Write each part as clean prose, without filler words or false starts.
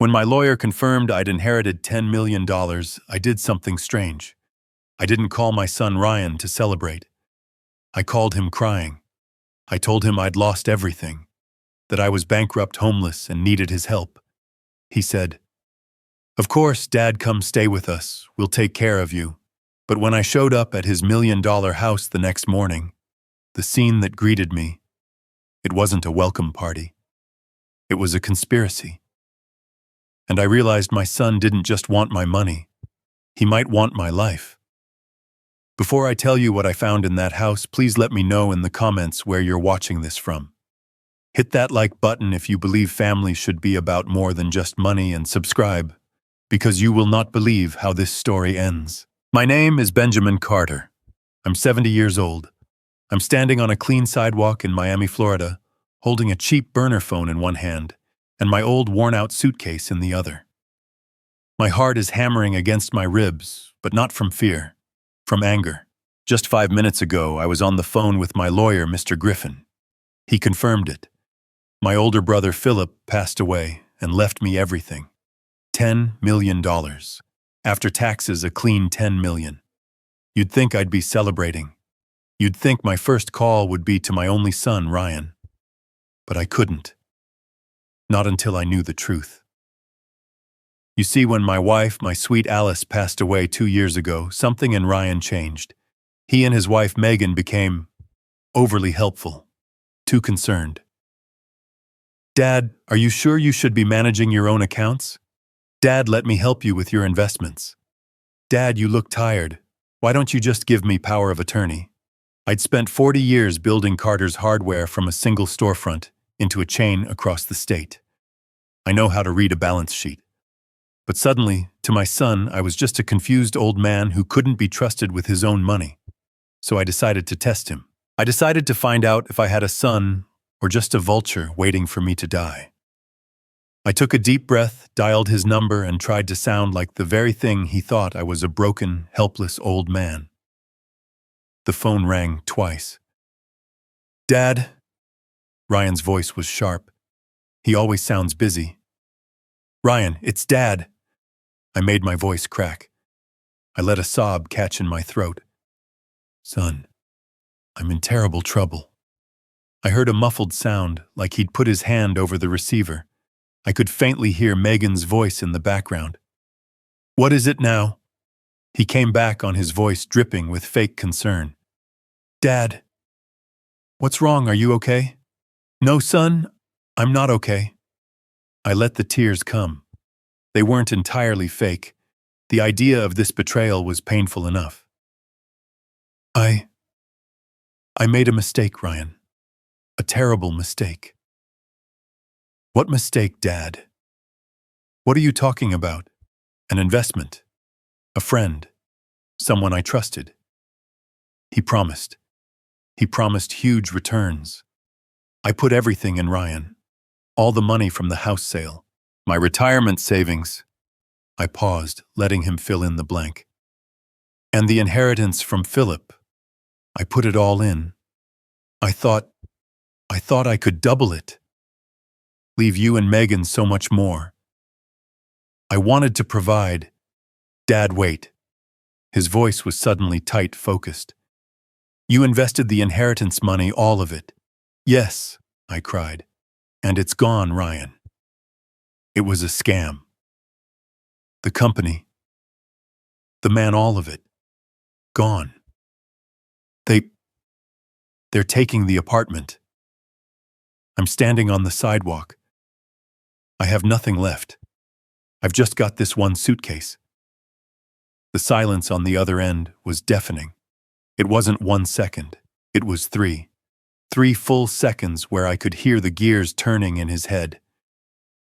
When my lawyer confirmed I'd inherited $10 million, I did something strange. I didn't call my son Ryan to celebrate. I called him crying. I told him I'd lost everything, that I was bankrupt, homeless, and needed his help. He said, "Of course, Dad, come stay with us. We'll take care of you." But when I showed up at his $1 million house the next morning, the scene that greeted me, it wasn't a welcome party. It was a conspiracy. And I realized my son didn't just want my money. He might want my life. Before I tell you what I found in that house, please let me know in the comments where you're watching this from. Hit that like button if you believe family should be about more than just money, and subscribe, because you will not believe how this story ends. My name is Benjamin Carter. I'm 70 years old. I'm standing on a clean sidewalk in Miami, Florida, holding a cheap burner phone in one hand and my old worn-out suitcase in the other. My heart is hammering against my ribs, but not from fear, from anger. Just 5 minutes ago, I was on the phone with my lawyer, Mr. Griffin. He confirmed it. My older brother, Philip, passed away and left me everything. $10 million. After taxes, a clean $10 million. You'd think I'd be celebrating. You'd think my first call would be to my only son, Ryan. But I couldn't. Not until I knew the truth. You see, when my wife, my sweet Alice, passed away 2 years ago, something in Ryan changed. He and his wife, Megan, became overly helpful, too concerned. "Dad, are you sure you should be managing your own accounts? Dad, let me help you with your investments. Dad, you look tired. Why don't you just give me power of attorney?" I'd spent 40 years building Carter's hardware from a single storefront into a chain across the state. I know how to read a balance sheet. But suddenly, to my son, I was just a confused old man who couldn't be trusted with his own money. So I decided to test him. I decided to find out if I had a son or just a vulture waiting for me to die. I took a deep breath, dialed his number, and tried to sound like the very thing he thought I was: a broken, helpless old man. The phone rang twice. "Dad?" Ryan's voice was sharp. He always sounds busy. "Ryan, it's Dad." I made my voice crack. I let a sob catch in my throat. "Son, I'm in terrible trouble." I heard a muffled sound, like he'd put his hand over the receiver. I could faintly hear Megan's voice in the background. "What is it now?" He came back on his voice dripping with fake concern. "Dad, what's wrong? Are you okay?" "No, son, I'm not okay." I let the tears come. They weren't entirely fake. The idea of this betrayal was painful enough. I made a mistake, Ryan. A terrible mistake." "What mistake, Dad? What are you talking about? An investment? A friend? Someone I trusted?" He promised. He promised huge returns. I put everything in Ryan. All the money from the house sale. My retirement savings. I paused, letting him fill in the blank. And the inheritance from Philip. I put it all in. I thought I could double it. Leave you and Megan so much more. I wanted to provide. Dad, wait. His voice was suddenly tight, focused. "You invested the inheritance money, all of it." "Yes," I cried. "And it's gone, Ryan." It was a scam. The company, the man, all of it, gone. They're taking the apartment. I'm standing on the sidewalk. I have nothing left. I've just got this one suitcase. The silence on the other end was deafening. It wasn't 1 second. It was 3. 3 full seconds where I could hear the gears turning in his head.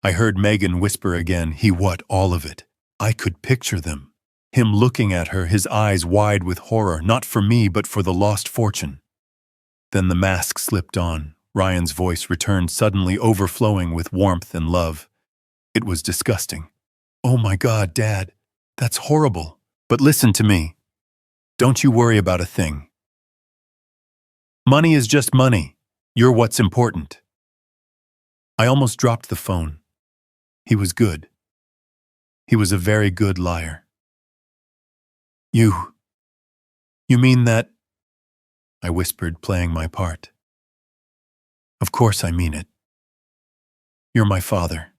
I heard Megan whisper again, "What, all of it?" I could picture them. Him looking at her, his eyes wide with horror, not for me, but for the lost fortune. Then the mask slipped on. Ryan's voice returned, suddenly overflowing with warmth and love. It was disgusting. "Oh my God, Dad, that's horrible. But listen to me. Don't you worry about a thing. Money is just money. You're what's important." I almost dropped the phone. He was good. He was a very good liar. You mean that? I whispered, playing my part. Of course I mean it. You're my father.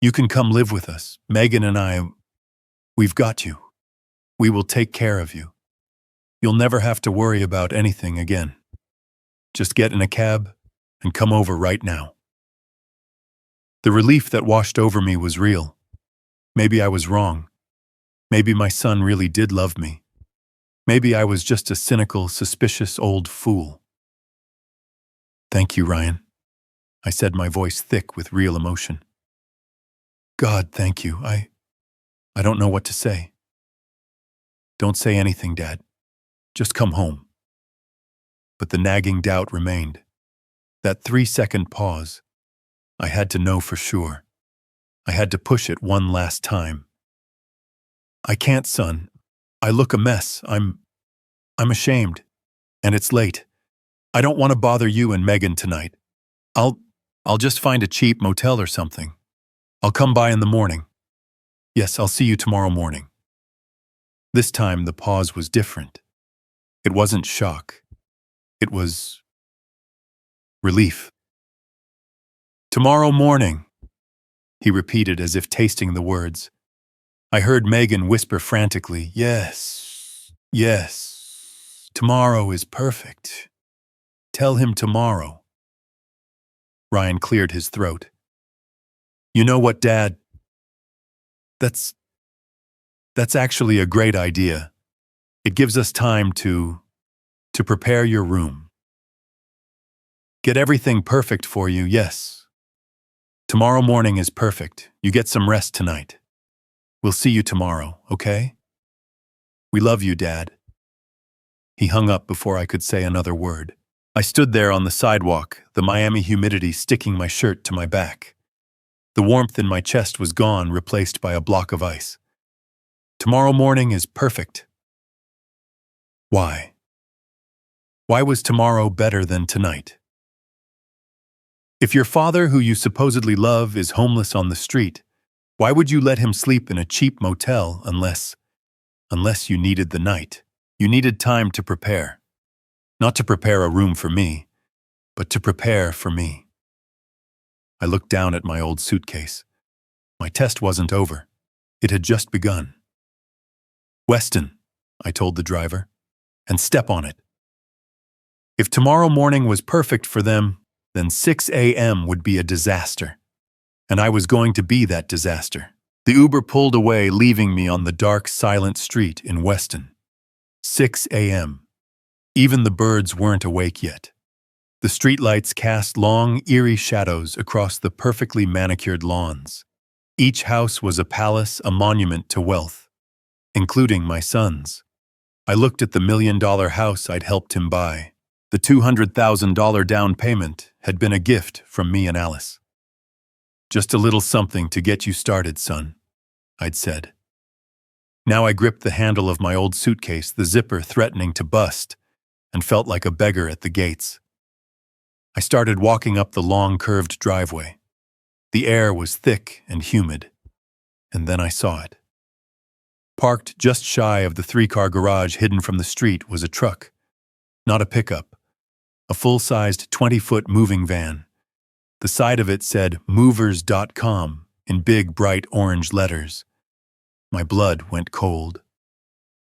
You can come live with us. Megan and I, we've got you. We will take care of you. You'll never have to worry about anything again. Just get in a cab and come over right now. The relief that washed over me was real. Maybe I was wrong. Maybe my son really did love me. Maybe I was just a cynical, suspicious old fool. Thank you, Ryan, I said, my voice thick with real emotion. God, thank you. I don't know what to say. Don't say anything, Dad. Just come home. But the nagging doubt remained. That 3-second pause. I had to know for sure. I had to push it one last time. I can't, son. I look a mess. I'm ashamed. And it's late. I don't want to bother you and Megan tonight. I'll just find a cheap motel or something. I'll come by in the morning. Yes, I'll see you tomorrow morning. This time the pause was different. It wasn't shock. It was relief. Tomorrow morning, he repeated as if tasting the words. I heard Megan whisper frantically, yes, yes, tomorrow is perfect. Tell him tomorrow. Ryan cleared his throat. You know what, Dad? That's actually a great idea. It gives us time to prepare your room. Get everything perfect for you, yes. Tomorrow morning is perfect. You get some rest tonight. We'll see you tomorrow, okay? We love you, Dad. He hung up before I could say another word. I stood there on the sidewalk, the Miami humidity sticking my shirt to my back. The warmth in my chest was gone, replaced by a block of ice. Tomorrow morning is perfect. Why? Why was tomorrow better than tonight? If your father, who you supposedly love, is homeless on the street, why would you let him sleep in a cheap motel unless you needed the night? You needed time to prepare. Not to prepare a room for me, but to prepare for me. I looked down at my old suitcase. My test wasn't over. It had just begun. Weston, I told the driver, and step on it. If tomorrow morning was perfect for them, then 6 a.m. would be a disaster. And I was going to be that disaster. The Uber pulled away, leaving me on the dark, silent street in Weston. 6 a.m. Even the birds weren't awake yet. The streetlights cast long, eerie shadows across the perfectly manicured lawns. Each house was a palace, a monument to wealth, including my son's. I looked at the $1 million house I'd helped him buy. The $200,000 down payment had been a gift from me and Alice. Just a little something to get you started, son, I'd said. Now I gripped the handle of my old suitcase, the zipper threatening to bust, and felt like a beggar at the gates. I started walking up the long, curved driveway. The air was thick and humid, and then I saw it. Parked just shy of the 3-car garage hidden from the street was a truck, not a pickup, a full-sized 20-foot moving van. The side of it said movers.com in big, bright orange letters. My blood went cold.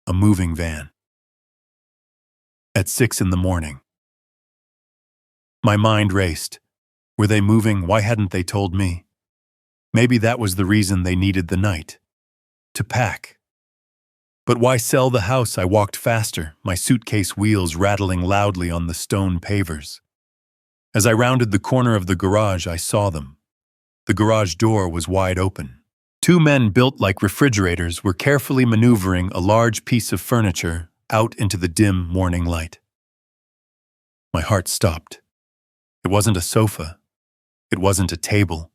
A moving van. At 6 in the morning. My mind raced. Were they moving? Why hadn't they told me? Maybe that was the reason they needed the night. To pack. But why sell the house? I walked faster, my suitcase wheels rattling loudly on the stone pavers. As I rounded the corner of the garage, I saw them. The garage door was wide open. 2 men built like refrigerators were carefully maneuvering a large piece of furniture out into the dim morning light. My heart stopped. It wasn't a sofa. It wasn't a table.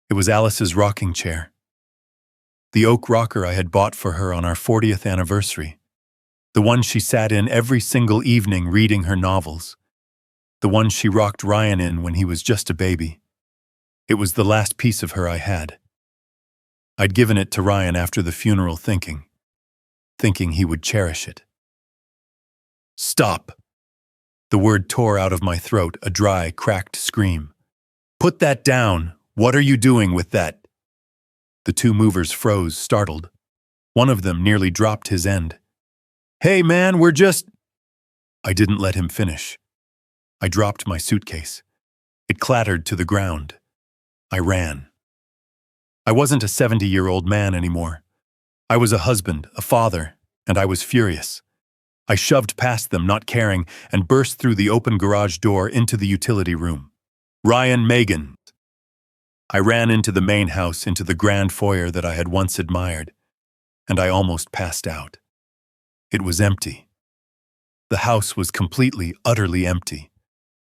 It was Alice's rocking chair. The oak rocker I had bought for her on our 40th anniversary. The one she sat in every single evening reading her novels. The one she rocked Ryan in when he was just a baby. It was the last piece of her I had. I'd given it to Ryan after the funeral thinking he would cherish it. Stop! The word tore out of my throat, a dry, cracked scream. Put that down! What are you doing with that? The two movers froze, startled. One of them nearly dropped his end. Hey man, we're just… I didn't let him finish. I dropped my suitcase. It clattered to the ground. I ran. I wasn't a 70-year-old man anymore. I was a husband, a father, and I was furious. I shoved past them, not caring, and burst through the open garage door into the utility room. Ryan, Megan. I ran into the main house, into the grand foyer that I had once admired, and I almost passed out. It was empty. The house was completely, utterly empty.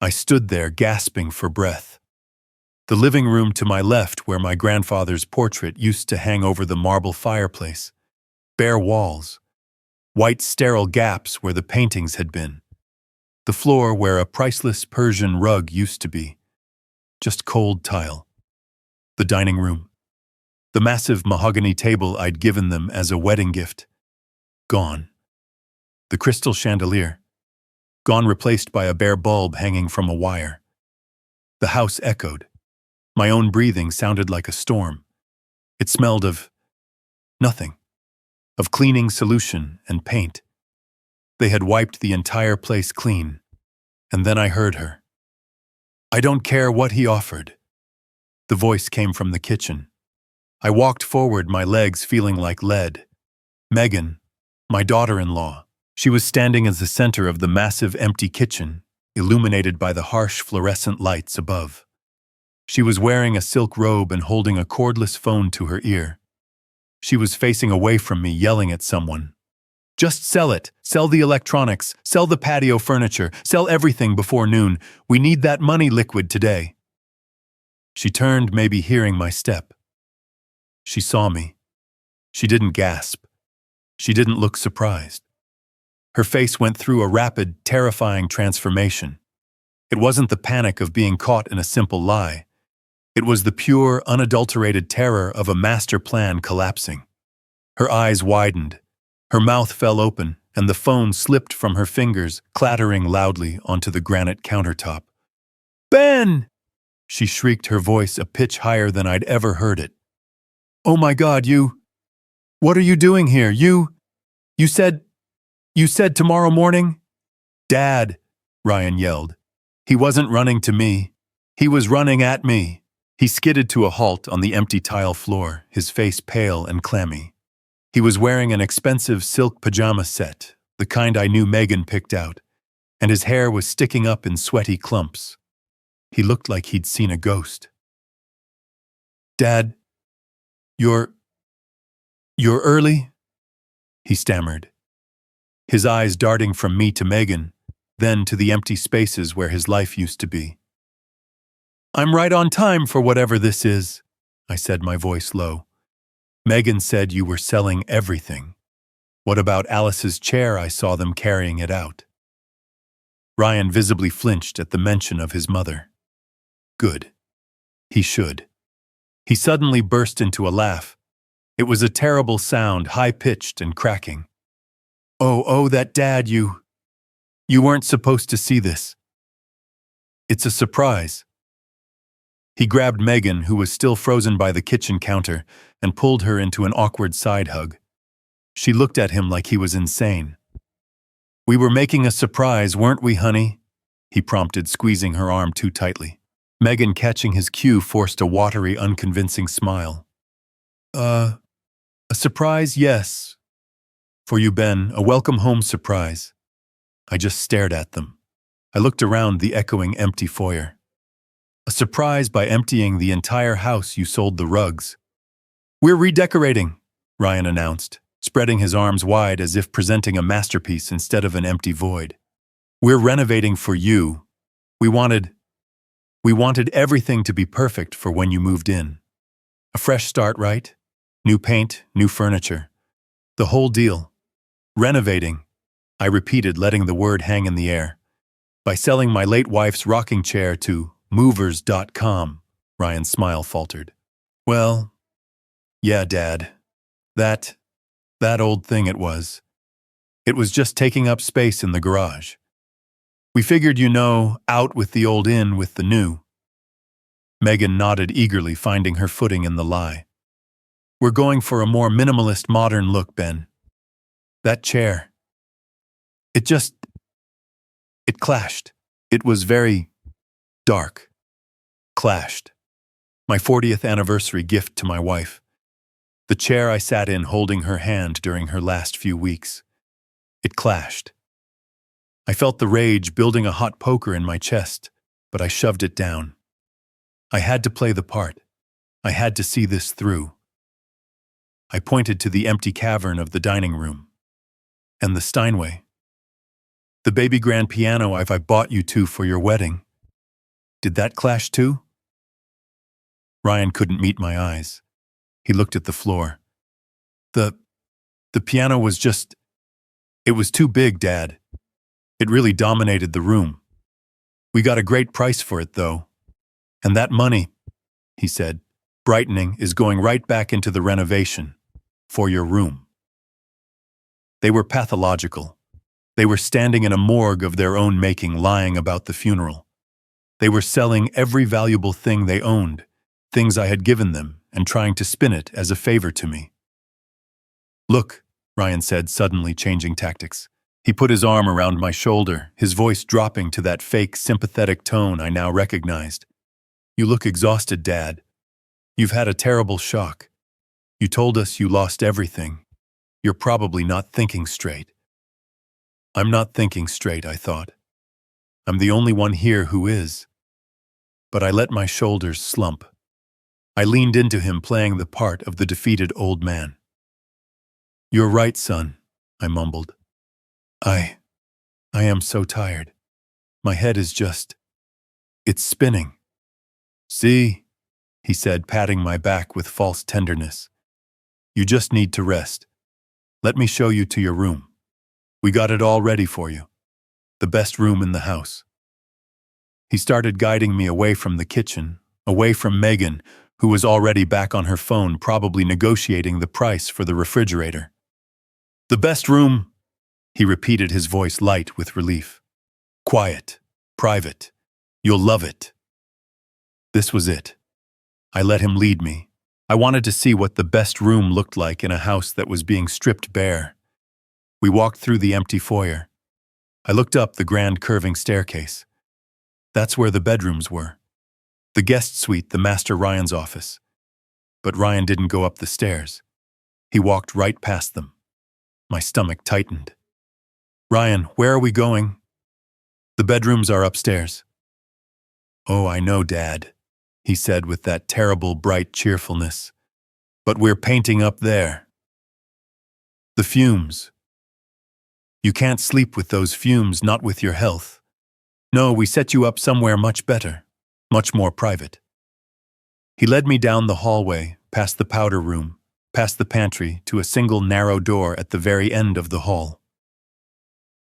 I stood there, gasping for breath. The living room to my left, where my grandfather's portrait used to hang over the marble fireplace. Bare walls. White sterile gaps where the paintings had been. The floor where a priceless Persian rug used to be. Just cold tile. The dining room. The massive mahogany table I'd given them as a wedding gift. Gone. The crystal chandelier. Gone, replaced by a bare bulb hanging from a wire. The house echoed. My own breathing sounded like a storm. It smelled of nothing. Of cleaning solution and paint. They had wiped the entire place clean. And then I heard her. I don't care what he offered. The voice came from the kitchen. I walked forward, my legs feeling like lead. Megan, my daughter-in-law. She was standing at the center of the massive empty kitchen, illuminated by the harsh fluorescent lights above. She was wearing a silk robe and holding a cordless phone to her ear. She was facing away from me, yelling at someone. Just sell it. Sell the electronics. Sell the patio furniture. Sell everything before noon. We need that money liquid today. She turned, maybe hearing my step. She saw me. She didn't gasp. She didn't look surprised. Her face went through a rapid, terrifying transformation. It wasn't the panic of being caught in a simple lie. It was the pure, unadulterated terror of a master plan collapsing. Her eyes widened. Her mouth fell open, and the phone slipped from her fingers, clattering loudly onto the granite countertop. Ben! She shrieked, her voice a pitch higher than I'd ever heard it. Oh my God, you… What are you doing here? You said tomorrow morning? Dad, Ryan yelled. He wasn't running to me. He was running at me. He skidded to a halt on the empty tile floor, his face pale and clammy. He was wearing an expensive silk pajama set, the kind I knew Megan picked out, and his hair was sticking up in sweaty clumps. He looked like he'd seen a ghost. Dad, you're early? He stammered. His eyes darting from me to Megan, then to the empty spaces where his life used to be. I'm right on time for whatever this is, I said, my voice low. Megan said you were selling everything. What about Alice's chair? I saw them carrying it out. Ryan visibly flinched at the mention of his mother. Good. He should. He suddenly burst into a laugh. It was a terrible sound, high-pitched and cracking. Oh, that Dad, you weren't supposed to see this. It's a surprise. He grabbed Megan, who was still frozen by the kitchen counter, and pulled her into an awkward side hug. She looked at him like he was insane. We were making a surprise, weren't we, honey? He prompted, squeezing her arm too tightly. Megan, catching his cue, forced a watery, unconvincing smile. A surprise, yes. For you, Ben, a welcome home surprise. I just stared at them. I looked around the echoing empty foyer. A surprise by emptying the entire house. You sold the rugs. We're redecorating, Ryan announced, spreading his arms wide as if presenting a masterpiece instead of an empty void. We're renovating for you. We wanted everything to be perfect for when you moved in. A fresh start, right? New paint, new furniture. The whole deal. Renovating, I repeated, letting the word hang in the air. By selling my late wife's rocking chair to movers.com, Ryan's smile faltered. Well, Yeah, Dad. That, that old thing it was. It was just taking up space in the garage. We figured, out with the old in with the new. Megan nodded eagerly, finding her footing in the lie. We're going for a more minimalist modern look, Ben. That chair. It clashed. It was very dark. Clashed. My 40th anniversary gift to my wife. The chair I sat in holding her hand during her last few weeks. It clashed. I felt the rage building a hot poker in my chest, but I shoved it down. I had to play the part. I had to see this through. I pointed to the empty cavern of the dining room. And the Steinway. The baby grand piano I bought you two for your wedding. Did that clash too? Ryan couldn't meet my eyes. He looked at the floor. The piano was it was too big, Dad. It really dominated the room. We got a great price for it, though. And that money, he said, brightening, is going right back into the renovation. For your room. They were pathological. They were standing in a morgue of their own making, lying about the funeral. They were selling every valuable thing they owned, things I had given them, and trying to spin it as a favor to me. Look, Ryan said, suddenly changing tactics. He put his arm around my shoulder, his voice dropping to that fake, sympathetic tone I now recognized. You look exhausted, Dad. You've had a terrible shock. You told us you lost everything. You're probably not thinking straight. I'm not thinking straight, I thought. I'm the only one here who is. But I let my shoulders slump. I leaned into him, playing the part of the defeated old man. You're right, son, I mumbled. I am so tired. My head is it's spinning. See, he said, patting my back with false tenderness. You just need to rest. Let me show you to your room. We got it all ready for you. The best room in the house. He started guiding me away from the kitchen, away from Megan, who was already back on her phone, probably negotiating the price for the refrigerator. The best room, he repeated, his voice light with relief. Quiet, private. You'll love it. This was it. I let him lead me. I wanted to see what the best room looked like in a house that was being stripped bare. We walked through the empty foyer. I looked up the grand curving staircase. That's where the bedrooms were. The guest suite, the Master Ryan's office. But Ryan didn't go up the stairs. He walked right past them. My stomach tightened. Ryan, where are we going? The bedrooms are upstairs. Oh, I know, Dad, he said with that terrible, bright cheerfulness. But we're painting up there. The fumes. You can't sleep with those fumes, not with your health. No, we set you up somewhere much better, much more private. He led me down the hallway, past the powder room, past the pantry, to a single narrow door at the very end of the hall.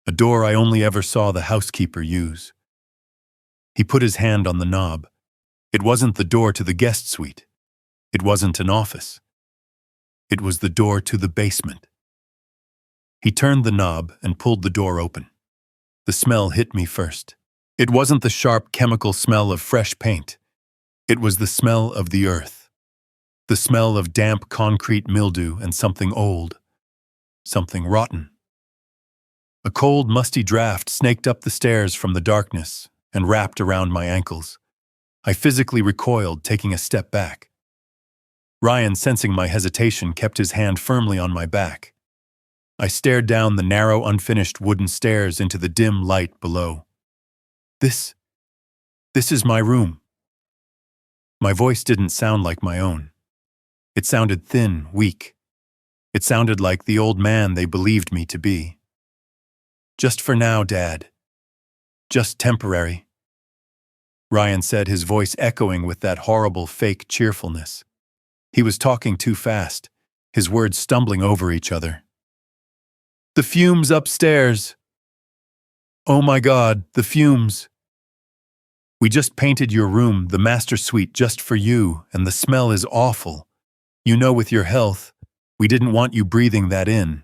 A door I only ever saw the housekeeper use. He put his hand on the knob. It wasn't the door to the guest suite. It wasn't an office. It was the door to the basement. He turned the knob and pulled the door open. The smell hit me first. It wasn't the sharp chemical smell of fresh paint. It was the smell of the earth. The smell of damp concrete mildew and something old. Something rotten. A cold, musty draft snaked up the stairs from the darkness and wrapped around my ankles. I physically recoiled, taking a step back. Ryan, sensing my hesitation, kept his hand firmly on my back. I stared down the narrow, unfinished wooden stairs into the dim light below. This is my room. My voice didn't sound like my own. It sounded thin, weak. It sounded like the old man they believed me to be. Just for now, Dad. Just temporary. Ryan said, his voice echoing with that horrible fake cheerfulness. He was talking too fast, his words stumbling over each other. The fumes upstairs. Oh my God, the fumes. We just painted your room, the master suite, just for you, and the smell is awful. You know, with your health, we didn't want you breathing that in.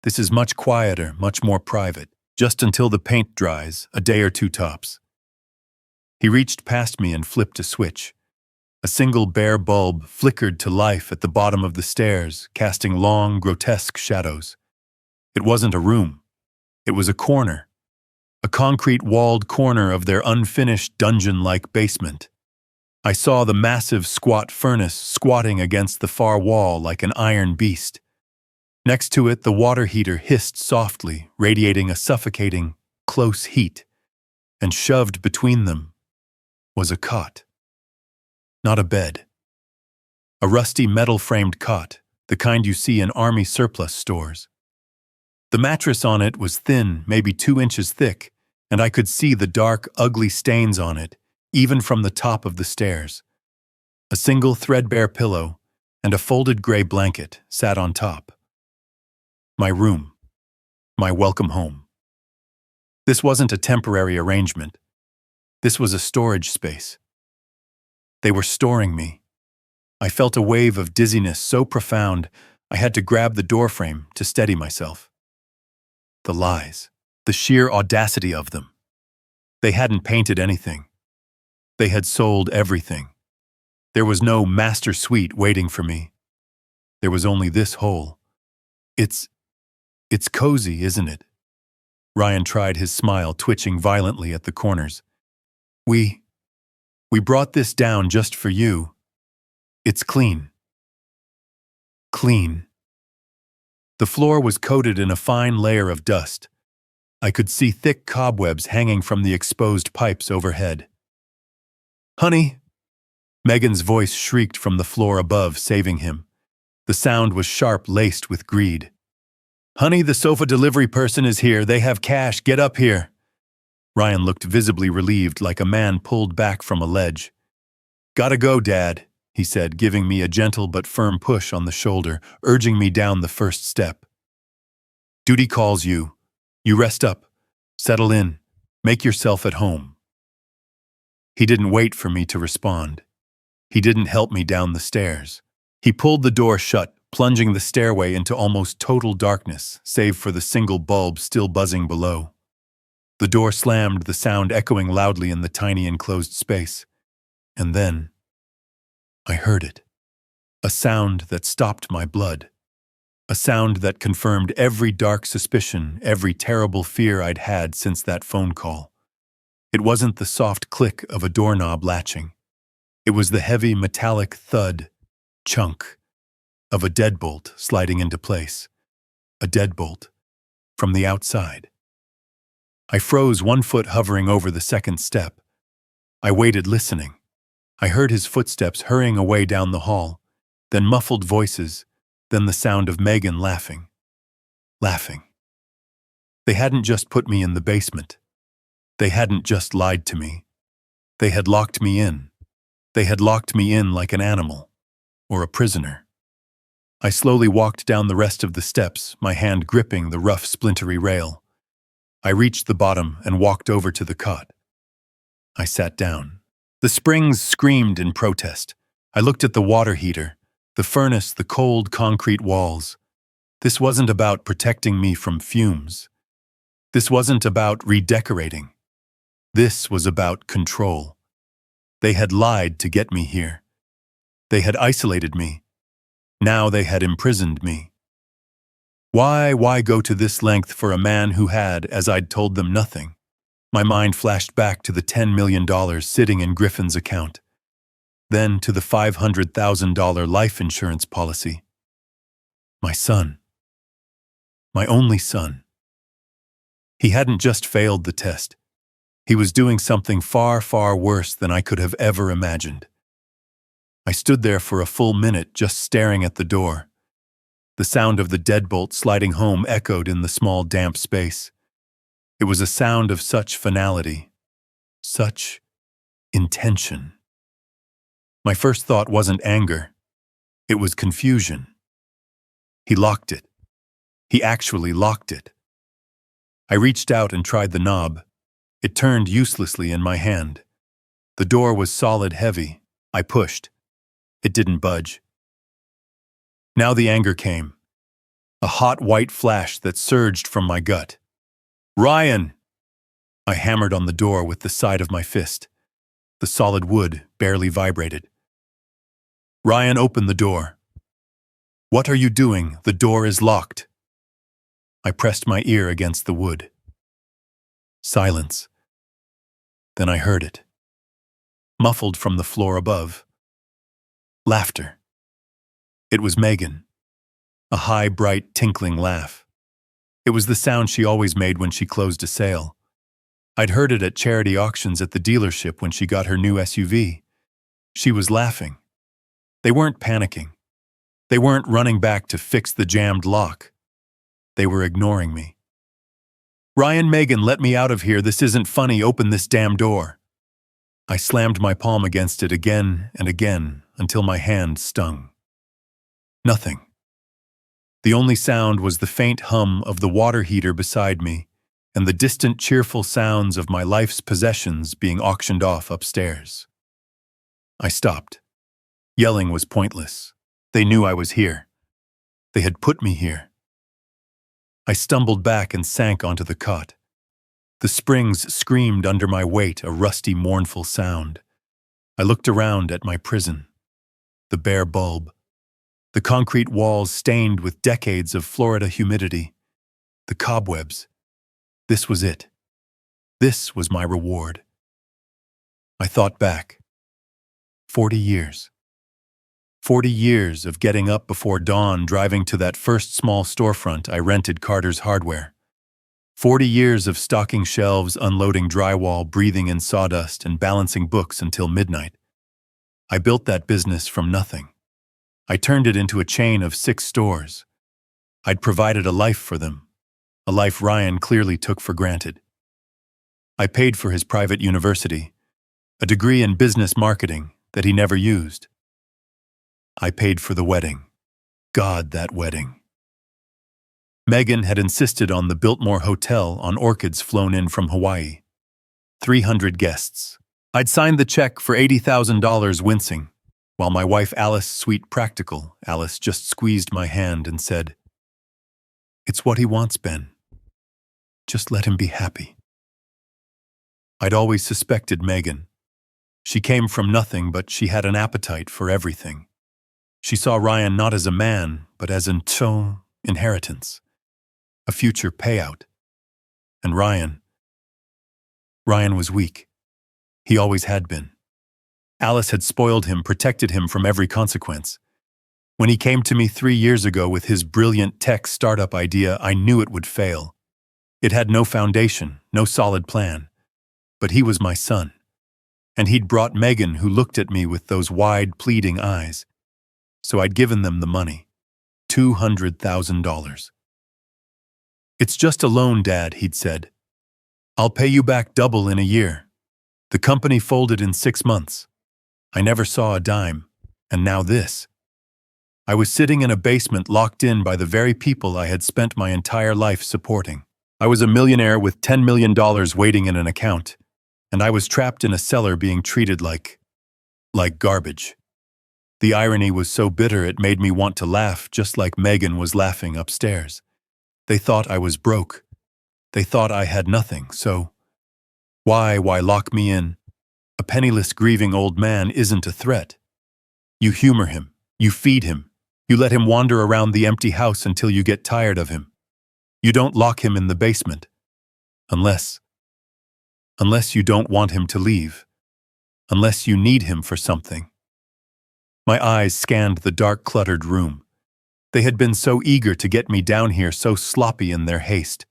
This is much quieter, much more private, just until the paint dries, a day or two tops. He reached past me and flipped a switch. A single bare bulb flickered to life at the bottom of the stairs, casting long, grotesque shadows. It wasn't a room. It was a corner. A concrete-walled corner of their unfinished dungeon-like basement. I saw the massive squat furnace squatting against the far wall like an iron beast. Next to it, the water heater hissed softly, radiating a suffocating, close heat. And shoved between them was a cot. Not a bed. A rusty metal-framed cot, the kind you see in army surplus stores. The mattress on it was thin, maybe 2 inches thick, and I could see the dark, ugly stains on it, even from the top of the stairs. A single threadbare pillow and a folded gray blanket sat on top. My room. My welcome home. This wasn't a temporary arrangement. This was a storage space. They were storing me. I felt a wave of dizziness so profound, I had to grab the doorframe to steady myself. The lies. The sheer audacity of them. They hadn't painted anything. They had sold everything. There was no master suite waiting for me. There was only this hole. It's cozy, isn't it? Ryan tried his smile, twitching violently at the corners. We brought this down just for you. It's clean. Clean. The floor was coated in a fine layer of dust. I could see thick cobwebs hanging from the exposed pipes overhead. "Honey!" Megan's voice shrieked from the floor above, saving him. The sound was sharp, laced with greed. "Honey, the sofa delivery person is here. They have cash. Get up here." Ryan looked visibly relieved, like a man pulled back from a ledge. "Gotta go, Dad," he said, giving me a gentle but firm push on the shoulder, urging me down the first step. "Duty calls you. You rest up. Settle in. Make yourself at home." He didn't wait for me to respond. He didn't help me down the stairs. He pulled the door shut, plunging the stairway into almost total darkness, save for the single bulb still buzzing below. The door slammed, the sound echoing loudly in the tiny enclosed space. And then I heard it. A sound that stopped my blood. A sound that confirmed every dark suspicion, every terrible fear I'd had since that phone call. It wasn't the soft click of a doorknob latching. It was the heavy metallic thud, chunk, of a deadbolt sliding into place. A deadbolt. From the outside. I froze, one foot hovering over the second step. I waited, listening. I heard his footsteps hurrying away down the hall, then muffled voices, then the sound of Megan laughing. Laughing. They hadn't just put me in the basement. They hadn't just lied to me. They had locked me in. They had locked me in like an animal, or a prisoner. I slowly walked down the rest of the steps, my hand gripping the rough, splintery rail. I reached the bottom and walked over to the cot. I sat down. The springs screamed in protest. I looked at the water heater, the furnace, the cold concrete walls. This wasn't about protecting me from fumes. This wasn't about redecorating. This was about control. They had lied to get me here. They had isolated me. Now they had imprisoned me. Why go to this length for a man who had, as I'd told them, nothing? My mind flashed back to the $10 million sitting in Griffin's account. Then to the $500,000 life insurance policy. My son. My only son. He hadn't just failed the test. He was doing something far, far worse than I could have ever imagined. I stood there for a full minute, just staring at the door. The sound of the deadbolt sliding home echoed in the small, damp space. It was a sound of such finality, such intention. My first thought wasn't anger. It was confusion. He locked it. He actually locked it. I reached out and tried the knob. It turned uselessly in my hand. The door was solid heavy. I pushed. It didn't budge. Now the anger came, a hot white flash that surged from my gut. "Ryan!" I hammered on the door with the side of my fist. The solid wood barely vibrated. "Ryan, open the door." "What are you doing? The door is locked." I pressed my ear against the wood. Silence. Then I heard it, muffled from the floor above. Laughter. It was Megan. A high, bright, tinkling laugh. It was the sound she always made when she closed a sale. I'd heard it at charity auctions at the dealership when she got her new SUV. She was laughing. They weren't panicking. They weren't running back to fix the jammed lock. They were ignoring me. "Ryan, Megan, let me out of here. This isn't funny. Open this damn door." I slammed my palm against it again and again until my hand stung. Nothing. The only sound was the faint hum of the water heater beside me and the distant cheerful sounds of my life's possessions being auctioned off upstairs. I stopped. Yelling was pointless. They knew I was here. They had put me here. I stumbled back and sank onto the cot. The springs screamed under my weight, a rusty, mournful sound. I looked around at my prison. The bare bulb. The concrete walls stained with decades of Florida humidity. The cobwebs. This was it. This was my reward. I thought back. 40 years. 40 years of getting up before dawn, driving to that first small storefront I rented Carter's Hardware. 40 years of stocking shelves, unloading drywall, breathing in sawdust, and balancing books until midnight. I built that business from nothing. I turned it into a chain of 6 stores. I'd provided a life for them, a life Ryan clearly took for granted. I paid for his private university, a degree in business marketing that he never used. I paid for the wedding. God, that wedding. Megan had insisted on the Biltmore Hotel on orchids flown in from Hawaii. 300 guests. I'd signed the check for $80,000 wincing, while my wife Alice, sweet practical Alice, just squeezed my hand and said, "It's what he wants, Ben. Just let him be happy." I'd always suspected Megan. She came from nothing, but she had an appetite for everything. She saw Ryan not as a man, but as an inheritance, a future payout. And Ryan was weak. He always had been. Alice had spoiled him, protected him from every consequence. When he came to me 3 years ago with his brilliant tech startup idea, I knew it would fail. It had no foundation, no solid plan. But he was my son. And he'd brought Megan, who looked at me with those wide, pleading eyes. So I'd given them the money, $200,000. "It's just a loan, Dad," he'd said. "I'll pay you back double in a year." The company folded in 6 months. I never saw a dime, and now this. I was sitting in a basement locked in by the very people I had spent my entire life supporting. I was a millionaire with $10 million waiting in an account, and I was trapped in a cellar being treated like garbage. The irony was so bitter it made me want to laugh, just like Megan was laughing upstairs. They thought I was broke. They thought I had nothing, so why lock me in? A penniless, grieving old man isn't a threat. You humor him, you feed him, you let him wander around the empty house until you get tired of him. You don't lock him in the basement. Unless you don't want him to leave. Unless you need him for something. My eyes scanned the dark, cluttered room. They had been so eager to get me down here, so sloppy in their haste.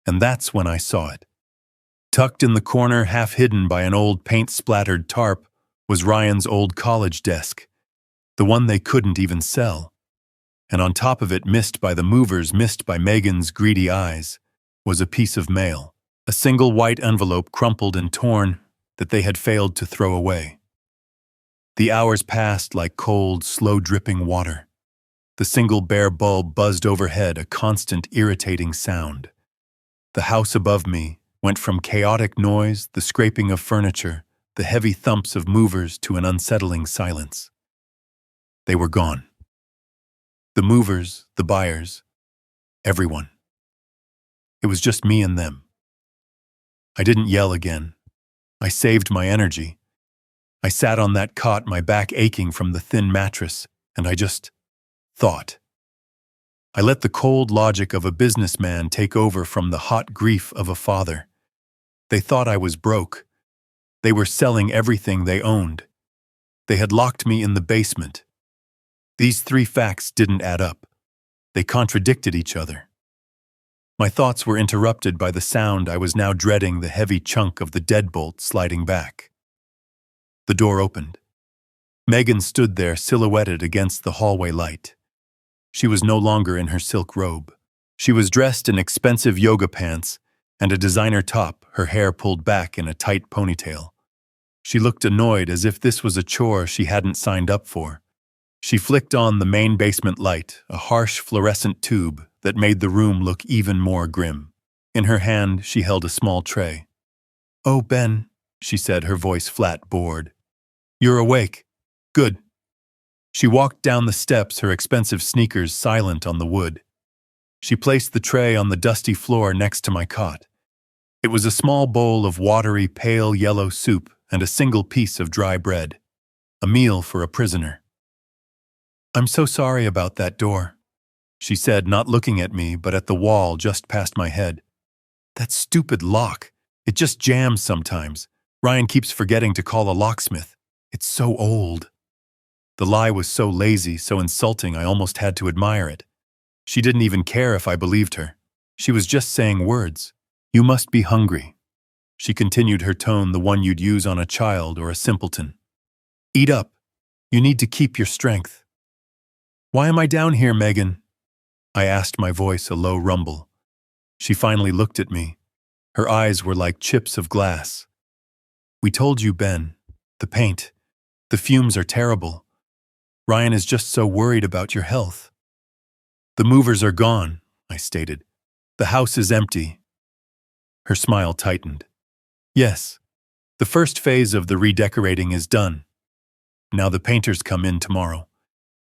And that's when I saw it. Tucked in the corner, half hidden by an old paint-splattered tarp, was Ryan's old college desk, the one they couldn't even sell. And on top of it, missed by the movers, missed by Megan's greedy eyes, was a piece of mail, a single white envelope crumpled and torn that they had failed to throw away. The hours passed like cold, slow-dripping water. The single bare bulb buzzed overhead, a constant, irritating sound. The house above me went from chaotic noise, the scraping of furniture, the heavy thumps of movers, to an unsettling silence. They were gone. The movers, the buyers, everyone. It was just me and them. I didn't yell again. I saved my energy. I sat on that cot, my back aching from the thin mattress, and I just thought. I let the cold logic of a businessman take over from the hot grief of a father. They thought I was broke. They were selling everything they owned. They had locked me in the basement. These three facts didn't add up. They contradicted each other. My thoughts were interrupted by the sound I was now dreading, the heavy chunk of the deadbolt sliding back. The door opened. Megan stood there silhouetted against the hallway light. She was no longer in her silk robe. She was dressed in expensive yoga pants and a designer top, her hair pulled back in a tight ponytail. She looked annoyed, as if this was a chore she hadn't signed up for. She flicked on the main basement light, a harsh fluorescent tube that made the room look even more grim. In her hand, she held a small tray. "Oh, Ben," she said, her voice flat, bored. "You're awake. Good." She walked down the steps, her expensive sneakers silent on the wood. She placed the tray on the dusty floor next to my cot. It was a small bowl of watery, pale yellow soup and a single piece of dry bread. A meal for a prisoner. "I'm so sorry about that door," she said, not looking at me, but at the wall just past my head. "That stupid lock. It just jams sometimes. Ryan keeps forgetting to call a locksmith. It's so old." The lie was so lazy, so insulting, I almost had to admire it. She didn't even care if I believed her. She was just saying words. "You must be hungry." She continued, her tone the one you'd use on a child or a simpleton. "Eat up. You need to keep your strength." "Why am I down here, Megan?" I asked, my voice a low rumble. She finally looked at me. Her eyes were like chips of glass. "We told you, Ben. The paint. The fumes are terrible. Ryan is just so worried about your health." "The movers are gone," I stated. "The house is empty." Her smile tightened. "Yes, the first phase of the redecorating is done. Now the painters come in tomorrow.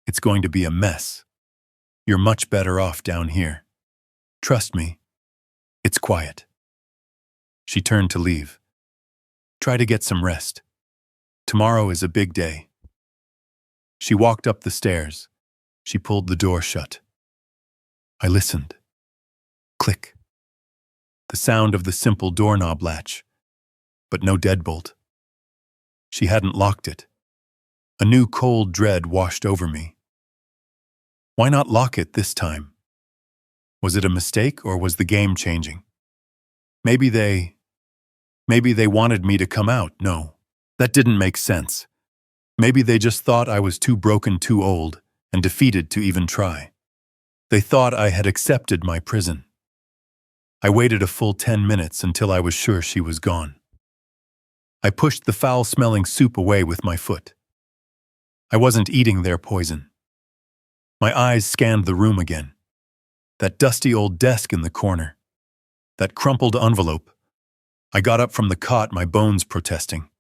It's going to be a mess. You're much better off down here. Trust me, it's quiet." She turned to leave. "Try to get some rest. Tomorrow is a big day." She walked up the stairs. She pulled the door shut. I listened. Click. The sound of the simple doorknob latch, but no deadbolt. She hadn't locked it. A new cold dread washed over me. Why not lock it this time? Was it a mistake, or was the game changing? Maybe they wanted me to come out. No, that didn't make sense. Maybe they just thought I was too broken, too old, and defeated to even try. They thought I had accepted my prison. I waited a full 10 minutes until I was sure she was gone. I pushed the foul-smelling soup away with my foot. I wasn't eating their poison. My eyes scanned the room again. That dusty old desk in the corner. That crumpled envelope. I got up from the cot, my bones protesting.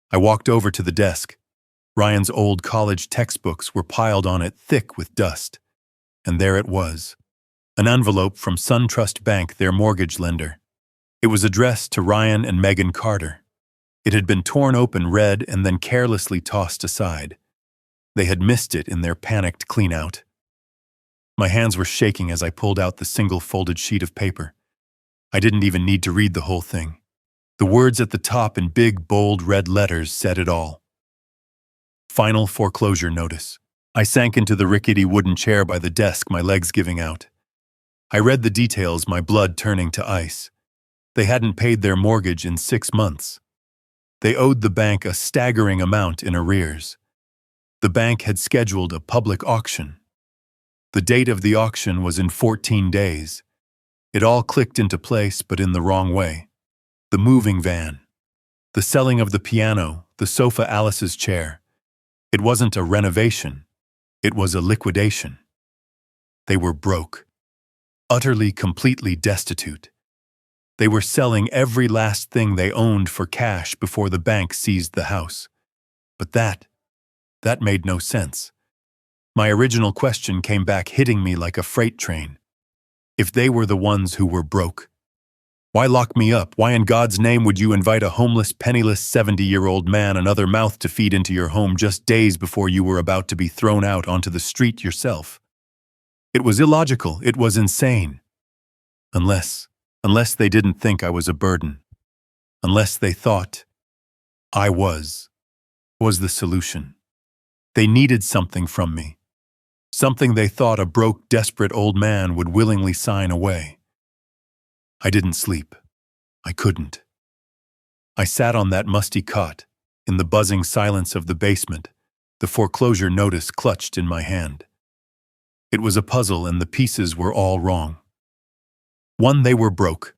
I walked over to the desk. Ryan's old college textbooks were piled on it, thick with dust. And there it was. An envelope from SunTrust Bank, their mortgage lender. It was addressed to Ryan and Megan Carter. It had been torn open, read, and then carelessly tossed aside. They had missed it in their panicked clean-out. My hands were shaking as I pulled out the single folded sheet of paper. I didn't even need to read the whole thing. The words at the top in big, bold red letters said it all. Final foreclosure notice. I sank into the rickety wooden chair by the desk, my legs giving out. I read the details, my blood turning to ice. They hadn't paid their mortgage in 6 months. They owed the bank a staggering amount in arrears. The bank had scheduled a public auction. The date of the auction was in 14 days. It all clicked into place, but in the wrong way. The moving van. The selling of the piano, the sofa, Alice's chair. It wasn't a renovation. It was a liquidation. They were broke. Utterly, completely destitute. They were selling every last thing they owned for cash before the bank seized the house. But that made no sense. My original question came back hitting me like a freight train. If they were the ones who were broke, why lock me up? Why in God's name would you invite a homeless, penniless 70-year-old man another mouth to feed into your home just days before you were about to be thrown out onto the street yourself? It was illogical. It was insane. Unless they didn't think I was a burden. Unless they thought I was the solution. They needed something from me. Something they thought a broke, desperate old man would willingly sign away. I didn't sleep. I couldn't. I sat on that musty cot, in the buzzing silence of the basement, the foreclosure notice clutched in my hand. It was a puzzle and the pieces were all wrong. One, they were broke.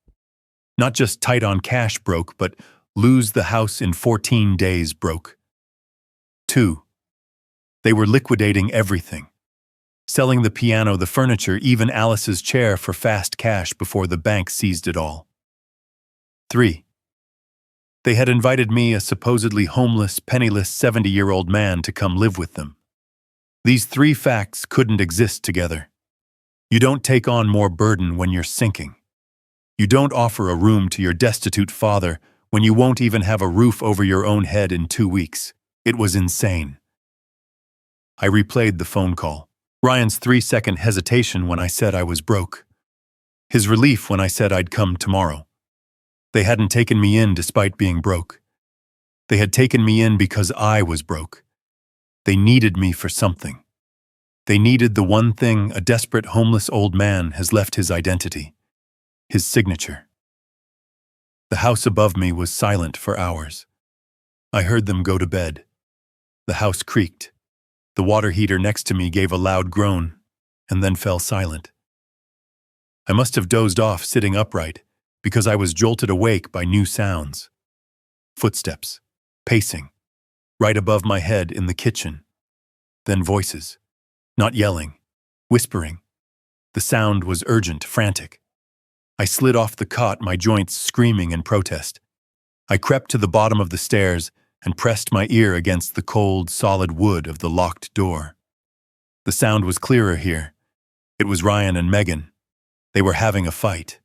Not just tight on cash broke, but lose the house in 14 days broke. Two, they were liquidating everything. Selling the piano, the furniture, even Alice's chair for fast cash before the bank seized it all. 3. They had invited me, a supposedly homeless, penniless 70-year-old man, to come live with them. These three facts couldn't exist together. You don't take on more burden when you're sinking. You don't offer a room to your destitute father when you won't even have a roof over your own head in 2 weeks. It was insane. I replayed the phone call. Ryan's 3-second hesitation when I said I was broke. His relief when I said I'd come tomorrow. They hadn't taken me in despite being broke. They had taken me in because I was broke. They needed me for something. They needed the one thing a desperate homeless old man has left: his identity, his signature. The house above me was silent for hours. I heard them go to bed. The house creaked. The water heater next to me gave a loud groan, and then fell silent. I must have dozed off sitting upright, because I was jolted awake by new sounds. Footsteps, pacing, right above my head in the kitchen. Then voices, not yelling, whispering. The sound was urgent, frantic. I slid off the cot, my joints screaming in protest. I crept to the bottom of the stairs and pressed my ear against the cold, solid wood of the locked door. The sound was clearer here. It was Ryan and Megan. They were having a fight.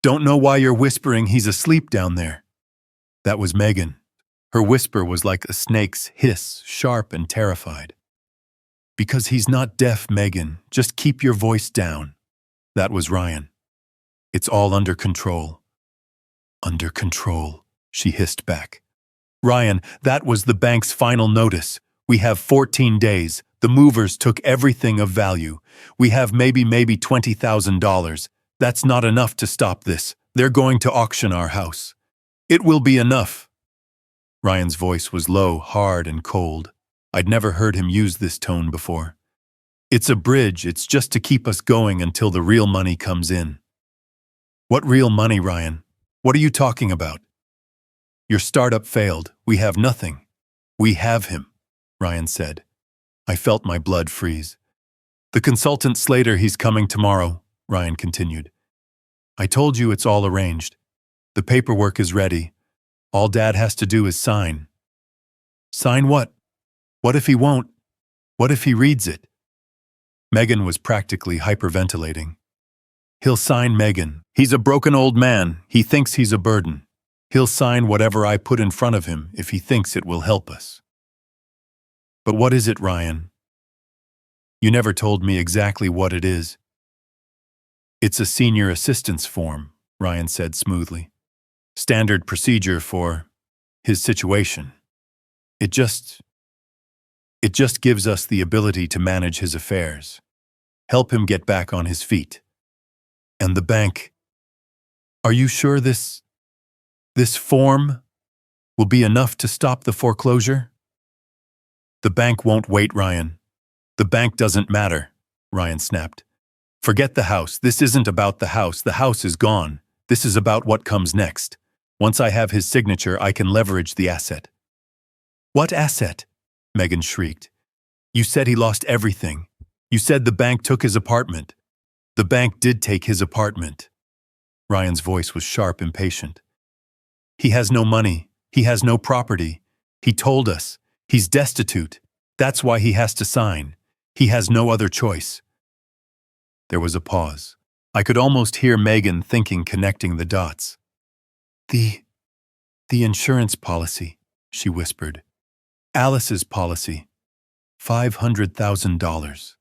"Don't know why you're whispering, he's asleep down there." That was Megan. Her whisper was like a snake's hiss, sharp and terrified. "Because he's not deaf, Megan. Just keep your voice down." That was Ryan. "It's all under control." "Under control," she hissed back. "Ryan, that was the bank's final notice. We have 14 days. The movers took everything of value. We have maybe $20,000. That's not enough to stop this. They're going to auction our house. It will be enough." Ryan's voice was low, hard, and cold. I'd never heard him use this tone before. "It's a bridge. It's just to keep us going until the real money comes in." "What real money, Ryan? What are you talking about?" "Your startup failed. We have nothing." "We have him," Ryan said. I felt my blood freeze. "The consultant Slater, he's coming tomorrow," Ryan continued. "I told you it's all arranged. The paperwork is ready. All Dad has to do is sign." "Sign what? What if he won't? What if he reads it?" Megan was practically hyperventilating. "He'll sign, Megan. He's a broken old man. He thinks he's a burden. He'll sign whatever I put in front of him if he thinks it will help us." "But what is it, Ryan?" "You never told me exactly what it is." "It's a senior assistance form," Ryan said smoothly. "Standard procedure for his situation. It just gives us the ability to manage his affairs, help him get back on his feet. And the bank, are you sure this form will be enough to stop the foreclosure?" "The bank won't wait, Ryan. The bank doesn't matter," Ryan snapped. "Forget the house. This isn't about the house. The house is gone. This is about what comes next. Once I have his signature, I can leverage the asset." "What asset?" Megan shrieked. "You said he lost everything. You said the bank took his apartment." "The bank did take his apartment." Ryan's voice was sharp, impatient. "He has no money. He has no property. He told us. He's destitute. That's why he has to sign. He has no other choice. There was a pause. I could almost hear Megan thinking, connecting the dots. The insurance policy, she whispered. Alice's policy. $500,000.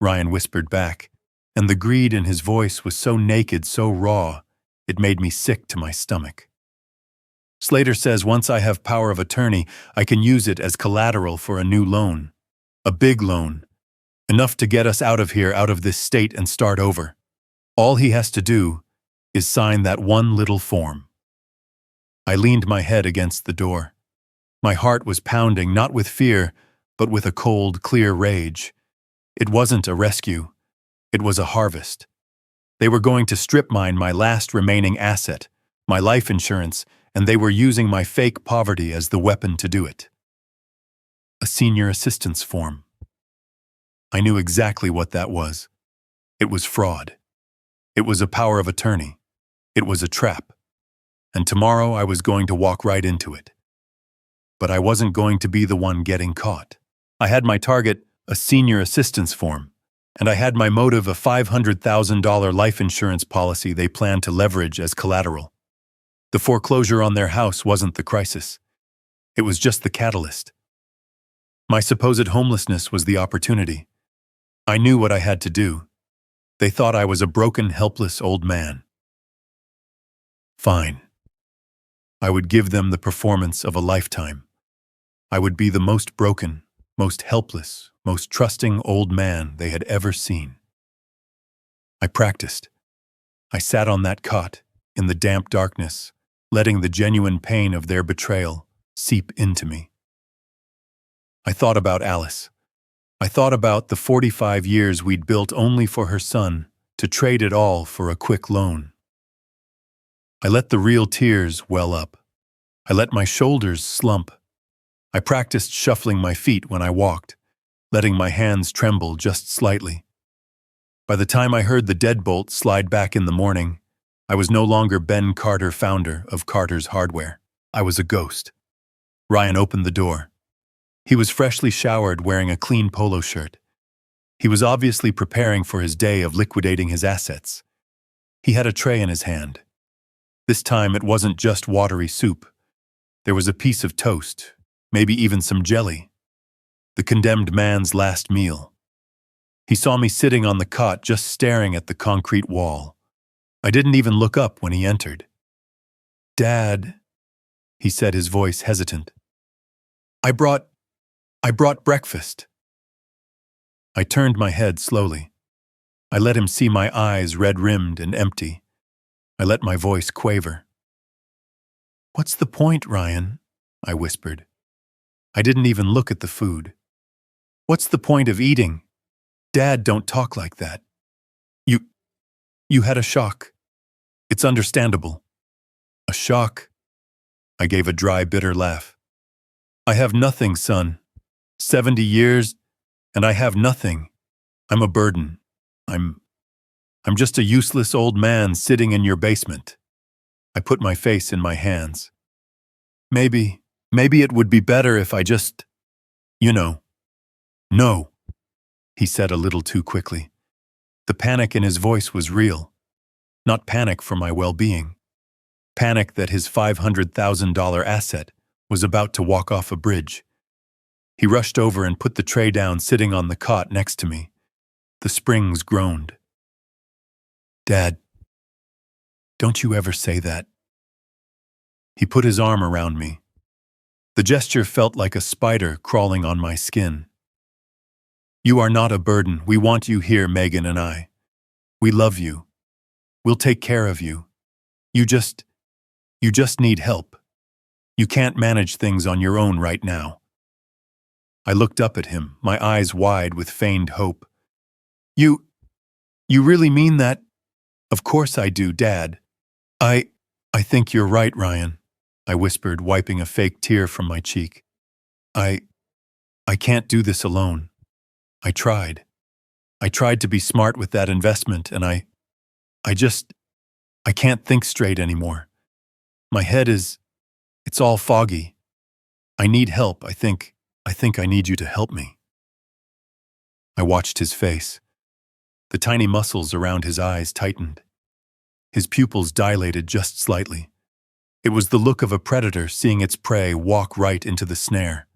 Ryan whispered back, and the greed in his voice was so naked, so raw, it made me sick to my stomach. Slater says once I have power of attorney, I can use it as collateral for a new loan. A big loan. Enough to get us out of here, out of this state, and start over. All he has to do is sign that one little form. I leaned my head against the door. My heart was pounding, not with fear, but with a cold, clear rage. It wasn't a rescue. It was a harvest. They were going to strip mine my last remaining asset, my life insurance, and they were using my fake poverty as the weapon to do it. A senior assistance form. I knew exactly what that was. It was fraud. It was a power of attorney. It was a trap. And tomorrow I was going to walk right into it. But I wasn't going to be the one getting caught. I had my target, a senior assistance form, and I had my motive, a $500,000 life insurance policy they planned to leverage as collateral. The foreclosure on their house wasn't the crisis. It was just the catalyst. My supposed homelessness was the opportunity. I knew what I had to do. They thought I was a broken, helpless old man. Fine. I would give them the performance of a lifetime. I would be the most broken, most helpless, most trusting old man they had ever seen. I practiced. I sat on that cot, in the damp darkness, letting the genuine pain of their betrayal seep into me. I thought about Alice. I thought about the 45 years we'd built only for her son, to trade it all for a quick loan. I let the real tears well up. I let my shoulders slump. I practiced shuffling my feet when I walked, letting my hands tremble just slightly. By the time I heard the deadbolt slide back in the morning, I was no longer Ben Carter, founder of Carter's Hardware. I was a ghost. Ryan opened the door. He was freshly showered, wearing a clean polo shirt. He was obviously preparing for his day of liquidating his assets. He had a tray in his hand. This time it wasn't just watery soup. There was a piece of toast, maybe even some jelly. The condemned man's last meal. He saw me sitting on the cot, just staring at the concrete wall. I didn't even look up when he entered. "Dad," he said, his voice hesitant. I brought breakfast." I turned my head slowly. I let him see my eyes, red-rimmed and empty. I let my voice quaver. "What's the point, Ryan?" I whispered. I didn't even look at the food. "What's the point of eating? Dad, don't talk like that. You had a shock. It's understandable." "A shock?" I gave a dry, bitter laugh. "I have nothing, son. 70 years, and I have nothing. I'm a burden. I'm just a useless old man sitting in your basement." I put my face in my hands. Maybe it would be better if I just, No, he said a little too quickly. The panic in his voice was real. Not panic for my well-being. Panic that his $500,000 asset was about to walk off a bridge. He rushed over and put the tray down, sitting on the cot next to me. The springs groaned. "Dad, don't you ever say that." He put his arm around me. The gesture felt like a spider crawling on my skin. "You are not a burden. We want you here, Megan and I. We love you. We'll take care of you. You just need help. You can't manage things on your own right now." I looked up at him, my eyes wide with feigned hope. You really mean that?" "Of course I do, Dad. I think you're right, Ryan," I whispered, wiping a fake tear from my cheek. I can't do this alone. I tried. I tried to be smart with that investment, and I can't think straight anymore. My head it's all foggy. I need help, I think. I think I need you to help me. I watched his face. The tiny muscles around his eyes tightened. His pupils dilated just slightly. It was the look of a predator seeing its prey walk right into the snare.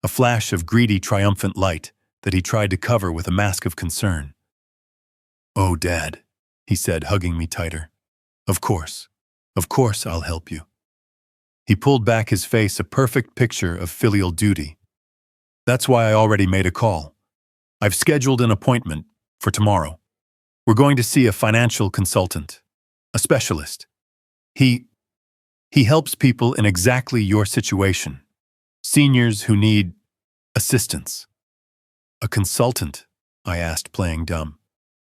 A flash of greedy, triumphant light that he tried to cover with a mask of concern. "Oh, Dad," he said, hugging me tighter. Of course I'll help you." He pulled back his face, a perfect picture of filial duty. "That's why I already made a call. I've scheduled an appointment for tomorrow. We're going to see a financial consultant, a specialist. He helps people in exactly your situation, seniors who need assistance." "A consultant?" I asked, playing dumb.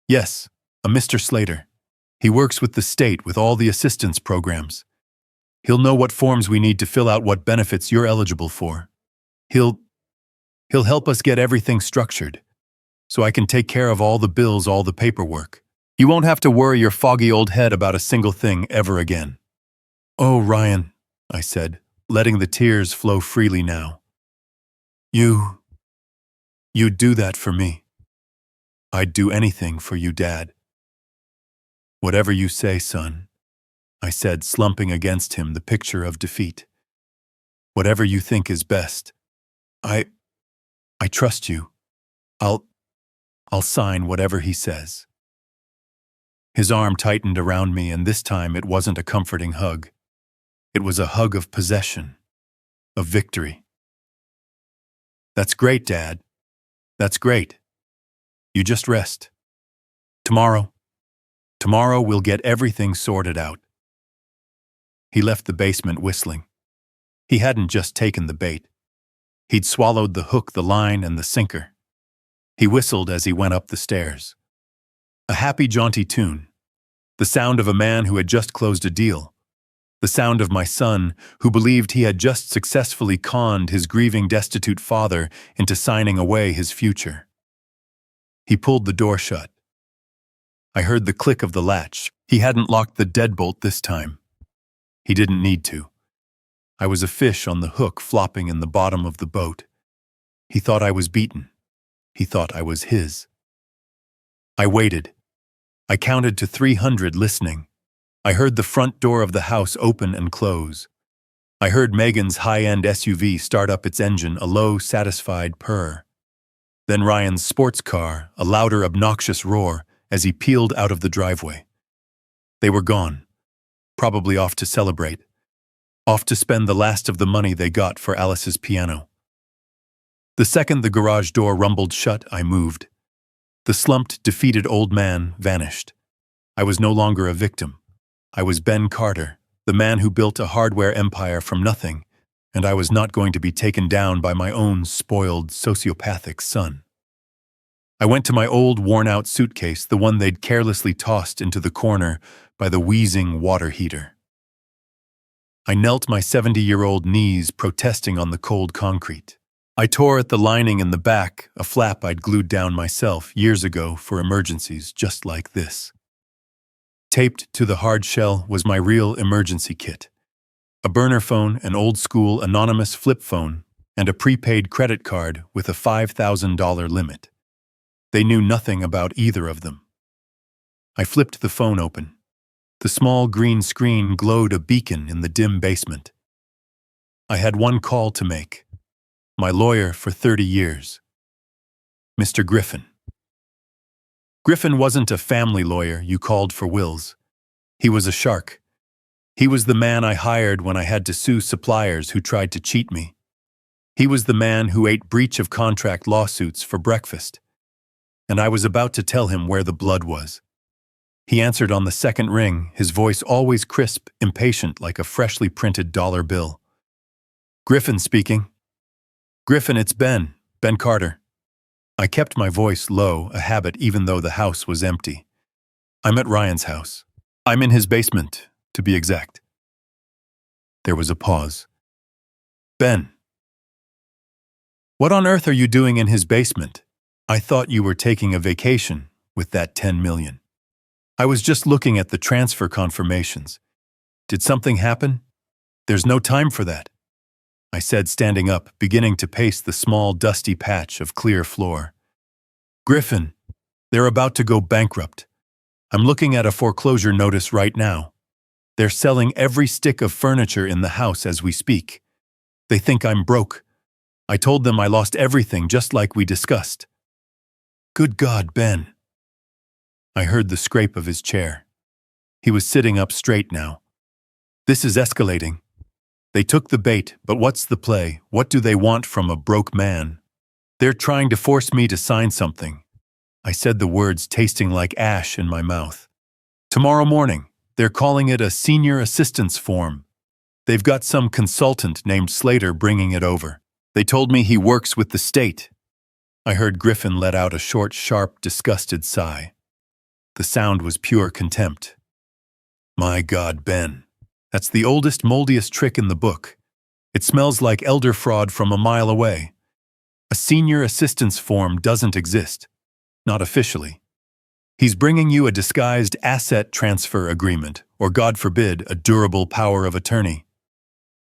"Yes, a Mr. Slater. He works with the state with all the assistance programs. He'll know what forms we need to fill out, what benefits you're eligible for. He'll help us get everything structured, so I can take care of all the bills, all the paperwork. You won't have to worry your foggy old head about a single thing ever again." "Oh, Ryan," I said, letting the tears flow freely now. You'd do that for me." "I'd do anything for you, Dad." "Whatever you say, son," I said, slumping against him, the picture of defeat. "Whatever you think is best. I trust you. I'll sign whatever he says." His arm tightened around me, and this time it wasn't a comforting hug. It was a hug of possession, of victory. "That's great, Dad. That's great. You just rest. Tomorrow we'll get everything sorted out." He left the basement whistling. He hadn't just taken the bait. He'd swallowed the hook, the line, and the sinker. He whistled as he went up the stairs. A happy, jaunty tune. The sound of a man who had just closed a deal. The sound of my son, who believed he had just successfully conned his grieving, destitute father into signing away his future. He pulled the door shut. I heard the click of the latch. He hadn't locked the deadbolt this time. He didn't need to. I was a fish on the hook flopping in the bottom of the boat. He thought I was beaten. He thought I was his. I waited. I counted to 300, listening. I heard the front door of the house open and close. I heard Megan's high-end SUV start up its engine, a low, satisfied purr. Then Ryan's sports car, a louder, obnoxious roar as he peeled out of the driveway. They were gone, probably off to celebrate, off to spend the last of the money they got for Alice's piano. The second the garage door rumbled shut, I moved. The slumped, defeated old man vanished. I was no longer a victim. I was Ben Carter, the man who built a hardware empire from nothing, and I was not going to be taken down by my own spoiled, sociopathic son. I went to my old, worn-out suitcase, the one they'd carelessly tossed into the corner by the wheezing water heater. I knelt, my 70-year-old knees protesting on the cold concrete. I tore at the lining in the back, a flap I'd glued down myself years ago for emergencies just like this. Taped to the hard shell was my real emergency kit. A burner phone, an old-school anonymous flip phone, and a prepaid credit card with a $5,000 limit. They knew nothing about either of them. I flipped the phone open. The small green screen glowed a beacon in the dim basement. I had one call to make. My lawyer for 30 years. Mr. Griffin. Griffin wasn't a family lawyer you called for wills. He was a shark. He was the man I hired when I had to sue suppliers who tried to cheat me. He was the man who ate breach of contract lawsuits for breakfast. And I was about to tell him where the blood was. He answered on the second ring, his voice always crisp, impatient like a freshly printed dollar bill. "Griffin speaking." "Griffin, it's Ben Carter." I kept my voice low, a habit even though the house was empty. "I'm at Ryan's house. I'm in his basement, to be exact." There was a pause. "Ben, what on earth are you doing in his basement? I thought you were taking a vacation with that 10 million. I was just looking at the transfer confirmations. Did something happen? There's no time for that." I said, standing up, beginning to pace the small, dusty patch of clear floor. Griffin, they're about to go bankrupt. I'm looking at a foreclosure notice right now. They're selling every stick of furniture in the house as we speak. They think I'm broke. I told them I lost everything just like we discussed. Good God, Ben. I heard the scrape of his chair. He was sitting up straight now. This is escalating. They took the bait, but what's the play? What do they want from a broke man? They're trying to force me to sign something. I said the words tasting like ash in my mouth. Tomorrow morning, they're calling it a senior assistance form. They've got some consultant named Slater bringing it over. They told me he works with the state. I heard Griffin let out a short, sharp, disgusted sigh. The sound was pure contempt. My God, Ben. That's the oldest, moldiest trick in the book. It smells like elder fraud from a mile away. A senior assistance form doesn't exist. Not officially. He's bringing you a disguised asset transfer agreement, or God forbid, a durable power of attorney.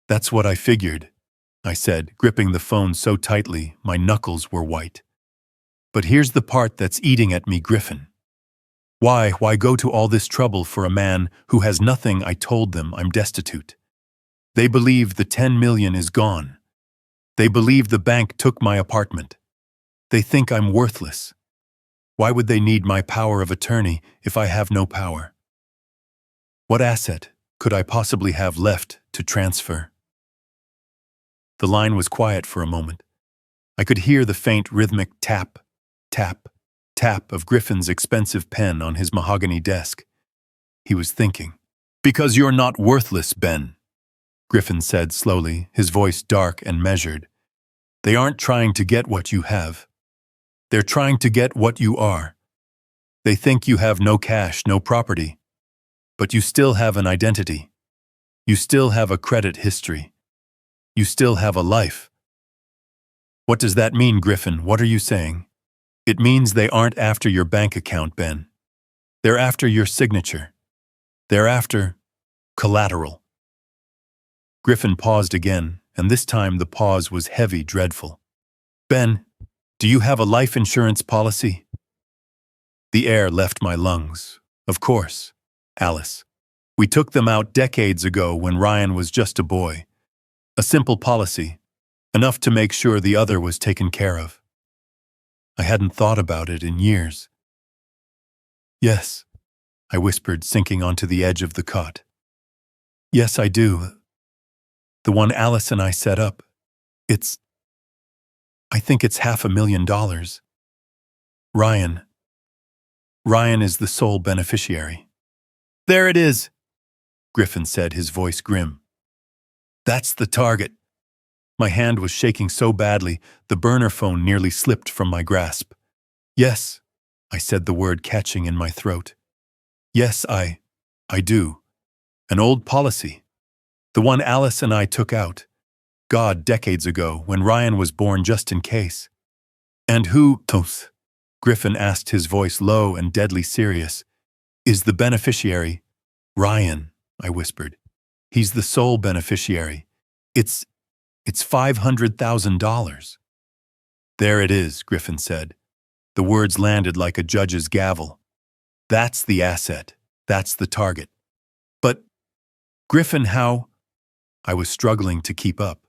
That's what I figured, I said, gripping the phone so tightly my knuckles were white. But here's the part that's eating at me, Griffin. Why go to all this trouble for a man who has nothing? I told them I'm destitute. They believe the 10 million is gone. They believe the bank took my apartment. They think I'm worthless. Why would they need my power of attorney if I have no power? What asset could I possibly have left to transfer? The line was quiet for a moment. I could hear the faint rhythmic tap, tap, tap of Griffin's expensive pen on his mahogany desk. He was thinking. Because you're not worthless, Ben, Griffin said slowly, his voice dark and measured. They aren't trying to get what you have. They're trying to get what you are. They think you have no cash, no property. But you still have an identity. You still have a credit history. You still have a life. What does that mean, Griffin? What are you saying? It means they aren't after your bank account, Ben. They're after your signature. They're after collateral. Griffin paused again, and this time the pause was heavy, dreadful. Ben, do you have a life insurance policy? The air left my lungs. Of course, Alice. We took them out decades ago when Ryan was just a boy. A simple policy, enough to make sure the other was taken care of. I hadn't thought about it in years. Yes, I whispered, sinking onto the edge of the cot. Yes, I do. The one Alice and I set up. I think it's $500,000. Ryan is the sole beneficiary. There it is, Griffin said, his voice grim. That's the target. My hand was shaking so badly, the burner phone nearly slipped from my grasp. Yes, I said, the word catching in my throat. Yes, I do. An old policy. The one Alice and I took out. God, decades ago, when Ryan was born, just in case. And who, Griffin asked, his voice low and deadly serious, is the beneficiary? Ryan, I whispered. He's the sole beneficiary. It's $500,000. There it is, Griffin said. The words landed like a judge's gavel. That's the asset. That's the target. But, Griffin, how? I was struggling to keep up.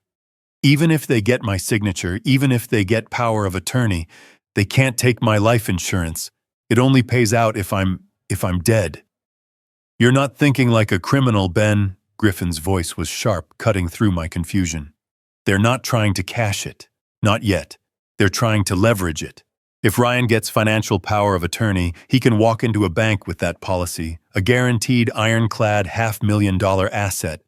Even if they get my signature, even if they get power of attorney, they can't take my life insurance. It only pays out if I'm dead. You're not thinking like a criminal, Ben. Griffin's voice was sharp, cutting through my confusion. They're not trying to cash it. Not yet. They're trying to leverage it. If Ryan gets financial power of attorney, he can walk into a bank with that policy, a guaranteed ironclad $500,000 asset,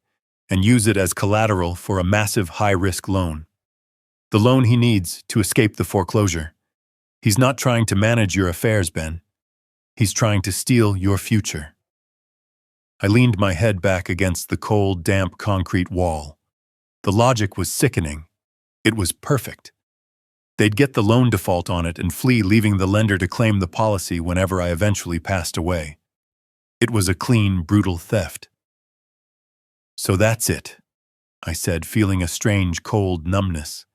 and use it as collateral for a massive high-risk loan. The loan he needs to escape the foreclosure. He's not trying to manage your affairs, Ben. He's trying to steal your future. I leaned my head back against the cold, damp concrete wall. The logic was sickening. It was perfect. They'd get the loan default on it and flee, leaving the lender to claim the policy whenever I eventually passed away. It was a clean, brutal theft. So that's it. I said, feeling a strange, cold numbness.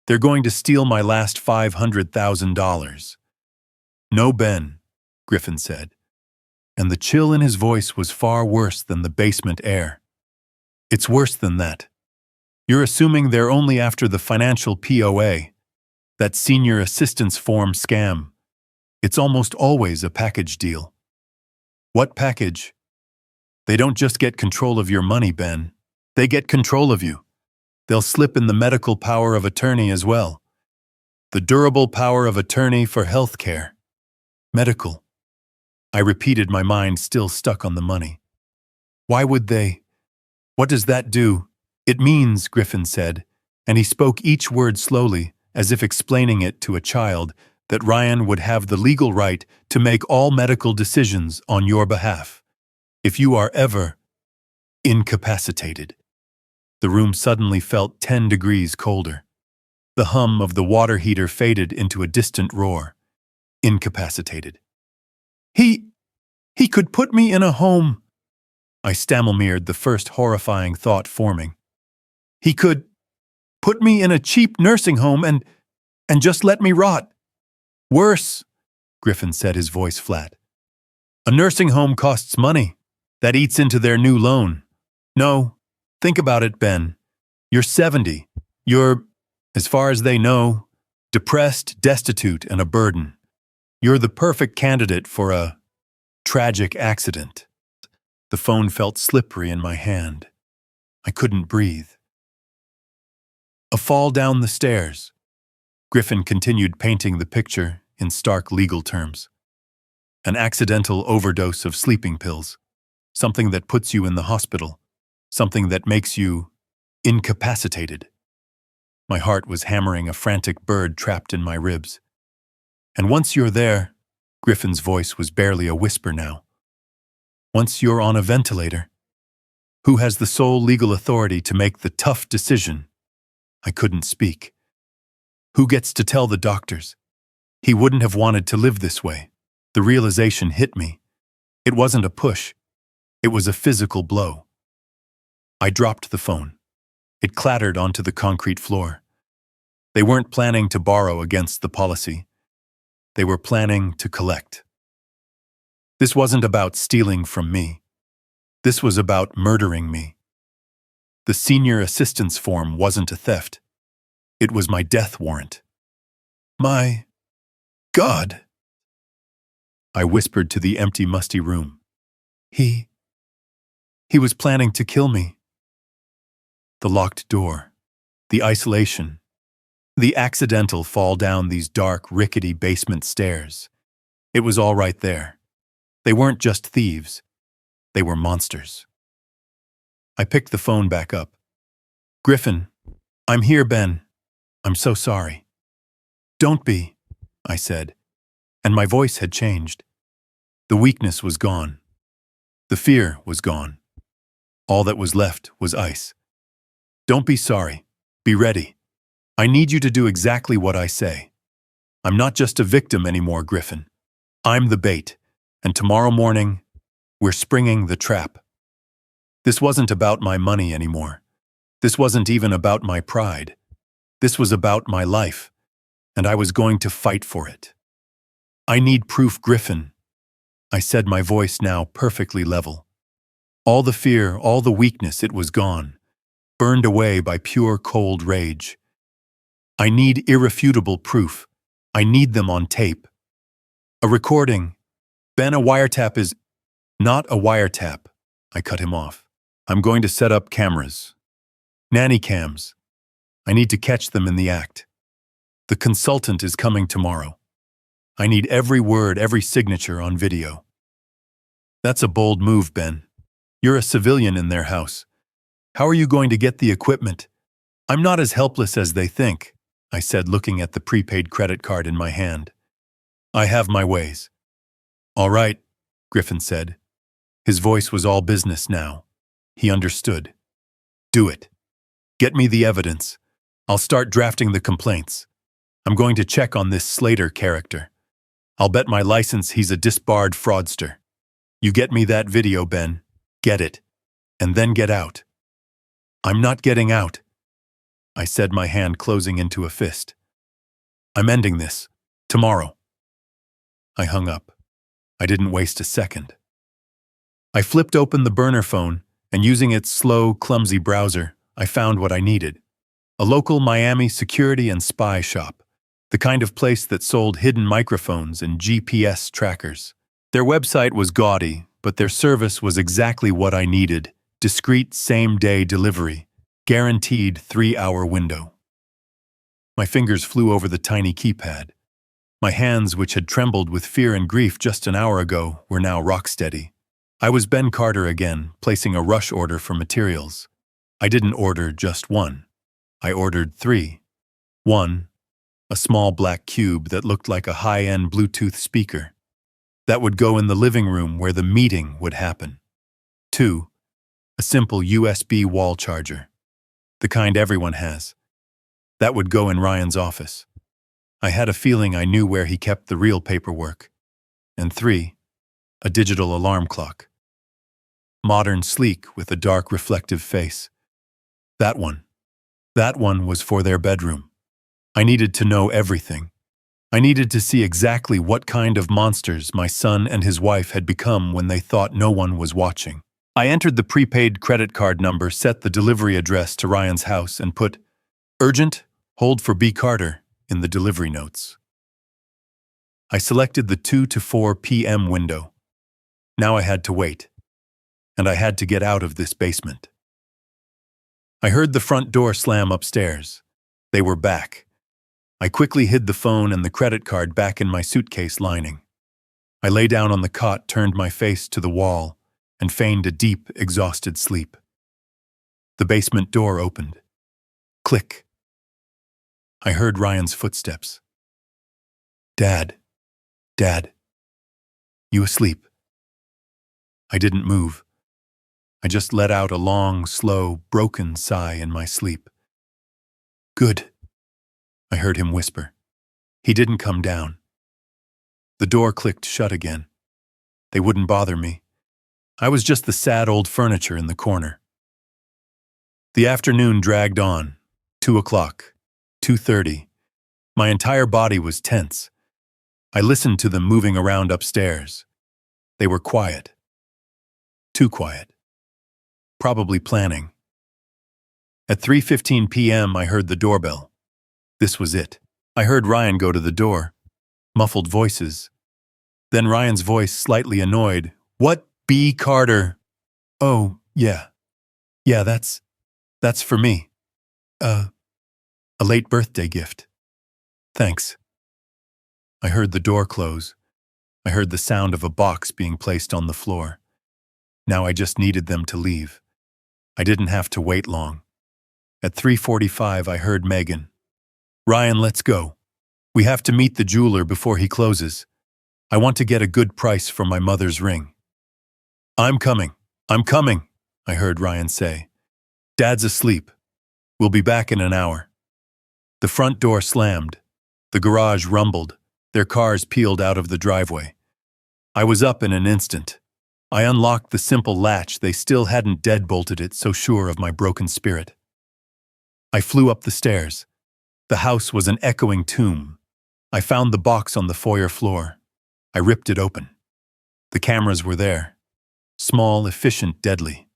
They're going to steal my last $500,000. No, Ben, Griffin said, and the chill in his voice was far worse than the basement air. It's worse than that. You're assuming they're only after the financial POA, that senior assistance form scam. It's almost always a package deal. What package? They don't just get control of your money, Ben. They get control of you. They'll slip in the medical power of attorney as well. The durable power of attorney for health care. Medical. I repeated, my mind still stuck on the money. Why would they? What does that do? It means, Griffin said, and he spoke each word slowly, as if explaining it to a child, that Ryan would have the legal right to make all medical decisions on your behalf. If you are ever incapacitated. The room suddenly felt 10 degrees colder. The hum of the water heater faded into a distant roar. Incapacitated. He could put me in a home. I stammered, the first horrifying thought forming. He could put me in a cheap nursing home and just let me rot. Worse, Griffin said, his voice flat. A nursing home costs money. That eats into their new loan. No, think about it, Ben. You're 70. You're, as far as they know, depressed, destitute, and a burden. You're the perfect candidate for a tragic accident. The phone felt slippery in my hand. I couldn't breathe. A fall down the stairs. Griffin continued painting the picture in stark legal terms. An accidental overdose of sleeping pills. Something that puts you in the hospital. Something that makes you incapacitated. My heart was hammering, a frantic bird trapped in my ribs. And once you're there, Griffin's voice was barely a whisper now. Once you're on a ventilator, who has the sole legal authority to make the tough decision? I couldn't speak. Who gets to tell the doctors? He wouldn't have wanted to live this way. The realization hit me. It wasn't a push. It was a physical blow. I dropped the phone. It clattered onto the concrete floor. They weren't planning to borrow against the policy. They were planning to collect. This wasn't about stealing from me. This was about murdering me. The senior assistance form wasn't a theft. It was my death warrant. My God! I whispered to the empty, musty room. He was planning to kill me. The locked door, the isolation, the accidental fall down these dark, rickety basement stairs. It was all right there. They weren't just thieves. They were monsters. I picked the phone back up. Griffin, I'm here, Ben. I'm so sorry. Don't be, I said, and my voice had changed. The weakness was gone. The fear was gone. All that was left was ice. Don't be sorry. Be ready. I need you to do exactly what I say. I'm not just a victim anymore, Griffin. I'm the bait, and tomorrow morning, we're springing the trap. This wasn't about my money anymore. This wasn't even about my pride. This was about my life, and I was going to fight for it. I need proof, Griffin. I said, my voice now perfectly level. All the fear, all the weakness, it was gone, burned away by pure cold rage. I need irrefutable proof. I need them on tape. A recording. Ben, a wiretap is not a wiretap. I cut him off. I'm going to set up cameras. Nanny cams. I need to catch them in the act. The consultant is coming tomorrow. I need every word, every signature on video. That's a bold move, Ben. You're a civilian in their house. How are you going to get the equipment? I'm not as helpless as they think, I said, looking at the prepaid credit card in my hand. I have my ways. All right, Griffin said. His voice was all business now. He understood. Do it. Get me the evidence. I'll start drafting the complaints. I'm going to check on this Slater character. I'll bet my license he's a disbarred fraudster. You get me that video, Ben. Get it. And then get out. I'm not getting out, I said, my hand closing into a fist. I'm ending this. Tomorrow. I hung up. I didn't waste a second. I flipped open the burner phone, and using its slow, clumsy browser, I found what I needed. A local Miami security and spy shop, the kind of place that sold hidden microphones and GPS trackers. Their website was gaudy, but their service was exactly what I needed: discreet same-day delivery, guaranteed 3-hour window. My fingers flew over the tiny keypad. My hands, which had trembled with fear and grief just an hour ago, were now rock-steady. I was Ben Carter again, placing a rush order for materials. I didn't order just one. I ordered 3. 1, a small black cube that looked like a high-end Bluetooth speaker. That would go in the living room where the meeting would happen. 2, a simple USB wall charger. The kind everyone has. That would go in Ryan's office. I had a feeling I knew where he kept the real paperwork. And 3, a digital alarm clock. Modern, sleek, with a dark, reflective face. That one was for their bedroom. I needed to know everything. I needed to see exactly what kind of monsters my son and his wife had become when they thought no one was watching. I entered the prepaid credit card number, set the delivery address to Ryan's house, and put "Urgent, hold for B. Carter" in the delivery notes. I selected the 2 to 4 p.m. window. Now I had to wait. And I had to get out of this basement. I heard the front door slam upstairs. They were back. I quickly hid the phone and the credit card back in my suitcase lining. I lay down on the cot, turned my face to the wall, and feigned a deep, exhausted sleep. The basement door opened. Click. I heard Ryan's footsteps. Dad. You asleep?" I didn't move. I just let out a long, slow, broken sigh in my sleep. "Good," I heard him whisper. He didn't come down. The door clicked shut again. They wouldn't bother me. I was just the sad old furniture in the corner. The afternoon dragged on. 2 o'clock. 2:30. My entire body was tense. I listened to them moving around upstairs. They were quiet. Too quiet. Probably planning. At 3:15 p.m. I heard the doorbell. This was it. I heard Ryan go to the door. Muffled voices. Then Ryan's voice, slightly annoyed. "What, B. Carter?" "Oh, yeah. Yeah, that's for me. A late birthday gift. Thanks." I heard the door close. I heard the sound of a box being placed on the floor. Now I just needed them to leave. I didn't have to wait long. At 3:45, I heard Megan. "Ryan, let's go. We have to meet the jeweler before he closes. I want to get a good price for my mother's ring." I'm coming, I heard Ryan say. "Dad's asleep. We'll be back in an hour." The front door slammed. The garage rumbled. Their cars peeled out of the driveway. I was up in an instant. I unlocked the simple latch. They still hadn't deadbolted it, so sure of my broken spirit. I flew up the stairs. The house was an echoing tomb. I found the box on the foyer floor. I ripped it open. The cameras were there. Small, efficient, deadly.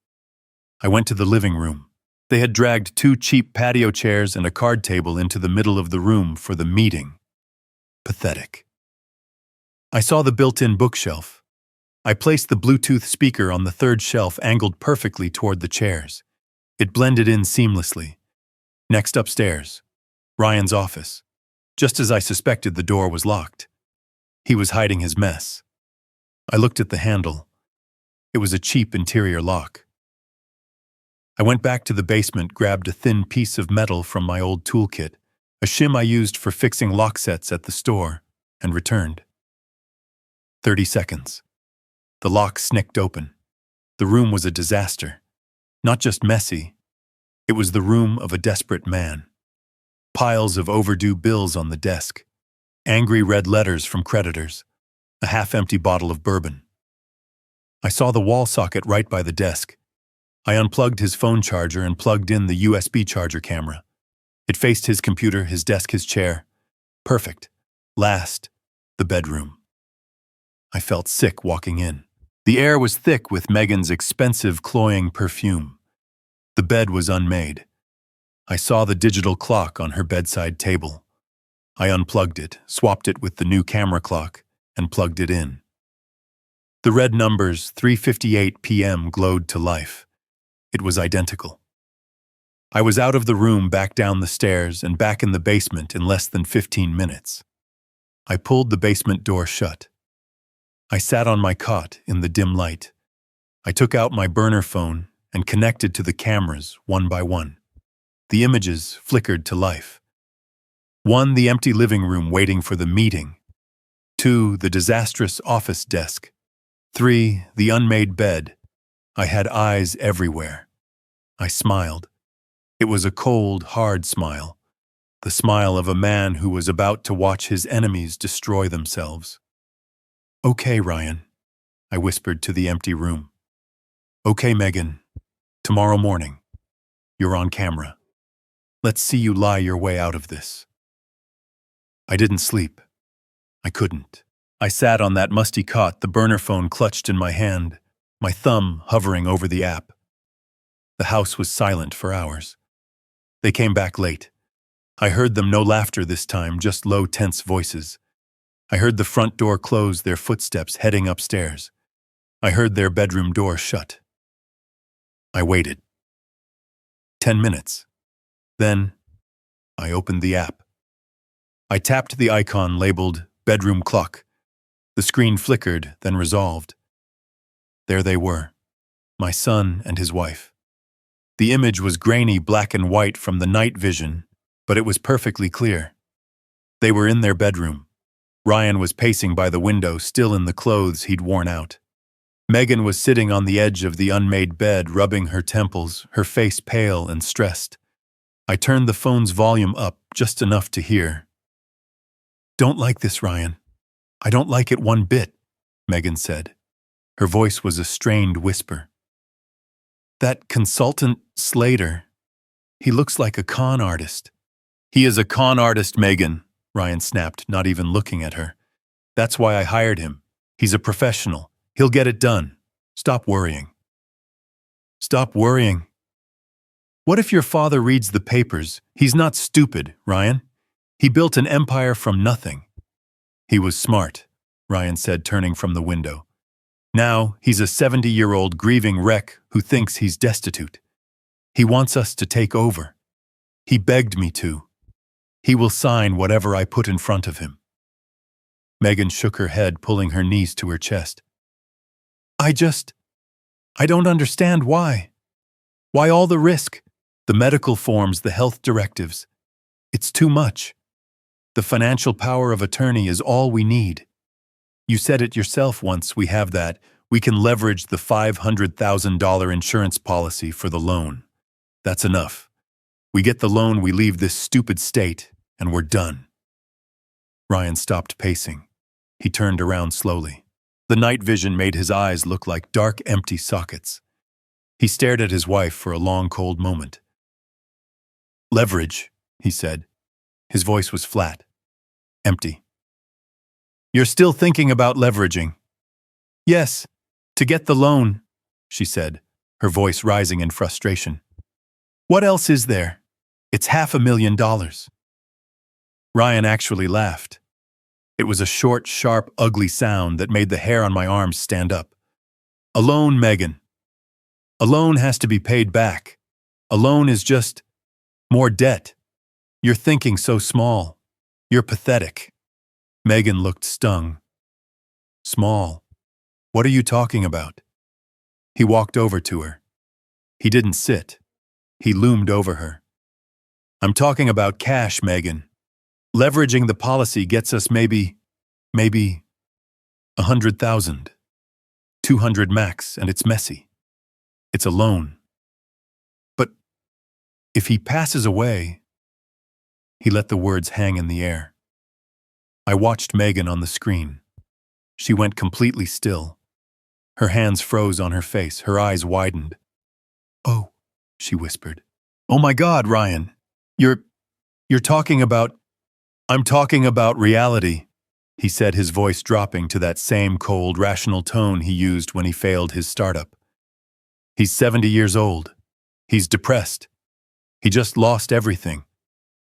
I went to the living room. They had dragged 2 cheap patio chairs and a card table into the middle of the room for the meeting. Pathetic. I saw the built-in bookshelf. I placed the Bluetooth speaker on the 3rd shelf, angled perfectly toward the chairs. It blended in seamlessly. Next upstairs, Ryan's office. Just as I suspected, the door was locked. He was hiding his mess. I looked at the handle. It was a cheap interior lock. I went back to the basement, grabbed a thin piece of metal from my old toolkit, a shim I used for fixing lock sets at the store, and returned. 30 seconds. The lock snicked open. The room was a disaster. Not just messy. It was the room of a desperate man. Piles of overdue bills on the desk. Angry red letters from creditors. A half-empty bottle of bourbon. I saw the wall socket right by the desk. I unplugged his phone charger and plugged in the USB charger camera. It faced his computer, his desk, his chair. Perfect. Last, the bedroom. I felt sick walking in. The air was thick with Megan's expensive, cloying perfume. The bed was unmade. I saw the digital clock on her bedside table. I unplugged it, swapped it with the new camera clock, and plugged it in. The red numbers, 3:58 p.m., glowed to life. It was identical. I was out of the room, back down the stairs, and back in the basement in less than 15 minutes. I pulled the basement door shut. I sat on my cot in the dim light. I took out my burner phone and connected to the cameras one by one. The images flickered to life. 1, the empty living room waiting for the meeting. 2, the disastrous office desk. 3, the unmade bed. I had eyes everywhere. I smiled. It was a cold, hard smile. The smile of a man who was about to watch his enemies destroy themselves. "Okay, Ryan," I whispered to the empty room. "Okay, Megan. Tomorrow morning. You're on camera. Let's see you lie your way out of this." I didn't sleep. I couldn't. I sat on that musty cot, the burner phone clutched in my hand, my thumb hovering over the app. The house was silent for hours. They came back late. I heard them, no laughter this time, just low, tense voices. I heard the front door close, their footsteps heading upstairs. I heard their bedroom door shut. I waited. 10 minutes. Then, I opened the app. I tapped the icon labeled Bedroom Clock. The screen flickered, then resolved. There they were, my son and his wife. The image was grainy black and white from the night vision, but it was perfectly clear. They were in their bedroom. Ryan was pacing by the window, still in the clothes he'd worn out. Megan was sitting on the edge of the unmade bed, rubbing her temples, her face pale and stressed. I turned the phone's volume up just enough to hear. "Don't like this, Ryan. I don't like it one bit," Megan said. Her voice was a strained whisper. "That consultant, Slater, he looks like a con artist." "He is a con artist, Megan," Ryan snapped, not even looking at her. "That's why I hired him. He's a professional. He'll get it done. Stop worrying." "Stop worrying? What if your father reads the papers? He's not stupid, Ryan. He built an empire from nothing." "He was smart," Ryan said, turning from the window. "Now he's a 70-year-old grieving wreck who thinks he's destitute. He wants us to take over. He begged me to. He will sign whatever I put in front of him." Megan shook her head, pulling her knees to her chest. I don't understand why. Why all the risk? The medical forms, the health directives. It's too much. The financial power of attorney is all we need. You said it yourself once, we have that. We can leverage the $500,000 insurance policy for the loan. That's enough. We get the loan, we leave this stupid state, and we're done." Ryan stopped pacing. He turned around slowly. The night vision made his eyes look like dark, empty sockets. He stared at his wife for a long, cold moment. "Leverage," he said. His voice was flat, empty. "You're still thinking about leveraging?" "Yes, to get the loan," she said, her voice rising in frustration. "What else is there? It's $500,000. Ryan actually laughed. It was a short, sharp, ugly sound that made the hair on my arms stand up. "A loan, Megan. A loan has to be paid back. A loan is just more debt. You're thinking so small. You're pathetic." Megan looked stung. "Small? What are you talking about?" He walked over to her. He didn't sit. He loomed over her. "I'm talking about cash, Megan. Leveraging the policy gets us maybe 100,000. 200 max, and it's messy. It's a loan. But if he passes away..." He let the words hang in the air. I watched Megan on the screen. She went completely still. Her hands froze on her face, her eyes widened. Oh, she whispered. Oh my God, Ryan. You're, you're talking about, I'm talking about reality, he said, his voice dropping to that same cold, rational tone he used when he failed his startup. He's 70 years old. He's depressed. He just lost everything.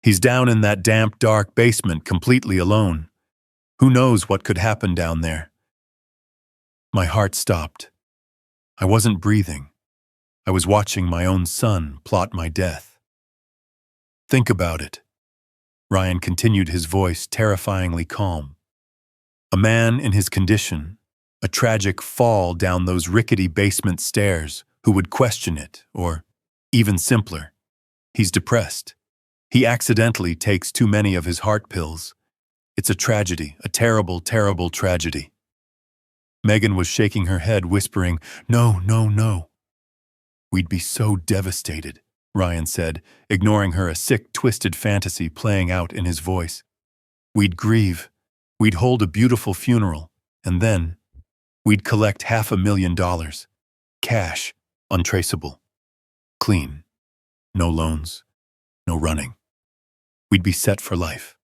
He's down in that damp, dark basement completely alone. Who knows what could happen down there? My heart stopped. I wasn't breathing. I was watching my own son plot my death. Think about it. Ryan continued, his voice terrifyingly calm. A man in his condition, a tragic fall down those rickety basement stairs, who would question it, or, even simpler, he's depressed. He accidentally takes too many of his heart pills. It's a tragedy, a terrible, terrible tragedy. Megan was shaking her head, whispering, "No, no, no." We'd be so devastated, Ryan said, ignoring her, a sick, twisted fantasy playing out in his voice. We'd grieve. We'd hold a beautiful funeral. And then, we'd collect $500,000. Cash, untraceable. Clean. No loans. No running. We'd be set for life.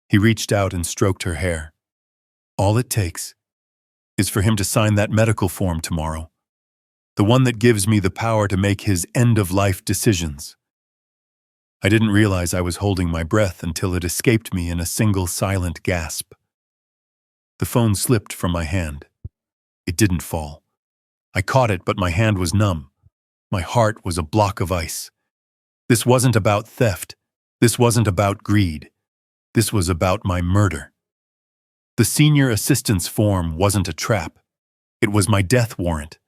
He reached out and stroked her hair. All it takes is for him to sign that medical form tomorrow. The one that gives me the power to make his end-of-life decisions. I didn't realize I was holding my breath until it escaped me in a single silent gasp. The phone slipped from my hand. It didn't fall. I caught it, but my hand was numb. My heart was a block of ice. This wasn't about theft. This wasn't about greed. This was about my murder. The senior assistant's form wasn't a trap. It was my death warrant.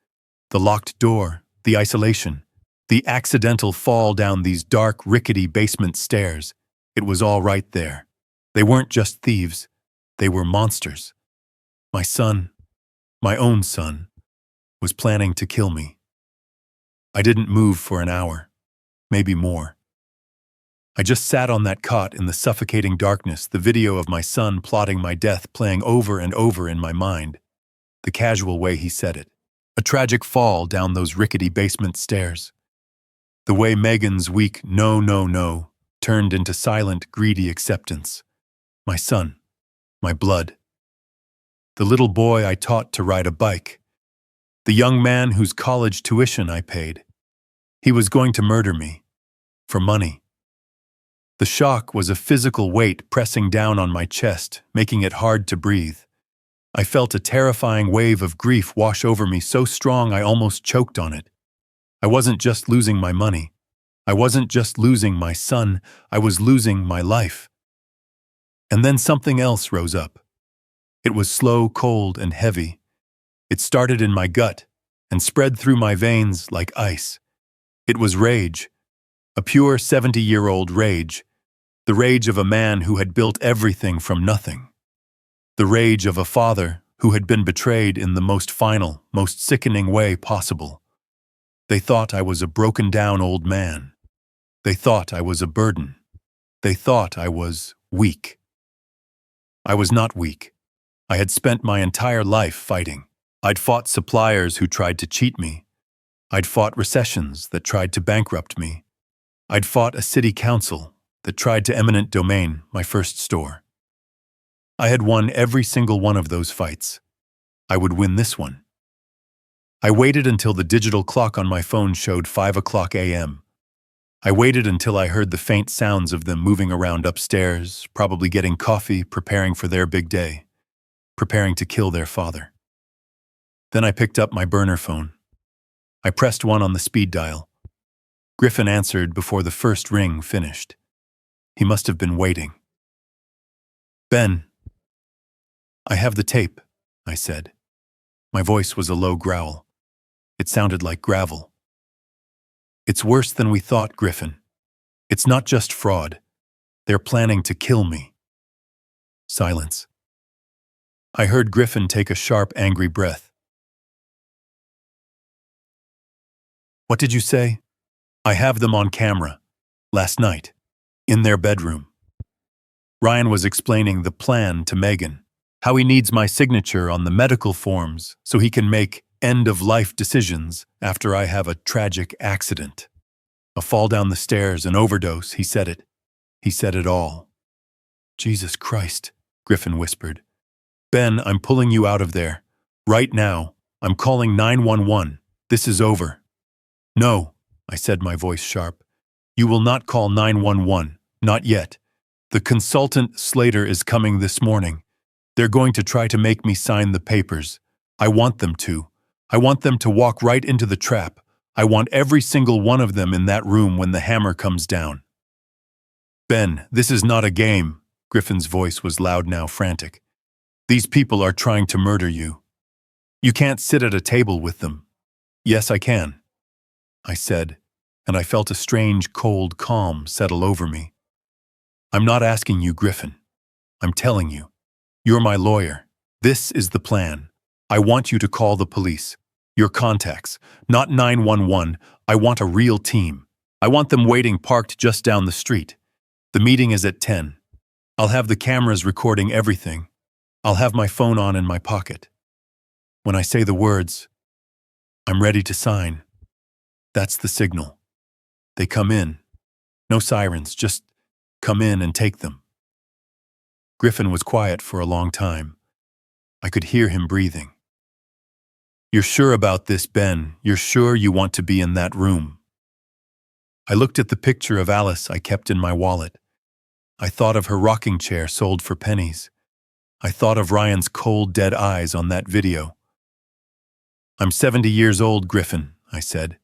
The locked door, the isolation, the accidental fall down these dark, rickety basement stairs. It was all right there. They weren't just thieves. They were monsters. My son, my own son, was planning to kill me. I didn't move for an hour, maybe more. I just sat on that cot in the suffocating darkness, the video of my son plotting my death playing over and over in my mind, the casual way he said it. A tragic fall down those rickety basement stairs. The way Megan's weak "no, no, no" turned into silent, greedy acceptance. My son. My blood. The little boy I taught to ride a bike. The young man whose college tuition I paid. He was going to murder me. For money. The shock was a physical weight pressing down on my chest, making it hard to breathe. I felt a terrifying wave of grief wash over me, so strong I almost choked on it. I wasn't just losing my money. I wasn't just losing my son. I was losing my life. And then something else rose up. It was slow, cold, and heavy. It started in my gut and spread through my veins like ice. It was rage. A pure 70-year-old rage. The rage of a man who had built everything from nothing. The rage of a father who had been betrayed in the most final, most sickening way possible. They thought I was a broken-down old man. They thought I was a burden. They thought I was weak. I was not weak. I had spent my entire life fighting. I'd fought suppliers who tried to cheat me. I'd fought recessions that tried to bankrupt me. I'd fought a city council that tried to eminent domain my first store. I had won every single one of those fights. I would win this one. I waited until the digital clock on my phone showed 5:00 a.m. I waited until I heard the faint sounds of them moving around upstairs, probably getting coffee, preparing for their big day, preparing to kill their father. Then I picked up my burner phone. I pressed 1 on the speed dial. Griffin answered before the first ring finished. He must have been waiting. "Ben." "I have the tape," I said. My voice was a low growl. It sounded like gravel. "It's worse than we thought, Griffin. It's not just fraud. They're planning to kill me." Silence. I heard Griffin take a sharp, angry breath. "What did you say?" "I have them on camera. Last night. In their bedroom." Ryan was explaining the plan to Megan. How he needs my signature on the medical forms so he can make end-of-life decisions after I have a tragic accident. A fall down the stairs, an overdose, he said it. He said it all. Jesus Christ, Griffin whispered. Ben, I'm pulling you out of there. Right now, I'm calling 911. This is over. No, I said, my voice sharp. You will not call 911. Not yet. The consultant Slater is coming this morning. They're going to try to make me sign the papers. I want them to. I want them to walk right into the trap. I want every single one of them in that room when the hammer comes down. Ben, this is not a game. Griffin's voice was loud now, frantic. These people are trying to murder you. You can't sit at a table with them. Yes, I can, I said, and I felt a strange, cold calm settle over me. I'm not asking you, Griffin. I'm telling you. You're my lawyer. This is the plan. I want you to call the police. Your contacts. Not 911. I want a real team. I want them waiting parked just down the street. The meeting is at 10. I'll have the cameras recording everything. I'll have my phone on in my pocket. When I say the words, I'm ready to sign. That's the signal. They come in. No sirens, just come in and take them. Griffin was quiet for a long time. I could hear him breathing. You're sure about this, Ben? You're sure you want to be in that room? I looked at the picture of Alice I kept in my wallet. I thought of her rocking chair sold for pennies. I thought of Ryan's cold, dead eyes on that video. I'm 70 years old, Griffin, I said.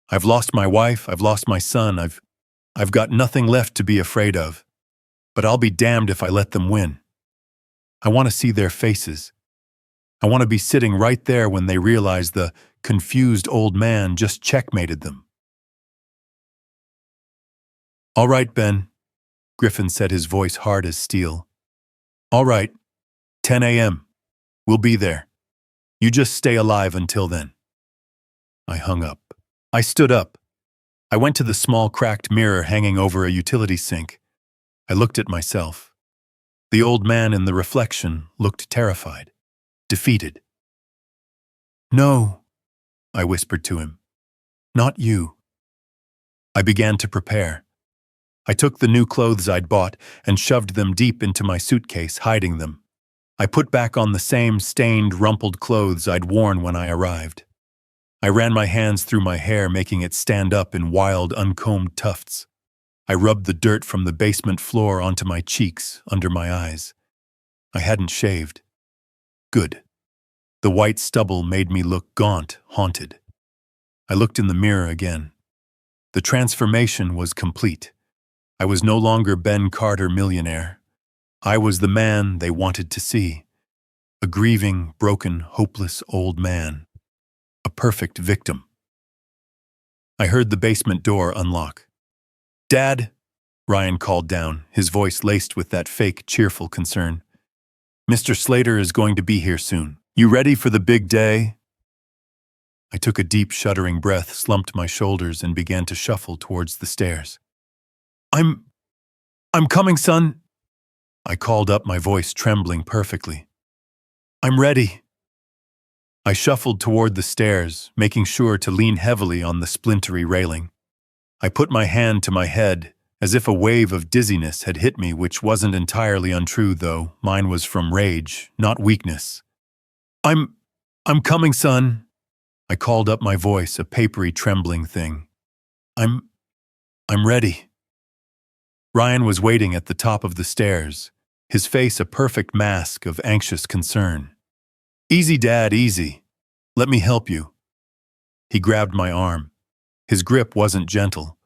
I've lost my wife, I've lost my son, I've got nothing left to be afraid of. But I'll be damned if I let them win. I want to see their faces. I want to be sitting right there when they realize the confused old man just checkmated them. All right, Ben, Griffin said, his voice hard as steel. All right, 10 a.m. We'll be there. You just stay alive until then. I hung up. I stood up. I went to the small cracked mirror hanging over a utility sink. I looked at myself. The old man in the reflection looked terrified, defeated. No, I whispered to him. Not you. I began to prepare. I took the new clothes I'd bought and shoved them deep into my suitcase, hiding them. I put back on the same stained, rumpled clothes I'd worn when I arrived. I ran my hands through my hair, making it stand up in wild, uncombed tufts. I rubbed the dirt from the basement floor onto my cheeks, under my eyes. I hadn't shaved. Good. The white stubble made me look gaunt, haunted. I looked in the mirror again. The transformation was complete. I was no longer Ben Carter, millionaire. I was the man they wanted to see. A grieving, broken, hopeless old man. A perfect victim. I heard the basement door unlock. Dad, Ryan called down, his voice laced with that fake, cheerful concern. Mr. Slater is going to be here soon. You ready for the big day? I took a deep, shuddering breath, slumped my shoulders, and began to shuffle towards the stairs. I'm coming, son, I called up, my voice trembling perfectly. I'm ready. I shuffled toward the stairs, making sure to lean heavily on the splintery railing. I put my hand to my head, as if a wave of dizziness had hit me, which wasn't entirely untrue, though. Mine was from rage, not weakness. I'm coming, son, I called up, my voice a papery, trembling thing. I'm ready. Ryan was waiting at the top of the stairs, his face a perfect mask of anxious concern. Easy, Dad, easy. Let me help you. He grabbed my arm. His grip wasn't gentle.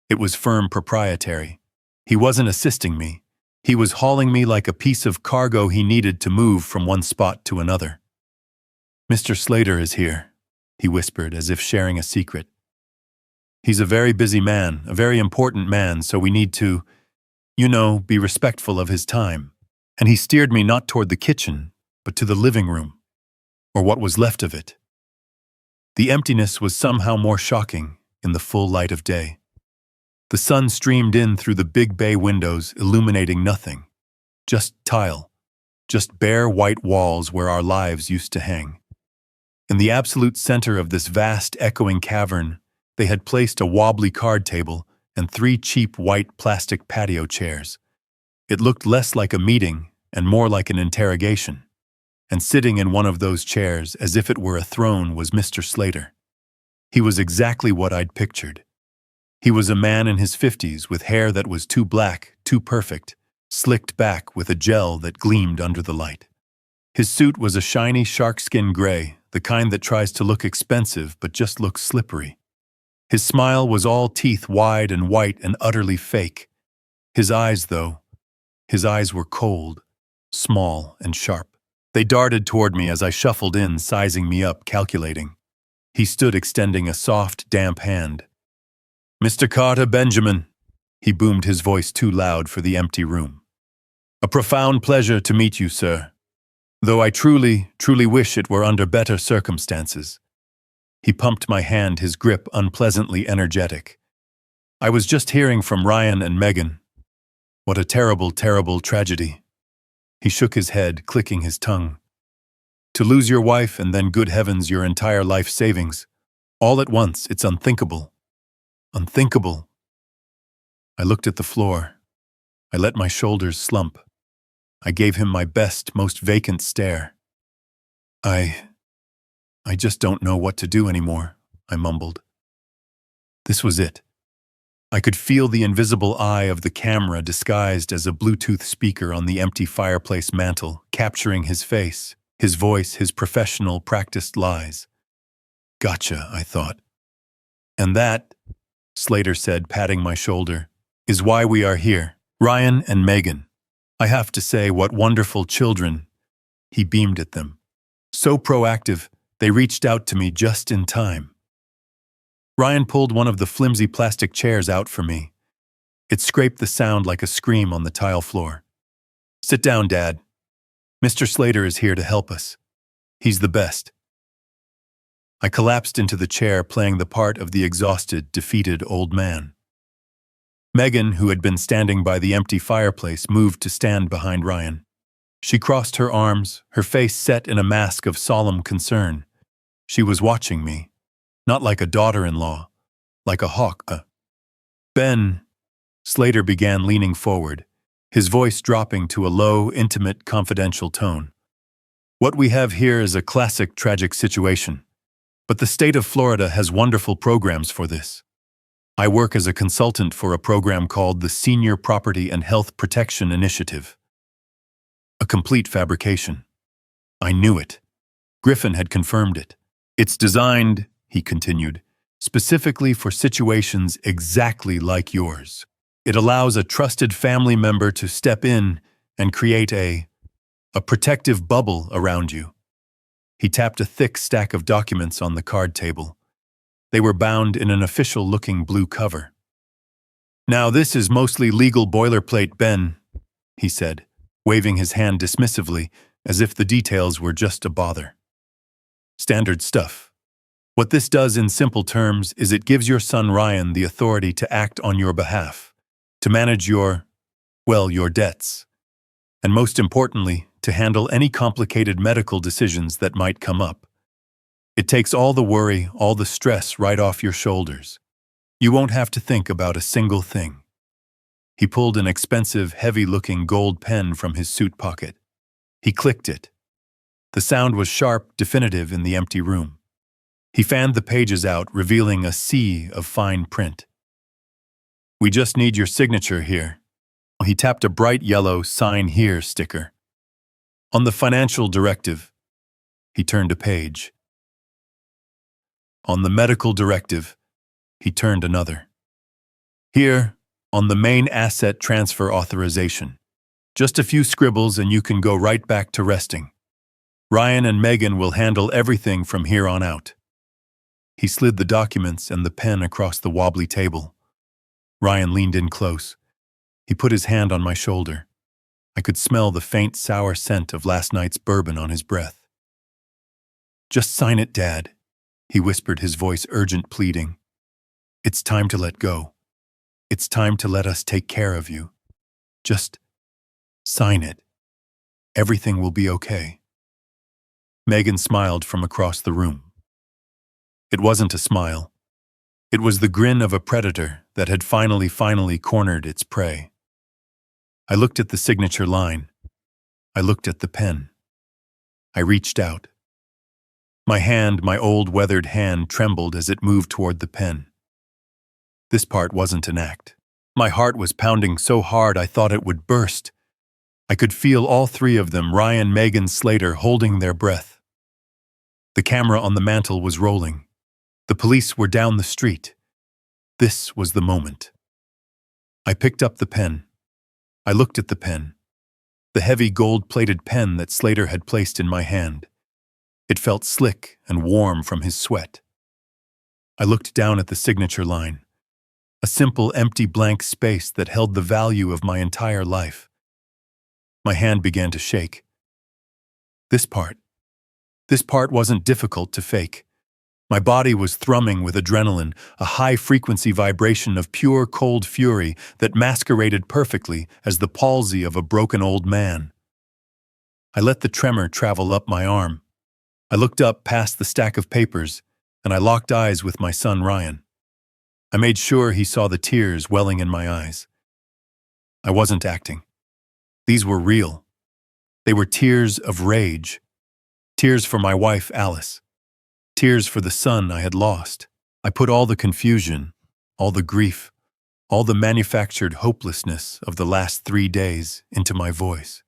It was firm, proprietary. He wasn't assisting me. He was hauling me like a piece of cargo he needed to move from one spot to another. Mr. Slater is here, he whispered, as if sharing a secret. He's a very busy man, a very important man, so we need to, be respectful of his time. And he steered me not toward the kitchen, but to the living room, or what was left of it. The emptiness was somehow more shocking in the full light of day. The sun streamed in through the big bay windows, illuminating nothing. Just tile, just bare white walls where our lives used to hang. In the absolute center of this vast, echoing cavern, they had placed a wobbly card table and 3 cheap white plastic patio chairs. It looked less like a meeting and more like an interrogation. And sitting in one of those chairs, as if it were a throne, was Mr. Slater. He was exactly what I'd pictured. He was a man in his 50s with hair that was too black, too perfect, slicked back with a gel that gleamed under the light. His suit was a shiny sharkskin gray, the kind that tries to look expensive but just looks slippery. His smile was all teeth, wide and white and utterly fake. His eyes, though, his eyes were cold, small and sharp. They darted toward me as I shuffled in, sizing me up, calculating. He stood extending a soft, damp hand. "Mr. Carter Benjamin," he boomed, his voice too loud for the empty room. "A profound pleasure to meet you, sir. Though I truly, truly wish it were under better circumstances." He pumped my hand, his grip unpleasantly energetic. "I was just hearing from Ryan and Megan. What a terrible, terrible tragedy." He shook his head, clicking his tongue. "To lose your wife and then, good heavens, your entire life savings. All at once, it's unthinkable. Unthinkable." I looked at the floor. I let my shoulders slump. I gave him my best, most vacant stare. I just don't know what to do anymore," I mumbled. This was it. I could feel the invisible eye of the camera disguised as a Bluetooth speaker on the empty fireplace mantel, capturing his face, his voice, his professional, practiced lies. "Gotcha," I thought. "And that," Slater said, patting my shoulder, "is why we are here. Ryan and Megan. I have to say, what wonderful children." He beamed at them. "So proactive, they reached out to me just in time." Ryan pulled one of the flimsy plastic chairs out for me. It scraped the sound like a scream on the tile floor. "Sit down, Dad. Mr. Slater is here to help us. He's the best." I collapsed into the chair, playing the part of the exhausted, defeated old man. Megan, who had been standing by the empty fireplace, moved to stand behind Ryan. She crossed her arms, her face set in a mask of solemn concern. She was watching me, not like a daughter-in-law, like a hawk. "Ben," Slater began, leaning forward, his voice dropping to a low, intimate, confidential tone. "What we have here is a classic tragic situation, but the state of Florida has wonderful programs for this. I work as a consultant for a program called the Senior Property and Health Protection Initiative." A complete fabrication. I knew it. Griffin had confirmed it. "It's designed," he continued, "specifically for situations exactly like yours. It allows a trusted family member to step in and create a protective bubble around you." He tapped a thick stack of documents on the card table. They were bound in an official-looking blue cover. "Now, this is mostly legal boilerplate, Ben," he said, waving his hand dismissively, as if the details were just a bother. "Standard stuff. What this does in simple terms is it gives your son Ryan the authority to act on your behalf, to manage your debts, and most importantly, to handle any complicated medical decisions that might come up. It takes all the worry, all the stress right off your shoulders. You won't have to think about a single thing." He pulled an expensive, heavy-looking gold pen from his suit pocket. He clicked it. The sound was sharp, definitive in the empty room. He fanned the pages out, revealing a sea of fine print. "We just need your signature here." He tapped a bright yellow "Sign Here" sticker. "On the financial directive." He turned a page. "On the medical directive." He turned another. "Here, on the main asset transfer authorization. Just a few scribbles and you can go right back to resting. Ryan and Megan will handle everything from here on out." He slid the documents and the pen across the wobbly table. Ryan leaned in close. He put his hand on my shoulder. I could smell the faint, sour scent of last night's bourbon on his breath. "Just sign it, Dad," he whispered, his voice urgent, pleading. "It's time to let go. It's time to let us take care of you. Just sign it. Everything will be okay." Megan smiled from across the room. It wasn't a smile. It was the grin of a predator that had finally cornered its prey. I looked at the signature line. I looked at the pen. I reached out. My old weathered hand, trembled as it moved toward the pen. This part wasn't an act. My heart was pounding so hard I thought it would burst. I could feel all three of them, Ryan, Megan, Slater, holding their breath. The camera on the mantel was rolling. The police were down the street. This was the moment. I picked up the pen. I looked at the pen. The heavy gold-plated pen that Slater had placed in my hand. It felt slick and warm from his sweat. I looked down at the signature line. A simple, empty blank space that held the value of my entire life. My hand began to shake. This part wasn't difficult to fake. My body was thrumming with adrenaline, a high-frequency vibration of pure, cold fury that masqueraded perfectly as the palsy of a broken old man. I let the tremor travel up my arm. I looked up past the stack of papers, and I locked eyes with my son Ryan. I made sure he saw the tears welling in my eyes. I wasn't acting. These were real. They were tears of rage. Tears for my wife, Alice. Tears for the son I had lost. I put all the confusion, all the grief, all the manufactured hopelessness of the last 3 days into my voice.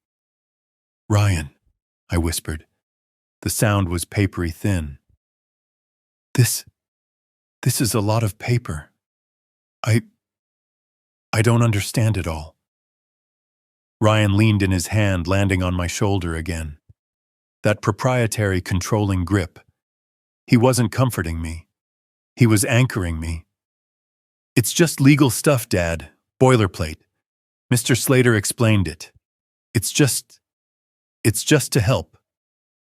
Ryan, I whispered. The sound was papery thin. This is a lot of paper. I don't understand it all. Ryan leaned in his hand, landing on my shoulder again. That proprietary, controlling grip. He wasn't comforting me. He was anchoring me. It's just legal stuff, Dad. Boilerplate. Mr. Slater explained it. It's just to help.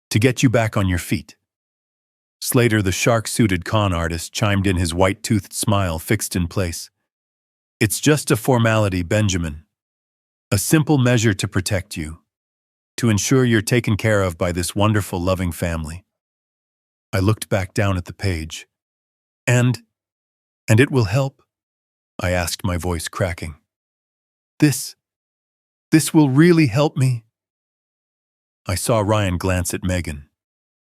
To get you back on your feet. Slater, the shark-suited con artist, chimed in, his white-toothed smile fixed in place. It's just a formality, Benjamin. A simple measure to protect you. To ensure you're taken care of by this wonderful, loving family. I looked back down at the page. And it will help? I asked, my voice cracking. This will really help me? I saw Ryan glance at Megan.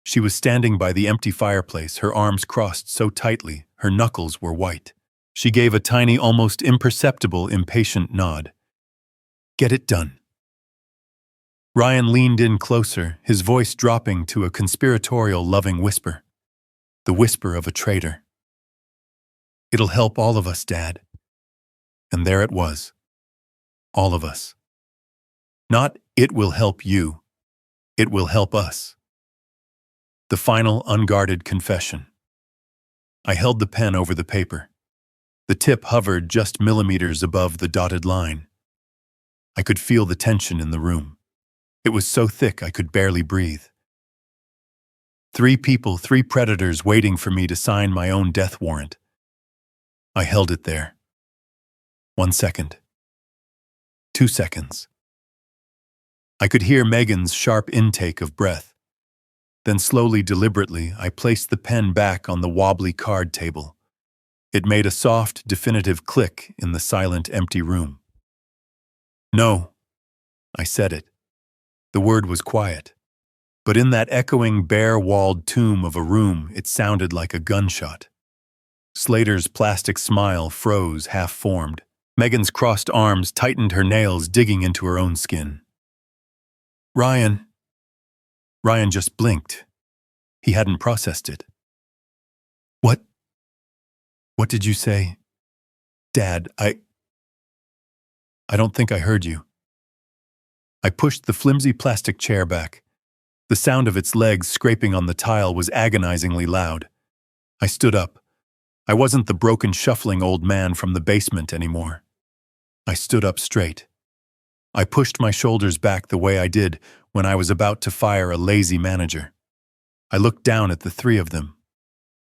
She was standing by the empty fireplace, her arms crossed so tightly, her knuckles were white. She gave a tiny, almost imperceptible, impatient nod. Get it done. Ryan leaned in closer, his voice dropping to a conspiratorial, loving whisper. The whisper of a traitor. It'll help all of us, Dad. And there it was. All of us. Not, it will help you. It will help us. The final, unguarded confession. I held the pen over the paper. The tip hovered just millimeters above the dotted line. I could feel the tension in the room. It was so thick I could barely breathe. 3 people, 3 predators waiting for me to sign my own death warrant. I held it there. 1 second. 2 seconds. I could hear Megan's sharp intake of breath. Then slowly, deliberately, I placed the pen back on the wobbly card table. It made a soft, definitive click in the silent, empty room. No, I said it. The word was quiet. But in that echoing, bare-walled tomb of a room, it sounded like a gunshot. Slater's plastic smile froze, half-formed. Megan's crossed arms tightened, her nails digging into her own skin. Ryan just blinked. He hadn't processed it. What did you say? Dad, I don't think I heard you. I pushed the flimsy plastic chair back. The sound of its legs scraping on the tile was agonizingly loud. I stood up. I wasn't the broken, shuffling old man from the basement anymore. I stood up straight. I pushed my shoulders back the way I did when I was about to fire a lazy manager. I looked down at the 3 of them.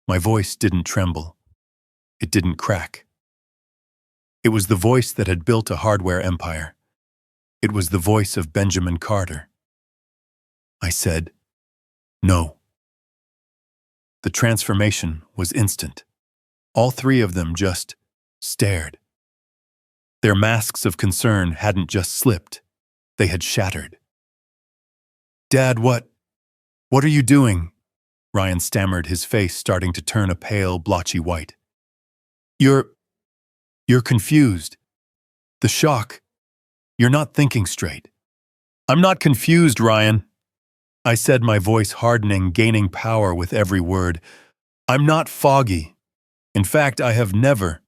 My voice didn't tremble. It didn't crack. It was the voice that had built a hardware empire. It was the voice of Benjamin Carter. I said, No. The transformation was instant. All three of them just stared. Their masks of concern hadn't just slipped, they had shattered. "Dad, what are you doing?" Ryan stammered, his face starting to turn a pale, blotchy white. You're confused. The shock. You're not thinking straight." "I'm not confused, Ryan," I said, my voice hardening, gaining power with every word. "I'm not foggy. In fact, I have never,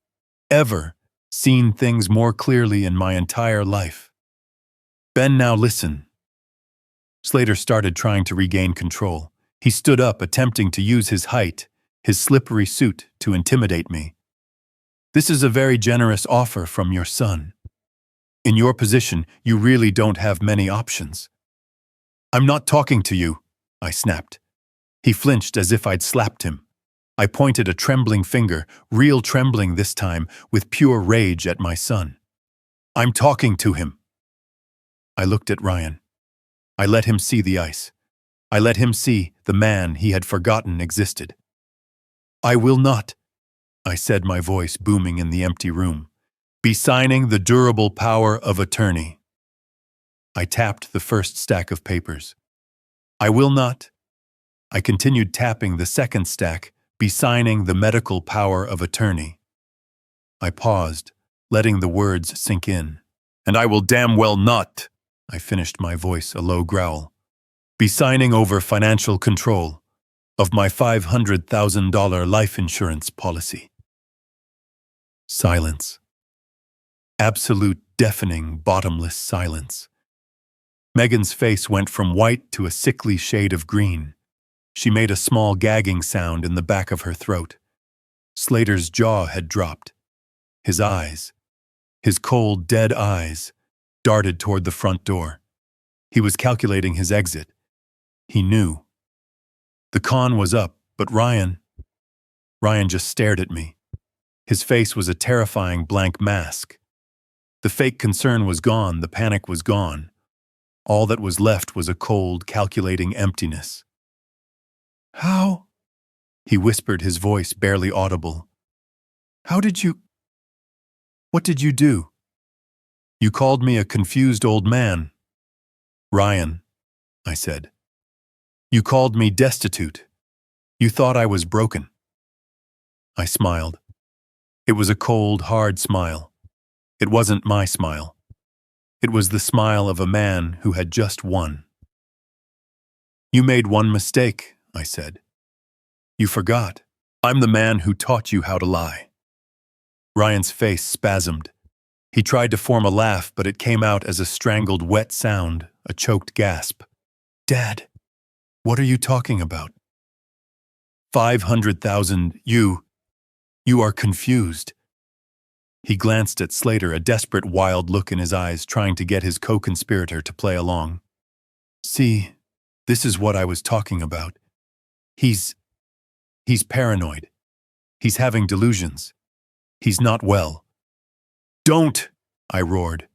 ever seen things more clearly in my entire life." "Ben, now listen." Slater started trying to regain control. He stood up, attempting to use his height, his slippery suit, to intimidate me. "This is a very generous offer from your son. In your position, you really don't have many options." "I'm not talking to you," I snapped. He flinched as if I'd slapped him. I pointed a trembling finger, real trembling this time, with pure rage at my son. "I'm talking to him." I looked at Ryan. I let him see the ice. I let him see the man he had forgotten existed. "I will not," I said, my voice booming in the empty room, "be signing the durable power of attorney." I tapped the first stack of papers. "I will not." I continued tapping the second stack, "be signing the medical power of attorney." I paused, letting the words sink in. "And I will damn well not," I finished, my voice a low growl, "be signing over financial control of my $500,000 life insurance policy." Silence. Absolute, deafening, bottomless silence. Megan's face went from white to a sickly shade of green. She made a small gagging sound in the back of her throat. Slater's jaw had dropped. His eyes, his cold, dead eyes, darted toward the front door. He was calculating his exit. He knew. The con was up, but Ryan just stared at me. His face was a terrifying blank mask. The fake concern was gone, the panic was gone. All that was left was a cold, calculating emptiness. "How?" he whispered, his voice barely audible. "How did you... What did you do?" "You called me a confused old man." "Ryan," I said. "You called me destitute. You thought I was broken." I smiled. It was a cold, hard smile. It wasn't my smile. It was the smile of a man who had just won. "You made one mistake," I said. "You forgot. I'm the man who taught you how to lie." Ryan's face spasmed. He tried to form a laugh, but it came out as a strangled, wet sound, a choked gasp. "Dad, what are you talking about?" "500,000, you are confused." He glanced at Slater, a desperate, wild look in his eyes, trying to get his co-conspirator to play along. "See, this is what I was talking about. He's paranoid. He's having delusions. He's not well." "Don't!" I roared.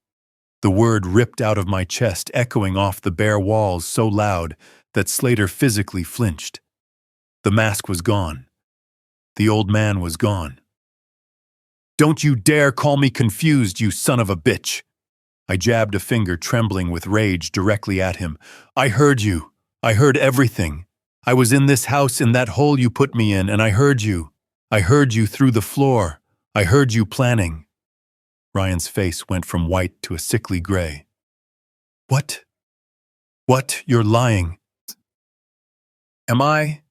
The word ripped out of my chest, echoing off the bare walls so loud that Slater physically flinched. The mask was gone. The old man was gone. "Don't you dare call me confused, you son of a bitch!" I jabbed a finger, trembling with rage, directly at him. "I heard you. I heard everything. I was in this house, in that hole you put me in, and I heard you. I heard you through the floor. I heard you planning." Ryan's face went from white to a sickly gray. What? You're lying." "Am I?"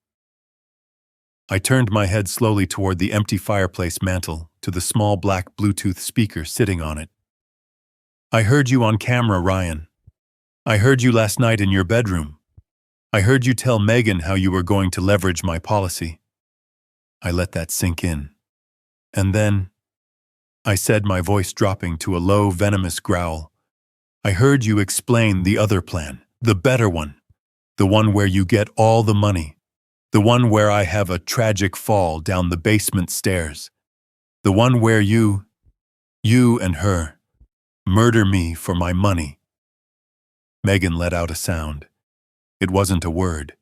I turned my head slowly toward the empty fireplace mantel, to the small black Bluetooth speaker sitting on it. "I heard you on camera, Ryan. I heard you last night in your bedroom. I heard you tell Megan how you were going to leverage my policy." I let that sink in. "And then," I said, my voice dropping to a low, venomous growl, "I heard you explain the other plan, the better one, the one where you get all the money, the one where I have a tragic fall down the basement stairs, the one where you and her, murder me for my money." Megan let out a sound. It wasn't a word.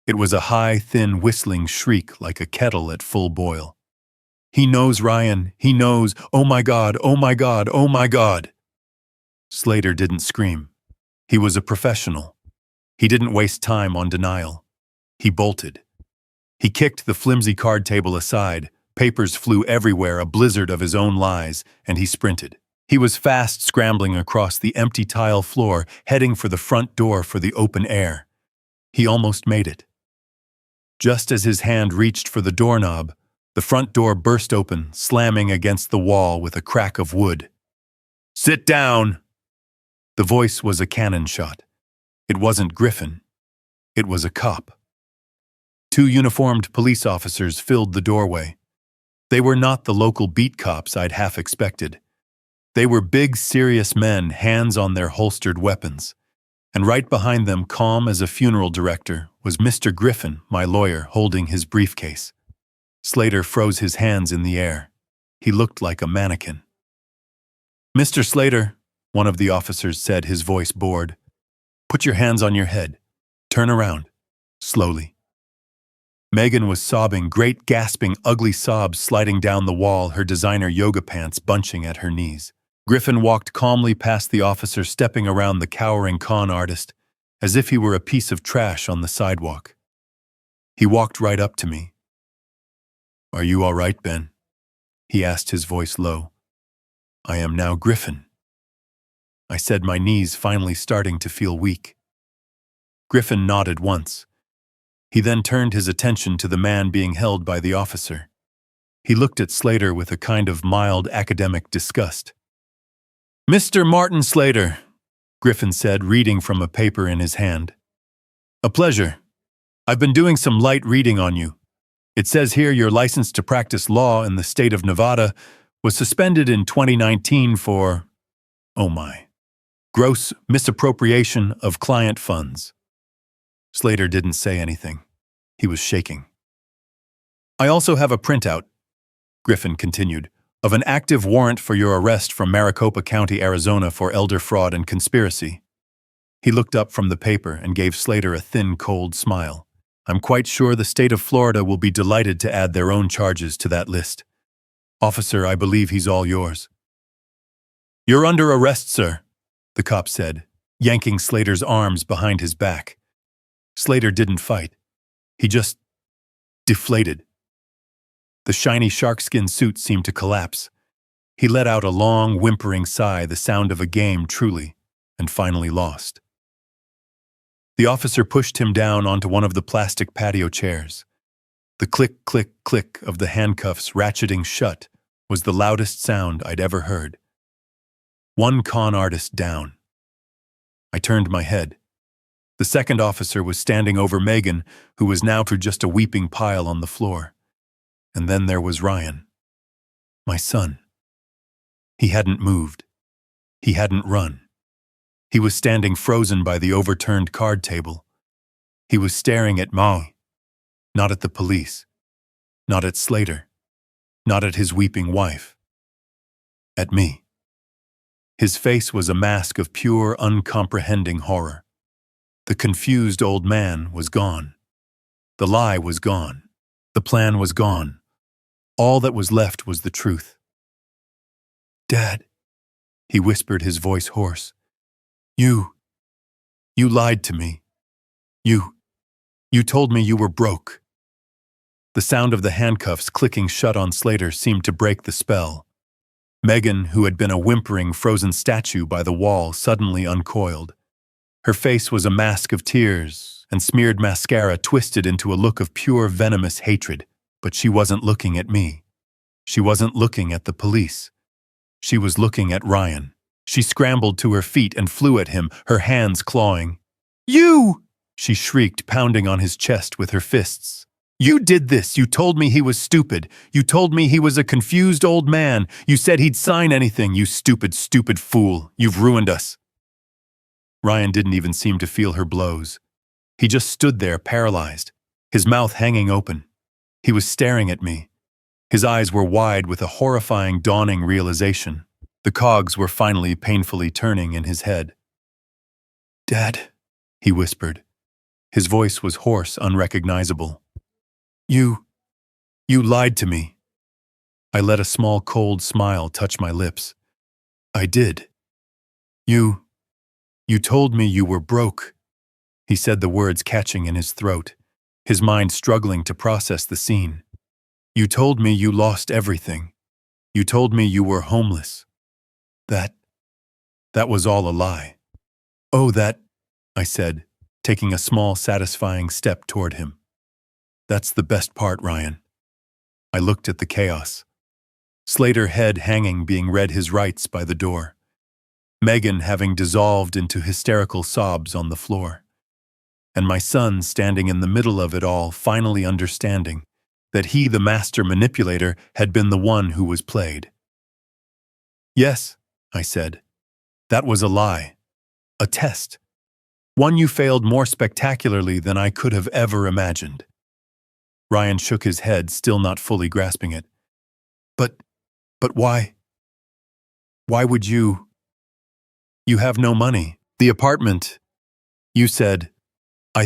It was a high, thin, whistling shriek like a kettle at full boil. "He knows, Ryan. He knows. Oh my God, oh my God, oh my God." Slater didn't scream. He was a professional. He didn't waste time on denial. He bolted. He kicked the flimsy card table aside. Papers flew everywhere, a blizzard of his own lies, and he sprinted. He was fast scrambling across the empty tile floor, heading for the front door for the open air. He almost made it. Just as his hand reached for the doorknob, the front door burst open, slamming against the wall with a crack of wood. "Sit down!" The voice was a cannon shot. It wasn't Griffin. It was a cop. Two uniformed police officers filled the doorway. They were not the local beat cops I'd half expected. They were big, serious men, hands on their holstered weapons. And right behind them, calm as a funeral director, was Mr. Griffin, my lawyer, holding his briefcase. Slater froze his hands in the air. He looked like a mannequin. "Mr. Slater," one of the officers said, his voice bored, "put your hands on your head. Turn around. Slowly." Megan was sobbing, great gasping, ugly sobs sliding down the wall, her designer yoga pants bunching at her knees. Griffin walked calmly past the officer, stepping around the cowering con artist, as if he were a piece of trash on the sidewalk. He walked right up to me. "Are you all right, Ben?" he asked, his voice low. "I am now Griffin." I said, my knees finally starting to feel weak. Griffin nodded once. He then turned his attention to the man being held by the officer. He looked at Slater with a kind of mild academic disgust. "Mr. Martin Slater," Griffin said, reading from a paper in his hand. "A pleasure. I've been doing some light reading on you. It says here your license to practice law in the state of Nevada was suspended in 2019 for, oh my, gross misappropriation of client funds." Slater didn't say anything. He was shaking. "I also have a printout," Griffin continued, "of an active warrant for your arrest from Maricopa County, Arizona for elder fraud and conspiracy." He looked up from the paper and gave Slater a thin, cold smile. "I'm quite sure the state of Florida will be delighted to add their own charges to that list. Officer, I believe he's all yours." "You're under arrest, sir," the cop said, yanking Slater's arms behind his back. Slater didn't fight. He just deflated. The shiny sharkskin suit seemed to collapse. He let out a long, whimpering sigh, the sound of a game truly, and finally lost. The officer pushed him down onto one of the plastic patio chairs. The click, click, click of the handcuffs ratcheting shut was the loudest sound I'd ever heard. One con artist down. I turned my head. The second officer was standing over Megan, who was now just a weeping pile on the floor. And then there was Ryan. My son. He hadn't moved. He hadn't run. He was standing frozen by the overturned card table. He was staring at me, not at the police, not at Slater, not at his weeping wife. At me. His face was a mask of pure, uncomprehending horror. The confused old man was gone. The lie was gone. The plan was gone. All that was left was the truth. "Dad," he whispered, his voice hoarse. You lied to me. You told me you were broke." The sound of the handcuffs clicking shut on Slater seemed to break the spell. Megan, who had been a whimpering, frozen statue by the wall, suddenly uncoiled. Her face was a mask of tears, and smeared mascara twisted into a look of pure, venomous hatred. But she wasn't looking at me. She wasn't looking at the police. She was looking at Ryan. She scrambled to her feet and flew at him, her hands clawing. "You!" she shrieked, pounding on his chest with her fists. "You did this! You told me he was stupid! You told me he was a confused old man! You said he'd sign anything, you stupid, stupid fool! You've ruined us!" Ryan didn't even seem to feel her blows. He just stood there, paralyzed, his mouth hanging open. He was staring at me. His eyes were wide with a horrifying, dawning realization. The cogs were finally painfully turning in his head. "Dad," he whispered. His voice was hoarse, unrecognizable. You lied to me. I let a small cold smile touch my lips. I did. You told me you were broke. He said the words catching in his throat, his mind struggling to process the scene. You told me you lost everything. You told me you were homeless. That was all a lie. Oh, I said, taking a small, satisfying step toward him. That's the best part, Ryan. I looked at the chaos. Slater head hanging being read his rights by the door. Megan having dissolved into hysterical sobs on the floor. And my son standing in the middle of it all, finally understanding that he, the master manipulator, had been the one who was played. Yes, I said. That was a lie. A test. One you failed more spectacularly than I could have ever imagined. Ryan shook his head, still not fully grasping it. But why? Why would you? You have no money. The apartment. You said, I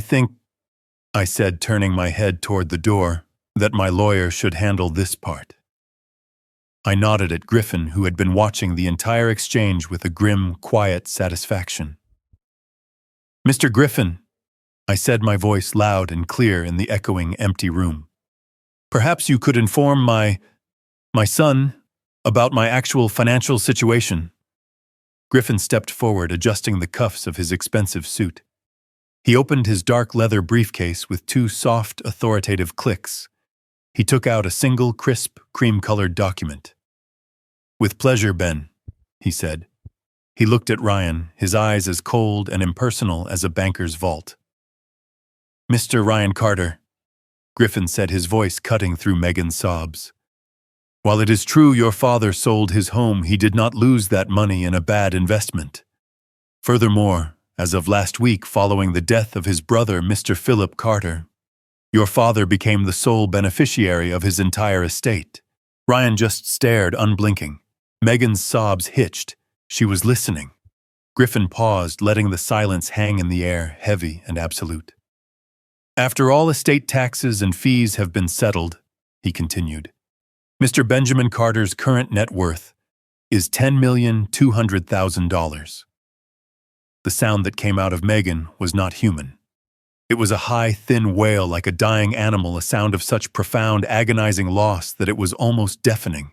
said, turning my head toward the door, that my lawyer should handle this part. I nodded at Griffin, who had been watching the entire exchange with a grim, quiet satisfaction. Mr. Griffin, I said, my voice loud and clear in the echoing, empty room. Perhaps you could inform my son about my actual financial situation. Griffin stepped forward, adjusting the cuffs of his expensive suit. He opened his dark leather briefcase with two soft, authoritative clicks. He took out a single, crisp, cream-colored document. With pleasure, Ben, he said. He looked at Ryan, his eyes as cold and impersonal as a banker's vault. Mr. Ryan Carter, Griffin said, his voice cutting through Megan's sobs. While it is true your father sold his home, he did not lose that money in a bad investment. Furthermore, as of last week following the death of his brother, Mr. Philip Carter, your father became the sole beneficiary of his entire estate. Ryan just stared, unblinking. Megan's sobs hitched. She was listening. Griffin paused, letting the silence hang in the air, heavy and absolute. After all estate taxes and fees have been settled, he continued, Mr. Benjamin Carter's current net worth is $10,200,000. The sound that came out of Megan was not human. It was a high, thin wail like a dying animal, a sound of such profound, agonizing loss that it was almost deafening.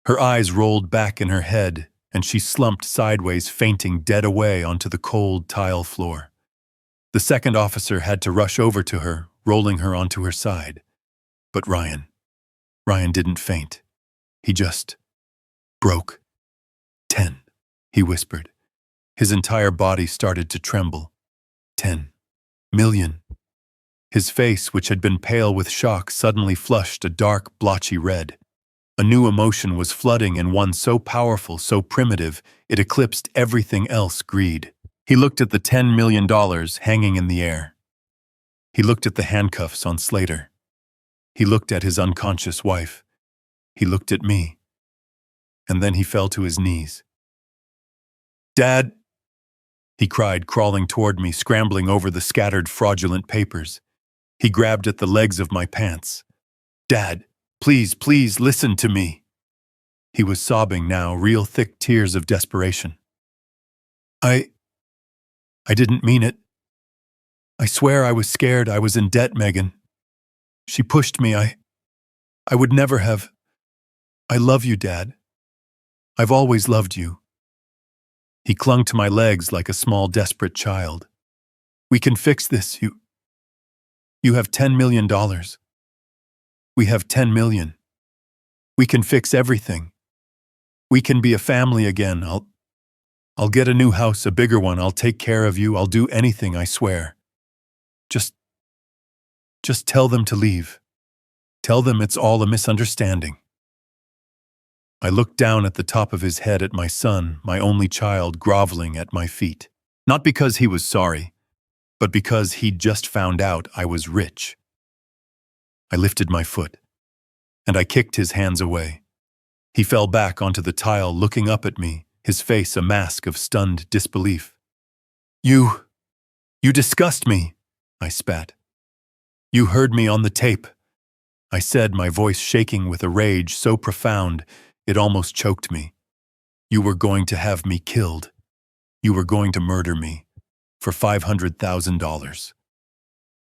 Her eyes rolled back in her head, and she slumped sideways, fainting dead away onto the cold tile floor. The second officer had to rush over to her, rolling her onto her side. But Ryan didn't faint. He just broke. 10, he whispered. His entire body started to tremble. 10 million. His face, which had been pale with shock, suddenly flushed a dark, blotchy red. A new emotion was flooding, and one so powerful, so primitive, it eclipsed everything else: greed. He looked at the $10 million hanging in the air. He looked at the handcuffs on Slater. He looked at his unconscious wife. He looked at me. And then he fell to his knees. Dad, he cried, crawling toward me, scrambling over the scattered fraudulent papers. He grabbed at the legs of my pants. Dad, please, please listen to me. He was sobbing now, real thick tears of desperation. I didn't mean it. I swear I was scared. I was in debt, Megan. She pushed me. I would never have. I love you, Dad. I've always loved you. He clung to my legs like a small, desperate child. We can fix this. You have $10 million. We have 10 million. We can fix everything. We can be a family again. I'll get a new house, a bigger one. I'll take care of you. I'll do anything, I swear. Just tell them to leave. Tell them it's all a misunderstanding. I looked down at the top of his head at my son, my only child, groveling at my feet. Not because he was sorry, but because he'd just found out I was rich. I lifted my foot, and I kicked his hands away. He fell back onto the tile, looking up at me, his face a mask of stunned disbelief. You disgust me, I spat. You heard me on the tape, I said, my voice shaking with a rage so profound it almost choked me. You were going to have me killed. You were going to murder me for $500,000.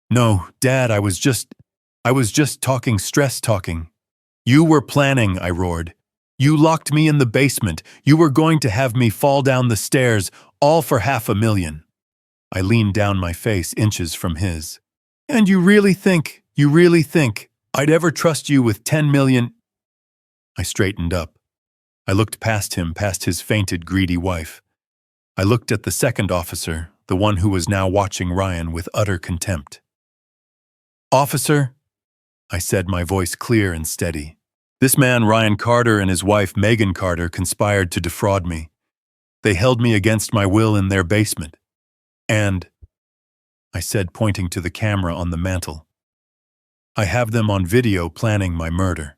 No, Dad, I was just stress talking. You were planning, I roared. You locked me in the basement. You were going to have me fall down the stairs, all for $500,000. I leaned down, my face inches from his. And you really think I'd ever trust you with 10 million? I straightened up. I looked past him, past his fainted, greedy wife. I looked at the second officer, the one who was now watching Ryan with utter contempt. Officer, I said, my voice clear and steady. This man, Ryan Carter, and his wife, Megan Carter, conspired to defraud me. They held me against my will in their basement. And, I said, pointing to the camera on the mantel, I have them on video planning my murder.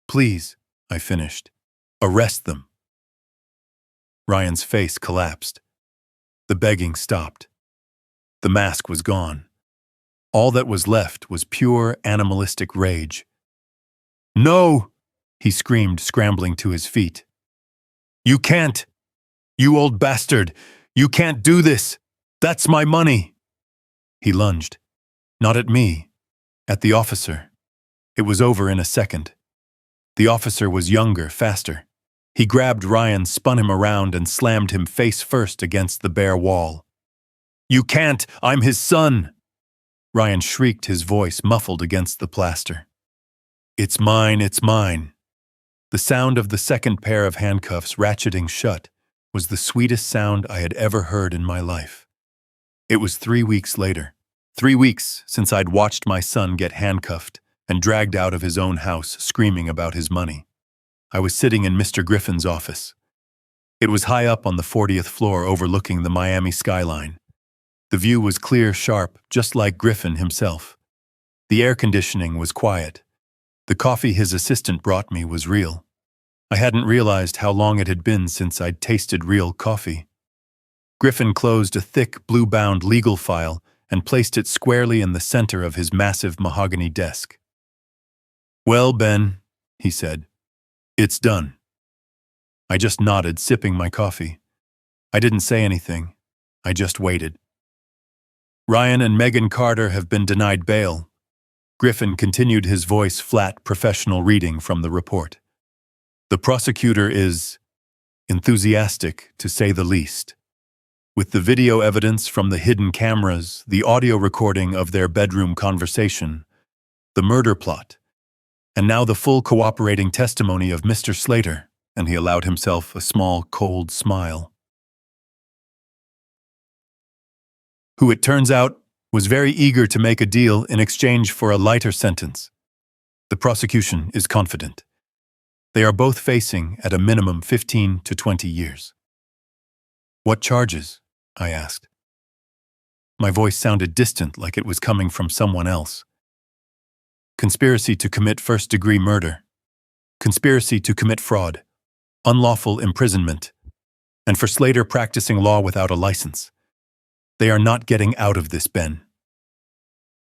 Please, I finished, arrest them. Ryan's face collapsed. The begging stopped. The mask was gone. All that was left was pure animalistic rage. No, he screamed, scrambling to his feet. You can't! You old bastard! You can't do this! That's my money! He lunged. Not at me. At the officer. It was over in a second. The officer was younger, faster. He grabbed Ryan, spun him around, and slammed him face first against the bare wall. You can't! I'm his son! Ryan shrieked, his voice muffled against the plaster. It's mine, it's mine. The sound of the second pair of handcuffs ratcheting shut was the sweetest sound I had ever heard in my life. It was 3 weeks later. 3 weeks since I'd watched my son get handcuffed and dragged out of his own house screaming about his money. I was sitting in Mr. Griffin's office. It was high up on the 40th floor overlooking the Miami skyline. The view was clear, sharp, just like Griffin himself. The air conditioning was quiet. The coffee his assistant brought me was real. I hadn't realized how long it had been since I'd tasted real coffee. Griffin closed a thick, blue-bound legal file and placed it squarely in the center of his massive mahogany desk. Well, Ben, he said, it's done. I just nodded, sipping my coffee. I didn't say anything. I just waited. Ryan and Megan Carter have been denied bail. Griffin continued, his voice flat, professional reading from the report. The prosecutor is enthusiastic, to say the least. With the video evidence from the hidden cameras, the audio recording of their bedroom conversation, the murder plot, and now the full cooperating testimony of Mr. Slater, and he allowed himself a small, cold smile. Who, it turns out, was very eager to make a deal in exchange for a lighter sentence. The prosecution is confident. They are both facing, at a minimum, 15 to 20 years. What charges? I asked. My voice sounded distant, like it was coming from someone else. Conspiracy to commit first-degree murder, conspiracy to commit fraud, unlawful imprisonment, and for Slater practicing law without a license. They are not getting out of this, Ben.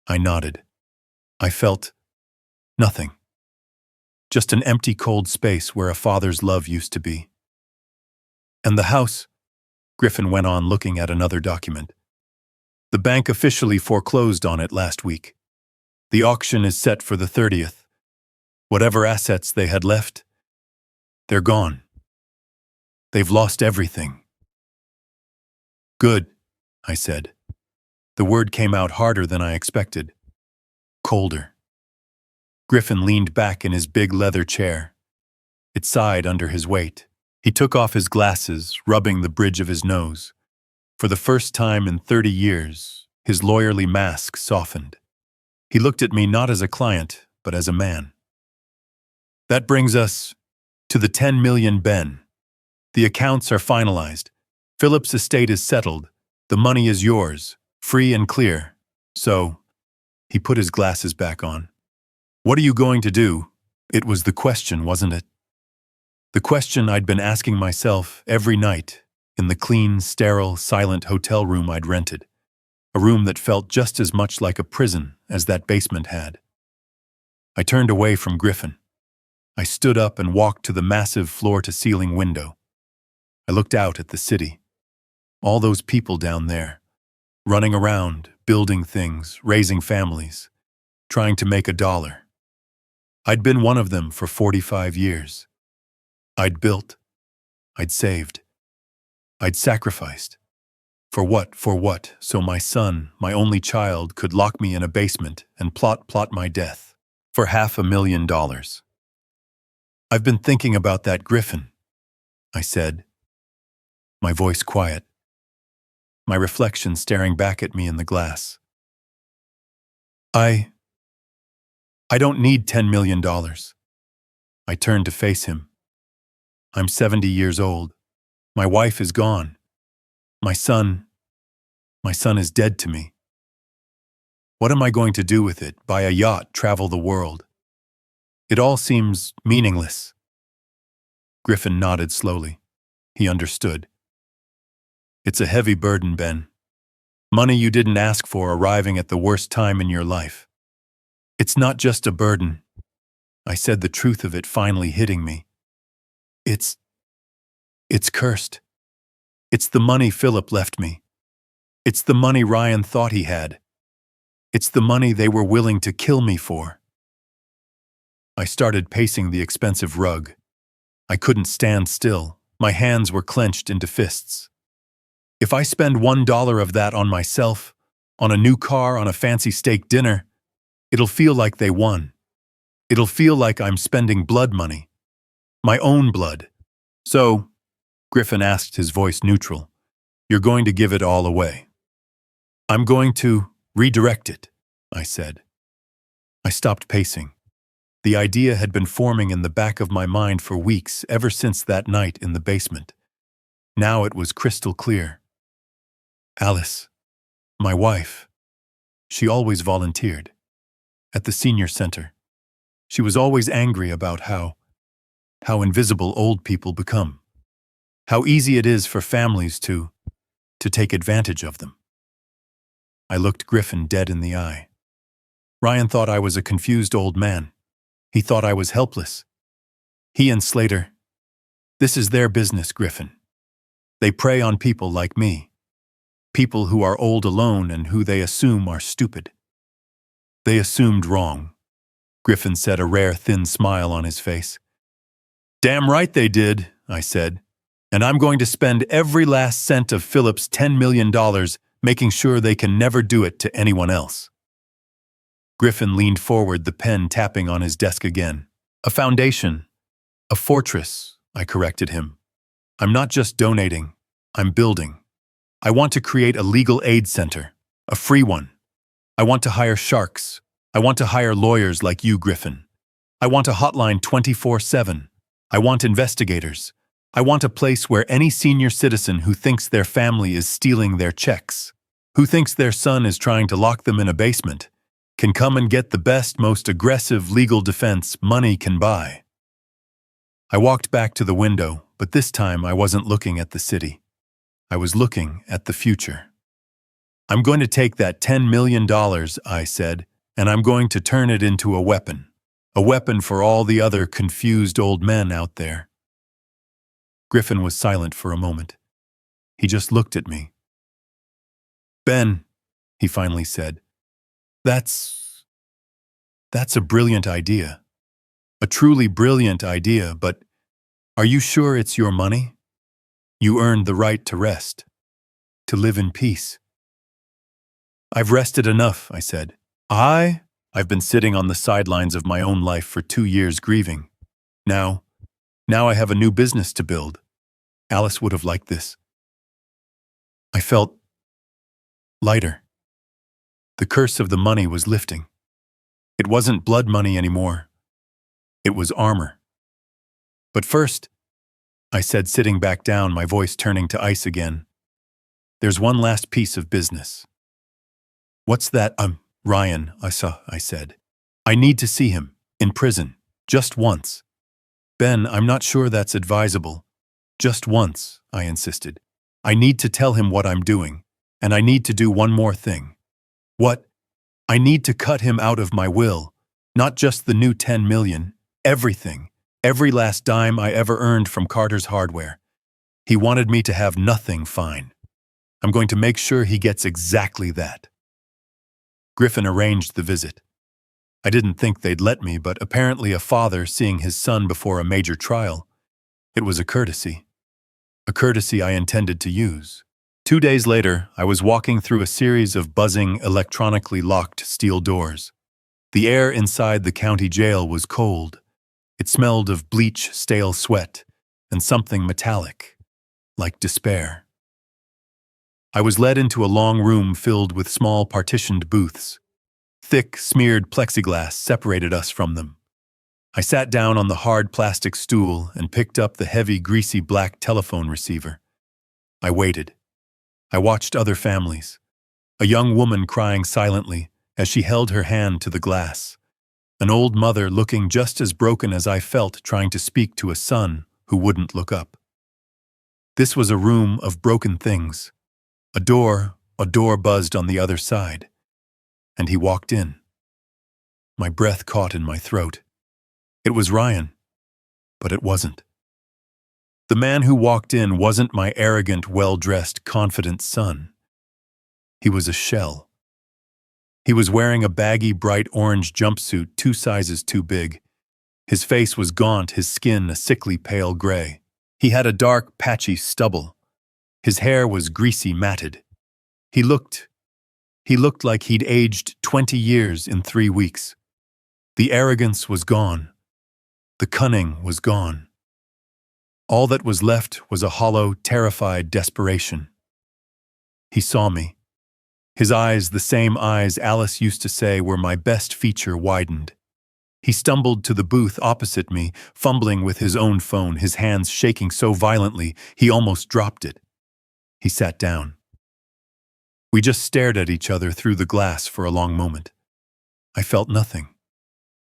I nodded. I felt nothing. Just an empty, cold space where a father's love used to be. And the house, Griffin went on, looking at another document. The bank officially foreclosed on it last week. The auction is set for the 30th. Whatever assets they had left, they're gone. They've lost everything. Good, I said. The word came out harder than I expected. Colder. Griffin leaned back in his big leather chair. It sighed under his weight. He took off his glasses, rubbing the bridge of his nose. For the first time in 30 years, his lawyerly mask softened. He looked at me not as a client, but as a man. That brings us to the 10 million, Ben. The accounts are finalized. Philip's estate is settled. The money is yours, free and clear. So, he put his glasses back on. What are you going to do? It was the question, wasn't it? The question I'd been asking myself every night in the clean, sterile, silent hotel room I'd rented. a room that felt just as much like a prison as that basement had. I turned away from Griffin. I stood up and walked to the massive floor-to-ceiling window. I looked out at the city. All those people down there, running around, building things, raising families, trying to make $1. I'd been one of them for 45 years. I'd built. I'd saved. I'd sacrificed. For what? For what? So my son, my only child, could lock me in a basement and plot my death. For $500,000. I've been thinking about that, Griffin, I said, my voice quiet, my reflection staring back at me in the glass. I don't need $10 million. I turned to face him. I'm 70 years old. My wife is gone. My son is dead to me. What am I going to do with it? Buy a yacht, travel the world? It all seems meaningless. Griffin nodded slowly. He understood. It's a heavy burden, Ben. Money you didn't ask for arriving at the worst time in your life. It's not just a burden. I said, the truth of it finally hitting me. It's cursed. It's the money Philip left me. It's the money Ryan thought he had. It's the money they were willing to kill me for. I started pacing the expensive rug. I couldn't stand still. My hands were clenched into fists. If I spend $1 of that on myself, on a new car, on a fancy steak dinner, it'll feel like they won. It'll feel like I'm spending blood money. My own blood. So, Griffin asked, his voice neutral, you're going to give it all away. I'm going to redirect it, I said. I stopped pacing. The idea had been forming in the back of my mind for weeks, ever since that night in the basement. Now it was crystal clear. Alice, my wife, she always volunteered. At the senior center. She was always angry about how invisible old people become. How easy it is for families to take advantage of them. I looked Griffin dead in the eye. Ryan thought I was a confused old man. He thought I was helpless. He and Slater. This is their business, Griffin. They prey on people like me. People who are old alone and who they assume are stupid. They assumed wrong, Griffin said, a rare thin smile on his face. Damn right they did, I said. And I'm going to spend every last cent of Philip's $10 million making sure they can never do it to anyone else. Griffin leaned forward, the pen tapping on his desk again. A foundation. A fortress, I corrected him. I'm not just donating, I'm building. I want to create a legal aid center, a free one. I want to hire sharks. I want to hire lawyers like you, Griffin. I want a hotline 24/7. I want investigators. I want a place where any senior citizen who thinks their family is stealing their checks, who thinks their son is trying to lock them in a basement, can come and get the best, most aggressive legal defense money can buy. I walked back to the window, but this time I wasn't looking at the city. I was looking at the future. I'm going to take that $10 million, I said, and I'm going to turn it into a weapon for all the other confused old men out there. Griffin was silent for a moment. He just looked at me. Ben, he finally said, that's a brilliant idea. A truly brilliant idea, but are you sure it's your money? You earned the right to rest, to live in peace. I've rested enough, I said. I've been sitting on the sidelines of my own life for 2 years grieving. Now I have a new business to build. Alice would have liked this. I felt lighter. The curse of the money was lifting. It wasn't blood money anymore. It was armor. But first, I said, sitting back down, my voice turning to ice again, there's one last piece of business. What's that? Ryan, I said. I need to see him, in prison, just once. Ben, I'm not sure that's advisable. Just once, I insisted. I need to tell him what I'm doing. And I need to do one more thing. What? I need to cut him out of my will. Not just the new 10 million. Everything. Every last dime I ever earned from Carter's hardware. He wanted me to have nothing fine. I'm going to make sure he gets exactly that. Griffin arranged the visit. I didn't think they'd let me, but apparently a father seeing his son before a major trial. It was a courtesy. A courtesy I intended to use. 2 days later, I was walking through a series of buzzing, electronically locked steel doors. The air inside the county jail was cold. It smelled of bleach, stale sweat, and something metallic, like despair. I was led into a long room filled with small partitioned booths. Thick, smeared plexiglass separated us from them. I sat down on the hard plastic stool and picked up the heavy, greasy black telephone receiver. I waited. I watched other families. A young woman crying silently as she held her hand to the glass. An old mother looking just as broken as I felt trying to speak to a son who wouldn't look up. This was a room of broken things. A door buzzed on the other side. And he walked in. My breath caught in my throat. It was Ryan, but it wasn't. The man who walked in wasn't my arrogant, well-dressed, confident son. He was a shell. He was wearing a baggy, bright orange jumpsuit 2 sizes too big. His face was gaunt, his skin a sickly pale gray. He had a dark, patchy stubble. His hair was greasy, matted. He looked like he'd aged 20 years in 3 weeks. The arrogance was gone. The cunning was gone. All that was left was a hollow, terrified desperation. He saw me. His eyes, the same eyes Alice used to say were my best feature, widened. He stumbled to the booth opposite me, fumbling with his own phone, his hands shaking so violently he almost dropped it. He sat down. We just stared at each other through the glass for a long moment. I felt nothing.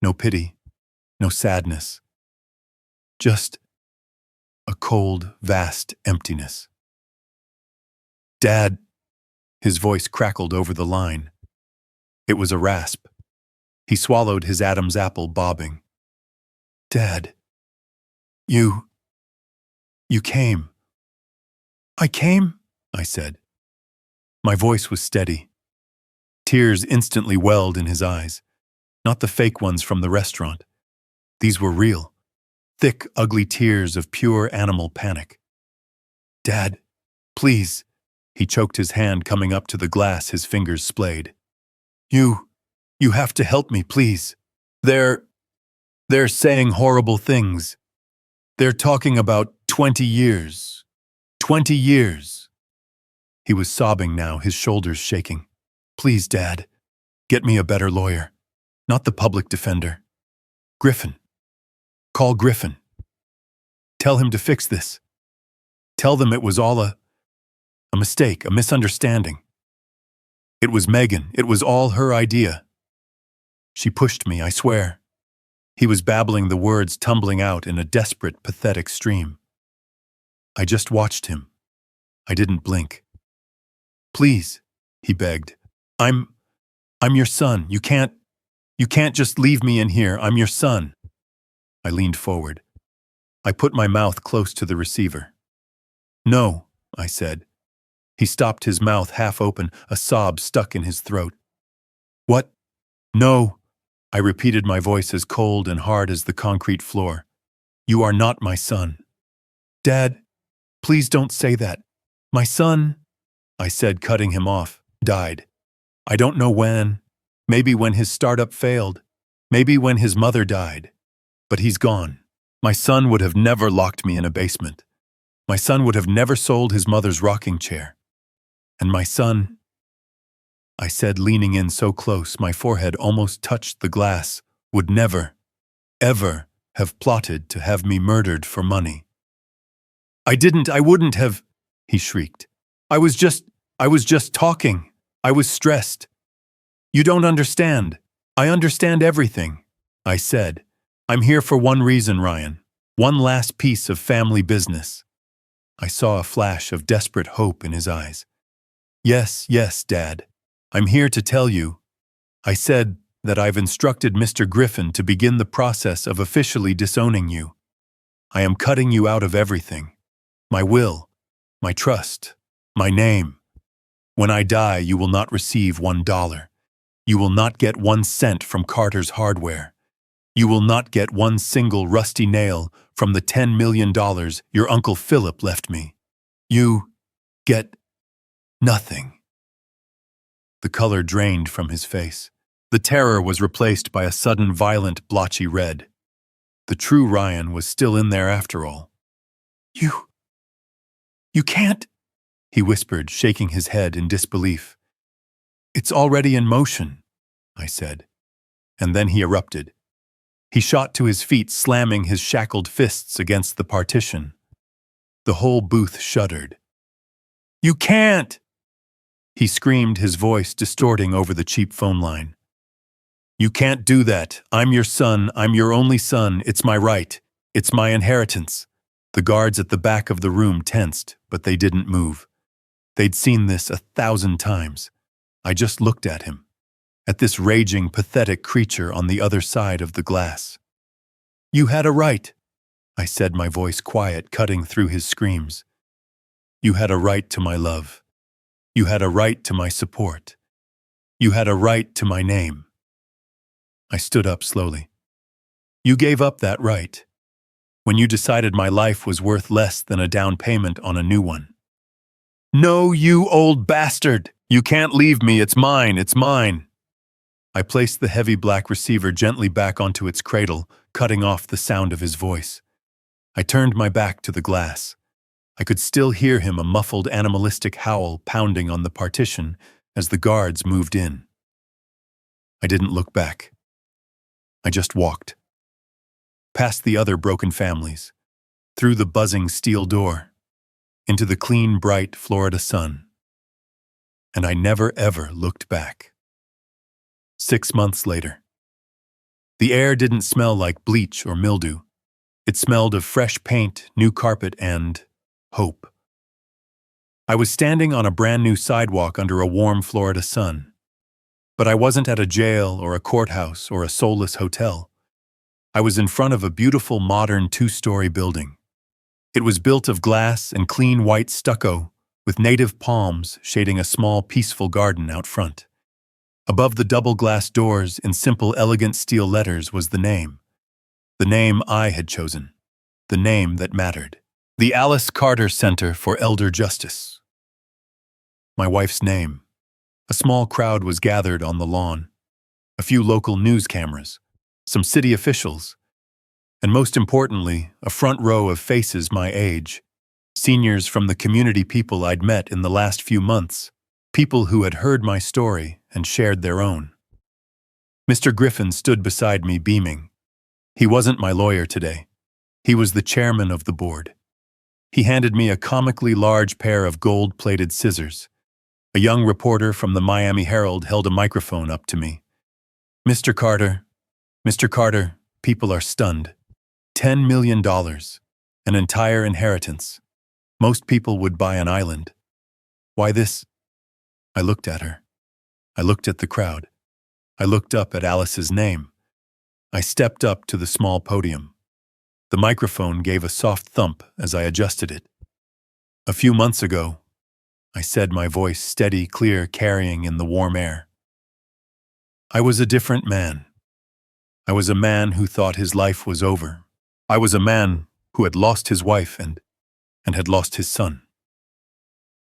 No pity, no sadness. Just a cold, vast emptiness. "Dad," his voice crackled over the line. It was a rasp. He swallowed his Adam's apple, bobbing. "Dad, you came." "I came?" I said. My voice was steady. Tears instantly welled in his eyes. Not the fake ones from the restaurant. These were real. Thick, ugly tears of pure animal panic. "Dad, please." He choked his hand, coming up to the glass, his fingers splayed. You have to help me, please. They're saying horrible things. They're talking about 20 years. 20 years. He was sobbing now, his shoulders shaking. "Please, Dad, get me a better lawyer. Not the public defender. Griffin. Call Griffin. Tell him to fix this. Tell them it was all a mistake, a misunderstanding. It was Megan. It was all her idea. She pushed me, I swear." He was babbling, the words tumbling out in a desperate, pathetic stream. I just watched him. I didn't blink. "Please," he begged. I'm your son. You can't just leave me in here. I'm your son." I leaned forward. I put my mouth close to the receiver. "No," I said. He stopped, his mouth half open, a sob stuck in his throat. "What? No," I repeated, my voice as cold and hard as the concrete floor. "You are not my son." "Dad, please don't say that. My son," I said, cutting him off, "died. I don't know when. Maybe when his startup failed. Maybe when his mother died. But he's gone. My son would have never locked me in a basement. My son would have never sold his mother's rocking chair. And my son," I said, leaning in so close my forehead almost touched the glass, "would never, ever have plotted to have me murdered for money." I wouldn't have," he shrieked. I was just talking. I was stressed." "You don't understand. I understand everything," I said. "I'm here for one reason, Ryan. One last piece of family business." I saw a flash of desperate hope in his eyes. Yes, yes, Dad. I'm here to tell you. I said that I've instructed Mr. Griffin to begin the process of officially disowning you. I am cutting you out of everything. My will, my trust, my name. When I die, you will not receive $1. You will not get 1 cent from Carter's hardware. You will not get one single rusty nail from the $10 million your Uncle Philip left me. You get nothing. The color drained from his face. The terror was replaced by a sudden violent blotchy red. The true Ryan was still in there after all. You can't, he whispered, shaking his head in disbelief. It's already in motion, I said. And then he erupted. He shot to his feet, slamming his shackled fists against the partition. The whole booth shuddered. You can't! He screamed, his voice distorting over the cheap phone line. You can't do that. I'm your son. I'm your only son. It's my right. It's my inheritance. The guards at the back of the room tensed, but they didn't move. They'd seen this 1,000 times. I just looked at him, at this raging, pathetic creature on the other side of the glass. You had a right, I said, my voice quiet, cutting through his screams. You had a right to my love. You had a right to my support. You had a right to my name. I stood up slowly. You gave up that right when you decided my life was worth less than a down payment on a new one. No, you old bastard! You can't leave me. It's mine. It's mine. I placed the heavy black receiver gently back onto its cradle, cutting off the sound of his voice. I turned my back to the glass. I could still hear him, a muffled animalistic howl pounding on the partition as the guards moved in. I didn't look back. I just walked. Past the other broken families, through the buzzing steel door, into the clean, bright Florida sun. And I never ever looked back. 6 months later. The air didn't smell like bleach or mildew. It smelled of fresh paint, new carpet, and hope. I was standing on a brand new sidewalk under a warm Florida sun. But I wasn't at a jail or a courthouse or a soulless hotel. I was in front of a beautiful modern 2-story building. It was built of glass and clean white stucco, with native palms shading a small, peaceful garden out front. Above the double glass doors, in simple, elegant steel letters, was the name I had chosen, the name that mattered. The Alice Carter Center for Elder Justice. My wife's name. A small crowd was gathered on the lawn. A few local news cameras, some city officials, and most importantly, a front row of faces my age. Seniors from the community, people I'd met in the last few months, people who had heard my story and shared their own. Mr. Griffin stood beside me, beaming. He wasn't my lawyer today. He was the chairman of the board. He handed me a comically large pair of gold-plated scissors. A young reporter from the Miami Herald held a microphone up to me. Mr. Carter, people are stunned. $10 million, an entire inheritance. Most people would buy an island. Why this? I looked at her. I looked at the crowd. I looked up at Alice's name. I stepped up to the small podium. The microphone gave a soft thump as I adjusted it. A few months ago, I said, my voice steady, clear, carrying in the warm air. I was a different man. I was a man who thought his life was over. I was a man who had lost his wife and had lost his son.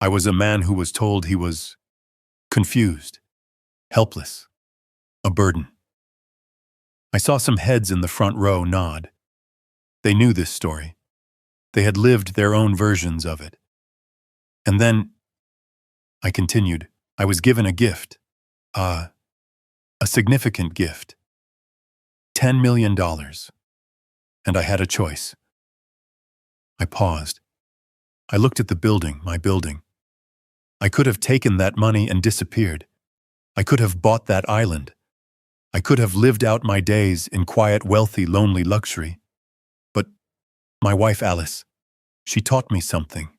I was a man who was told he was confused, helpless, a burden. I saw some heads in the front row nod. They knew this story. They had lived their own versions of it. And then, I continued, I was given a gift, a significant gift. $10 million. And I had a choice. I paused. I looked at the building, my building. I could have taken that money and disappeared. I could have bought that island. I could have lived out my days in quiet, wealthy, lonely luxury. But my wife Alice, she taught me something.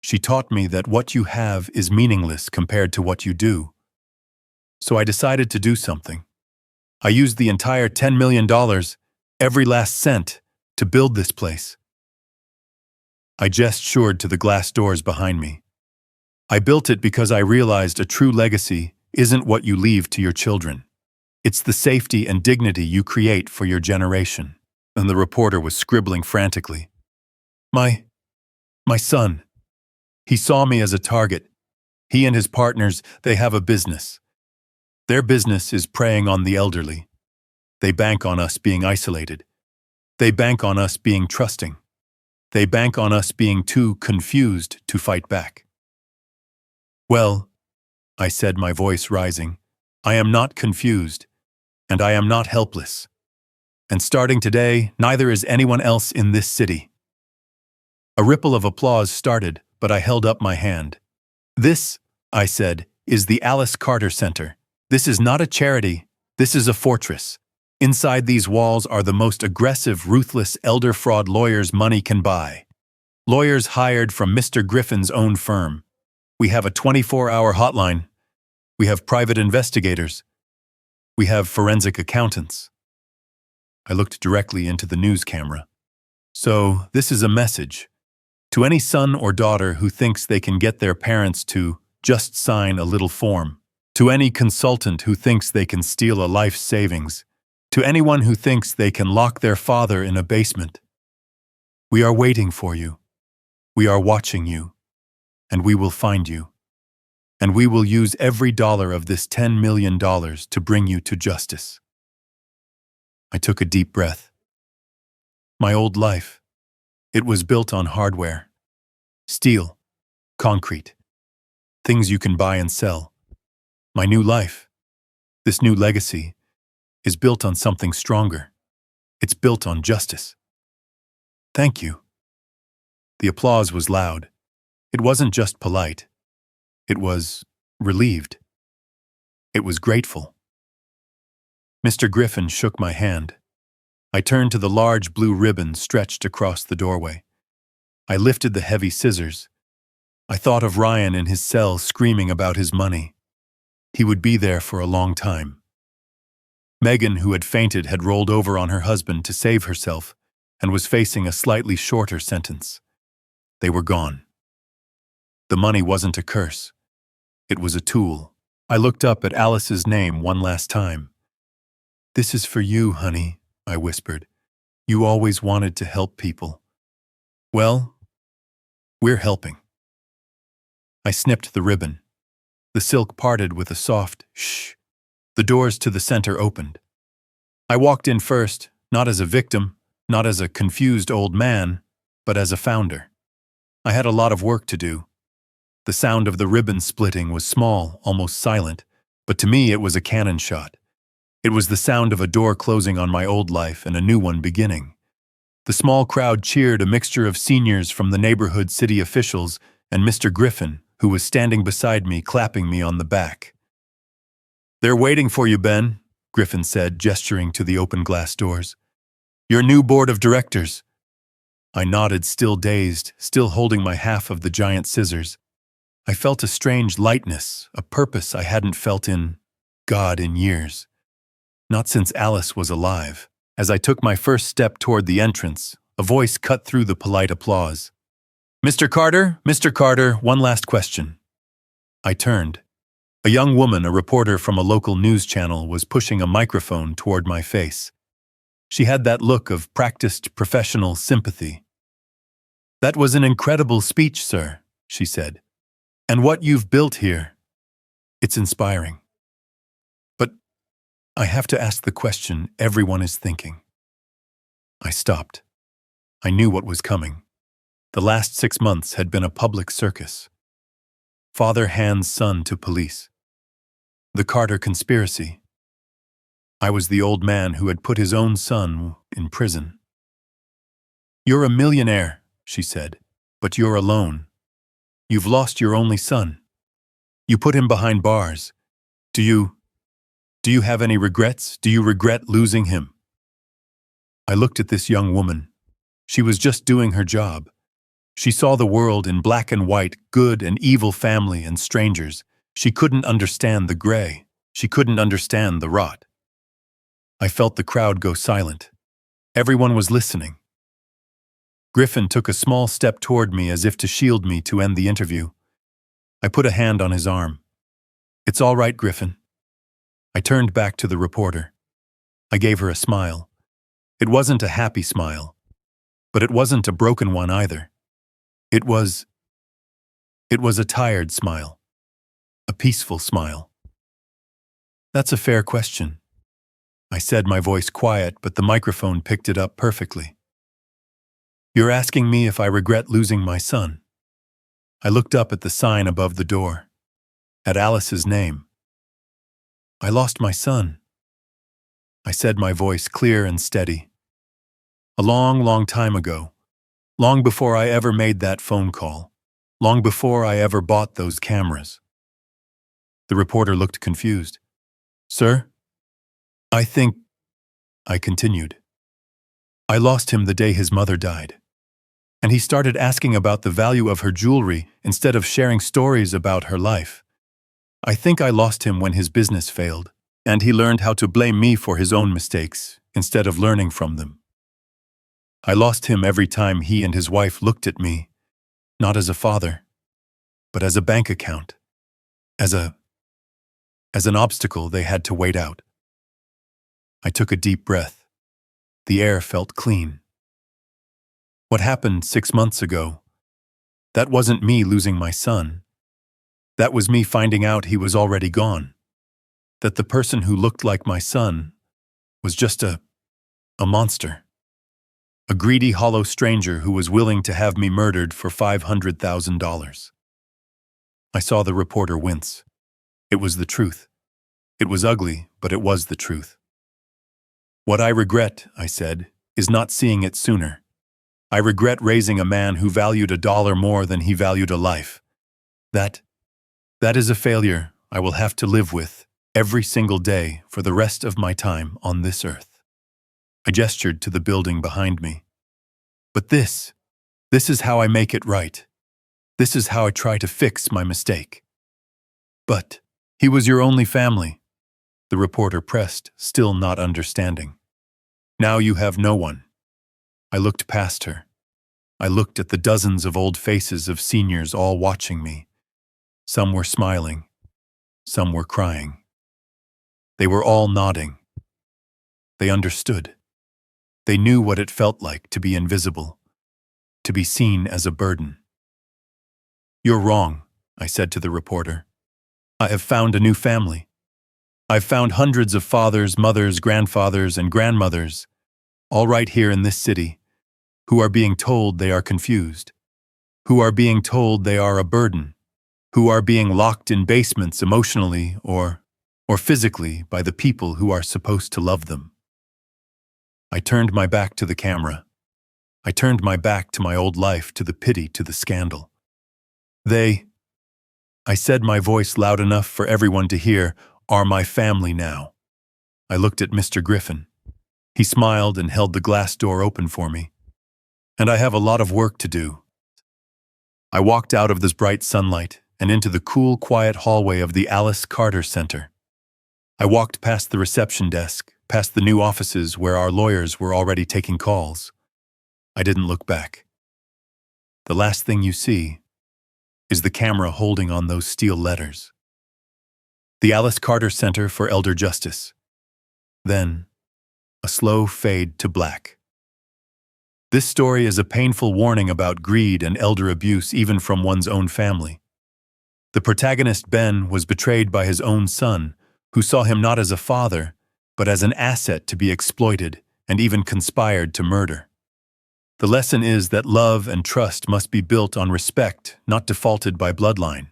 She taught me that what you have is meaningless compared to what you do. So I decided to do something. I used the entire $10 million, every last cent, to build this place. I gestured to the glass doors behind me. I built it because I realized a true legacy isn't what you leave to your children. It's the safety and dignity you create for your generation. And the reporter was scribbling frantically. My son. He saw me as a target. He and his partners, they have a business. Their business is preying on the elderly. They bank on us being isolated. They bank on us being trusting. They bank on us being too confused to fight back. Well, I said, my voice rising, I am not confused, and I am not helpless. And starting today, neither is anyone else in this city. A ripple of applause started, but I held up my hand. This, I said, is the Alice Carter Center. This is not a charity. This is a fortress. Inside these walls are the most aggressive, ruthless elder fraud lawyers money can buy. Lawyers hired from Mr. Griffin's own firm. We have a 24-hour hotline. We have private investigators. We have forensic accountants. I looked directly into the news camera. So, this is a message. To any son or daughter who thinks they can get their parents to just sign a little form. To any consultant who thinks they can steal a life savings. To anyone who thinks they can lock their father in a basement. We are waiting for you. We are watching you. And we will find you. And we will use every dollar of this $10 million to bring you to justice. I took a deep breath. My old life, it was built on hardware. Steel, concrete, things you can buy and sell. My new life, this new legacy, is built on something stronger. It's built on justice. Thank you. The applause was loud. It wasn't just polite. It was relieved. It was grateful. Mr. Griffin shook my hand. I turned to the large blue ribbon stretched across the doorway. I lifted the heavy scissors. I thought of Ryan in his cell screaming about his money. He would be there for a long time. Megan, who had fainted, had rolled over on her husband to save herself and was facing a slightly shorter sentence. They were gone. The money wasn't a curse. It was a tool. I looked up at Alice's name one last time. "This is for you, honey," I whispered. "You always wanted to help people. Well, we're helping." I snipped the ribbon. The silk parted with a soft shh. The doors to the center opened. I walked in first, not as a victim, not as a confused old man, but as a founder. I had a lot of work to do. The sound of the ribbon splitting was small, almost silent, but to me it was a cannon shot. It was the sound of a door closing on my old life and a new one beginning. The small crowd cheered, a mixture of seniors from the neighborhood city officials and Mr. Griffin, who was standing beside me, clapping me on the back. "They're waiting for you, Ben," Griffin said, gesturing to the open glass doors. "Your new board of directors." I nodded, still dazed, still holding my half of the giant scissors. I felt a strange lightness, a purpose I hadn't felt in years. Not since Alice was alive. As I took my first step toward the entrance, a voice cut through the polite applause. Mr. Carter, one last question." I turned. A young woman, a reporter from a local news channel, was pushing a microphone toward my face. She had that look of practiced professional sympathy. "That was an incredible speech, sir," she said. "And what you've built here, it's inspiring. But I have to ask the question everyone is thinking." I stopped. I knew what was coming. The last 6 months had been a public circus. Father hands son to police. The Carter conspiracy. I was the old man who had put his own son in prison. "You're a millionaire," she said, "but you're alone. You've lost your only son. You put him behind bars. Do you have any regrets? Do you regret losing him?" I looked at this young woman. She was just doing her job. She saw the world in black and white, good and evil, family and strangers. She couldn't understand the gray. She couldn't understand the rot. I felt the crowd go silent. Everyone was listening. Griffin took a small step toward me as if to shield me to end the interview. I put a hand on his arm. "It's all right, Griffin." I turned back to the reporter. I gave her a smile. It wasn't a happy smile, but it wasn't a broken one either. It was a tired smile. A peaceful smile. "That's a fair question," I said, my voice quiet, but the microphone picked it up perfectly. "You're asking me if I regret losing my son." I looked up at the sign above the door, at Alice's name. "I lost my son," I said, my voice clear and steady. "A long, long time ago. Long before I ever made that phone call. Long before I ever bought those cameras." The reporter looked confused. "Sir? I think," I continued. "I lost him the day his mother died. And he started asking about the value of her jewelry instead of sharing stories about her life. I think I lost him when his business failed, and he learned how to blame me for his own mistakes instead of learning from them. I lost him every time he and his wife looked at me, not as a father, but as a bank account, as an obstacle they had to wait out." I took a deep breath. The air felt clean. What happened 6 months ago, that wasn't me losing my son. That was me finding out he was already gone. That the person who looked like my son was just a monster. A greedy, hollow stranger who was willing to have me murdered for $500,000. I saw the reporter wince. It was the truth. It was ugly, but it was the truth. "What I regret," I said, "is not seeing it sooner. I regret raising a man who valued $1 more than he valued a life. That is a failure I will have to live with every single day for the rest of my time on this earth." I gestured to the building behind me. "But this is how I make it right. This is how I try to fix my mistake." "But he was your only family," the reporter pressed, still not understanding. "Now you have no one." I looked past her. I looked at the dozens of old faces of seniors all watching me. Some were smiling. Some were crying. They were all nodding. They understood. They knew what it felt like to be invisible, to be seen as a burden. "You're wrong," I said to the reporter. "I have found a new family. I've found hundreds of fathers, mothers, grandfathers, and grandmothers, all right here in this city, who are being told they are confused, who are being told they are a burden, who are being locked in basements emotionally or physically by the people who are supposed to love them." I turned my back to the camera. I turned my back to my old life, to the pity, to the scandal. "They," I said, my voice loud enough for everyone to hear, "are my family now." I looked at Mr. Griffin. He smiled and held the glass door open for me. "And I have a lot of work to do." I walked out of this bright sunlight and into the cool, quiet hallway of the Alice Carter Center. I walked past the reception desk, past the new offices where our lawyers were already taking calls. I didn't look back. The last thing you see is the camera holding on those steel letters. The Alice Carter Center for Elder Justice. Then, a slow fade to black. This story is a painful warning about greed and elder abuse even from one's own family. The protagonist, Ben, was betrayed by his own son, who saw him not as a father, but as an asset to be exploited and even conspired to murder. The lesson is that love and trust must be built on respect, not defaulted by bloodline.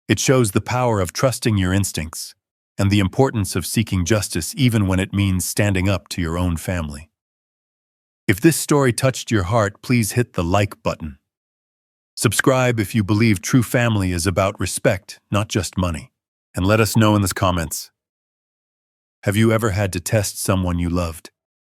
It shows the power of trusting your instincts and the importance of seeking justice even when it means standing up to your own family. If this story touched your heart, please hit the like button. Subscribe if you believe true family is about respect, not just money. And let us know in the comments. Have you ever had to test someone you loved?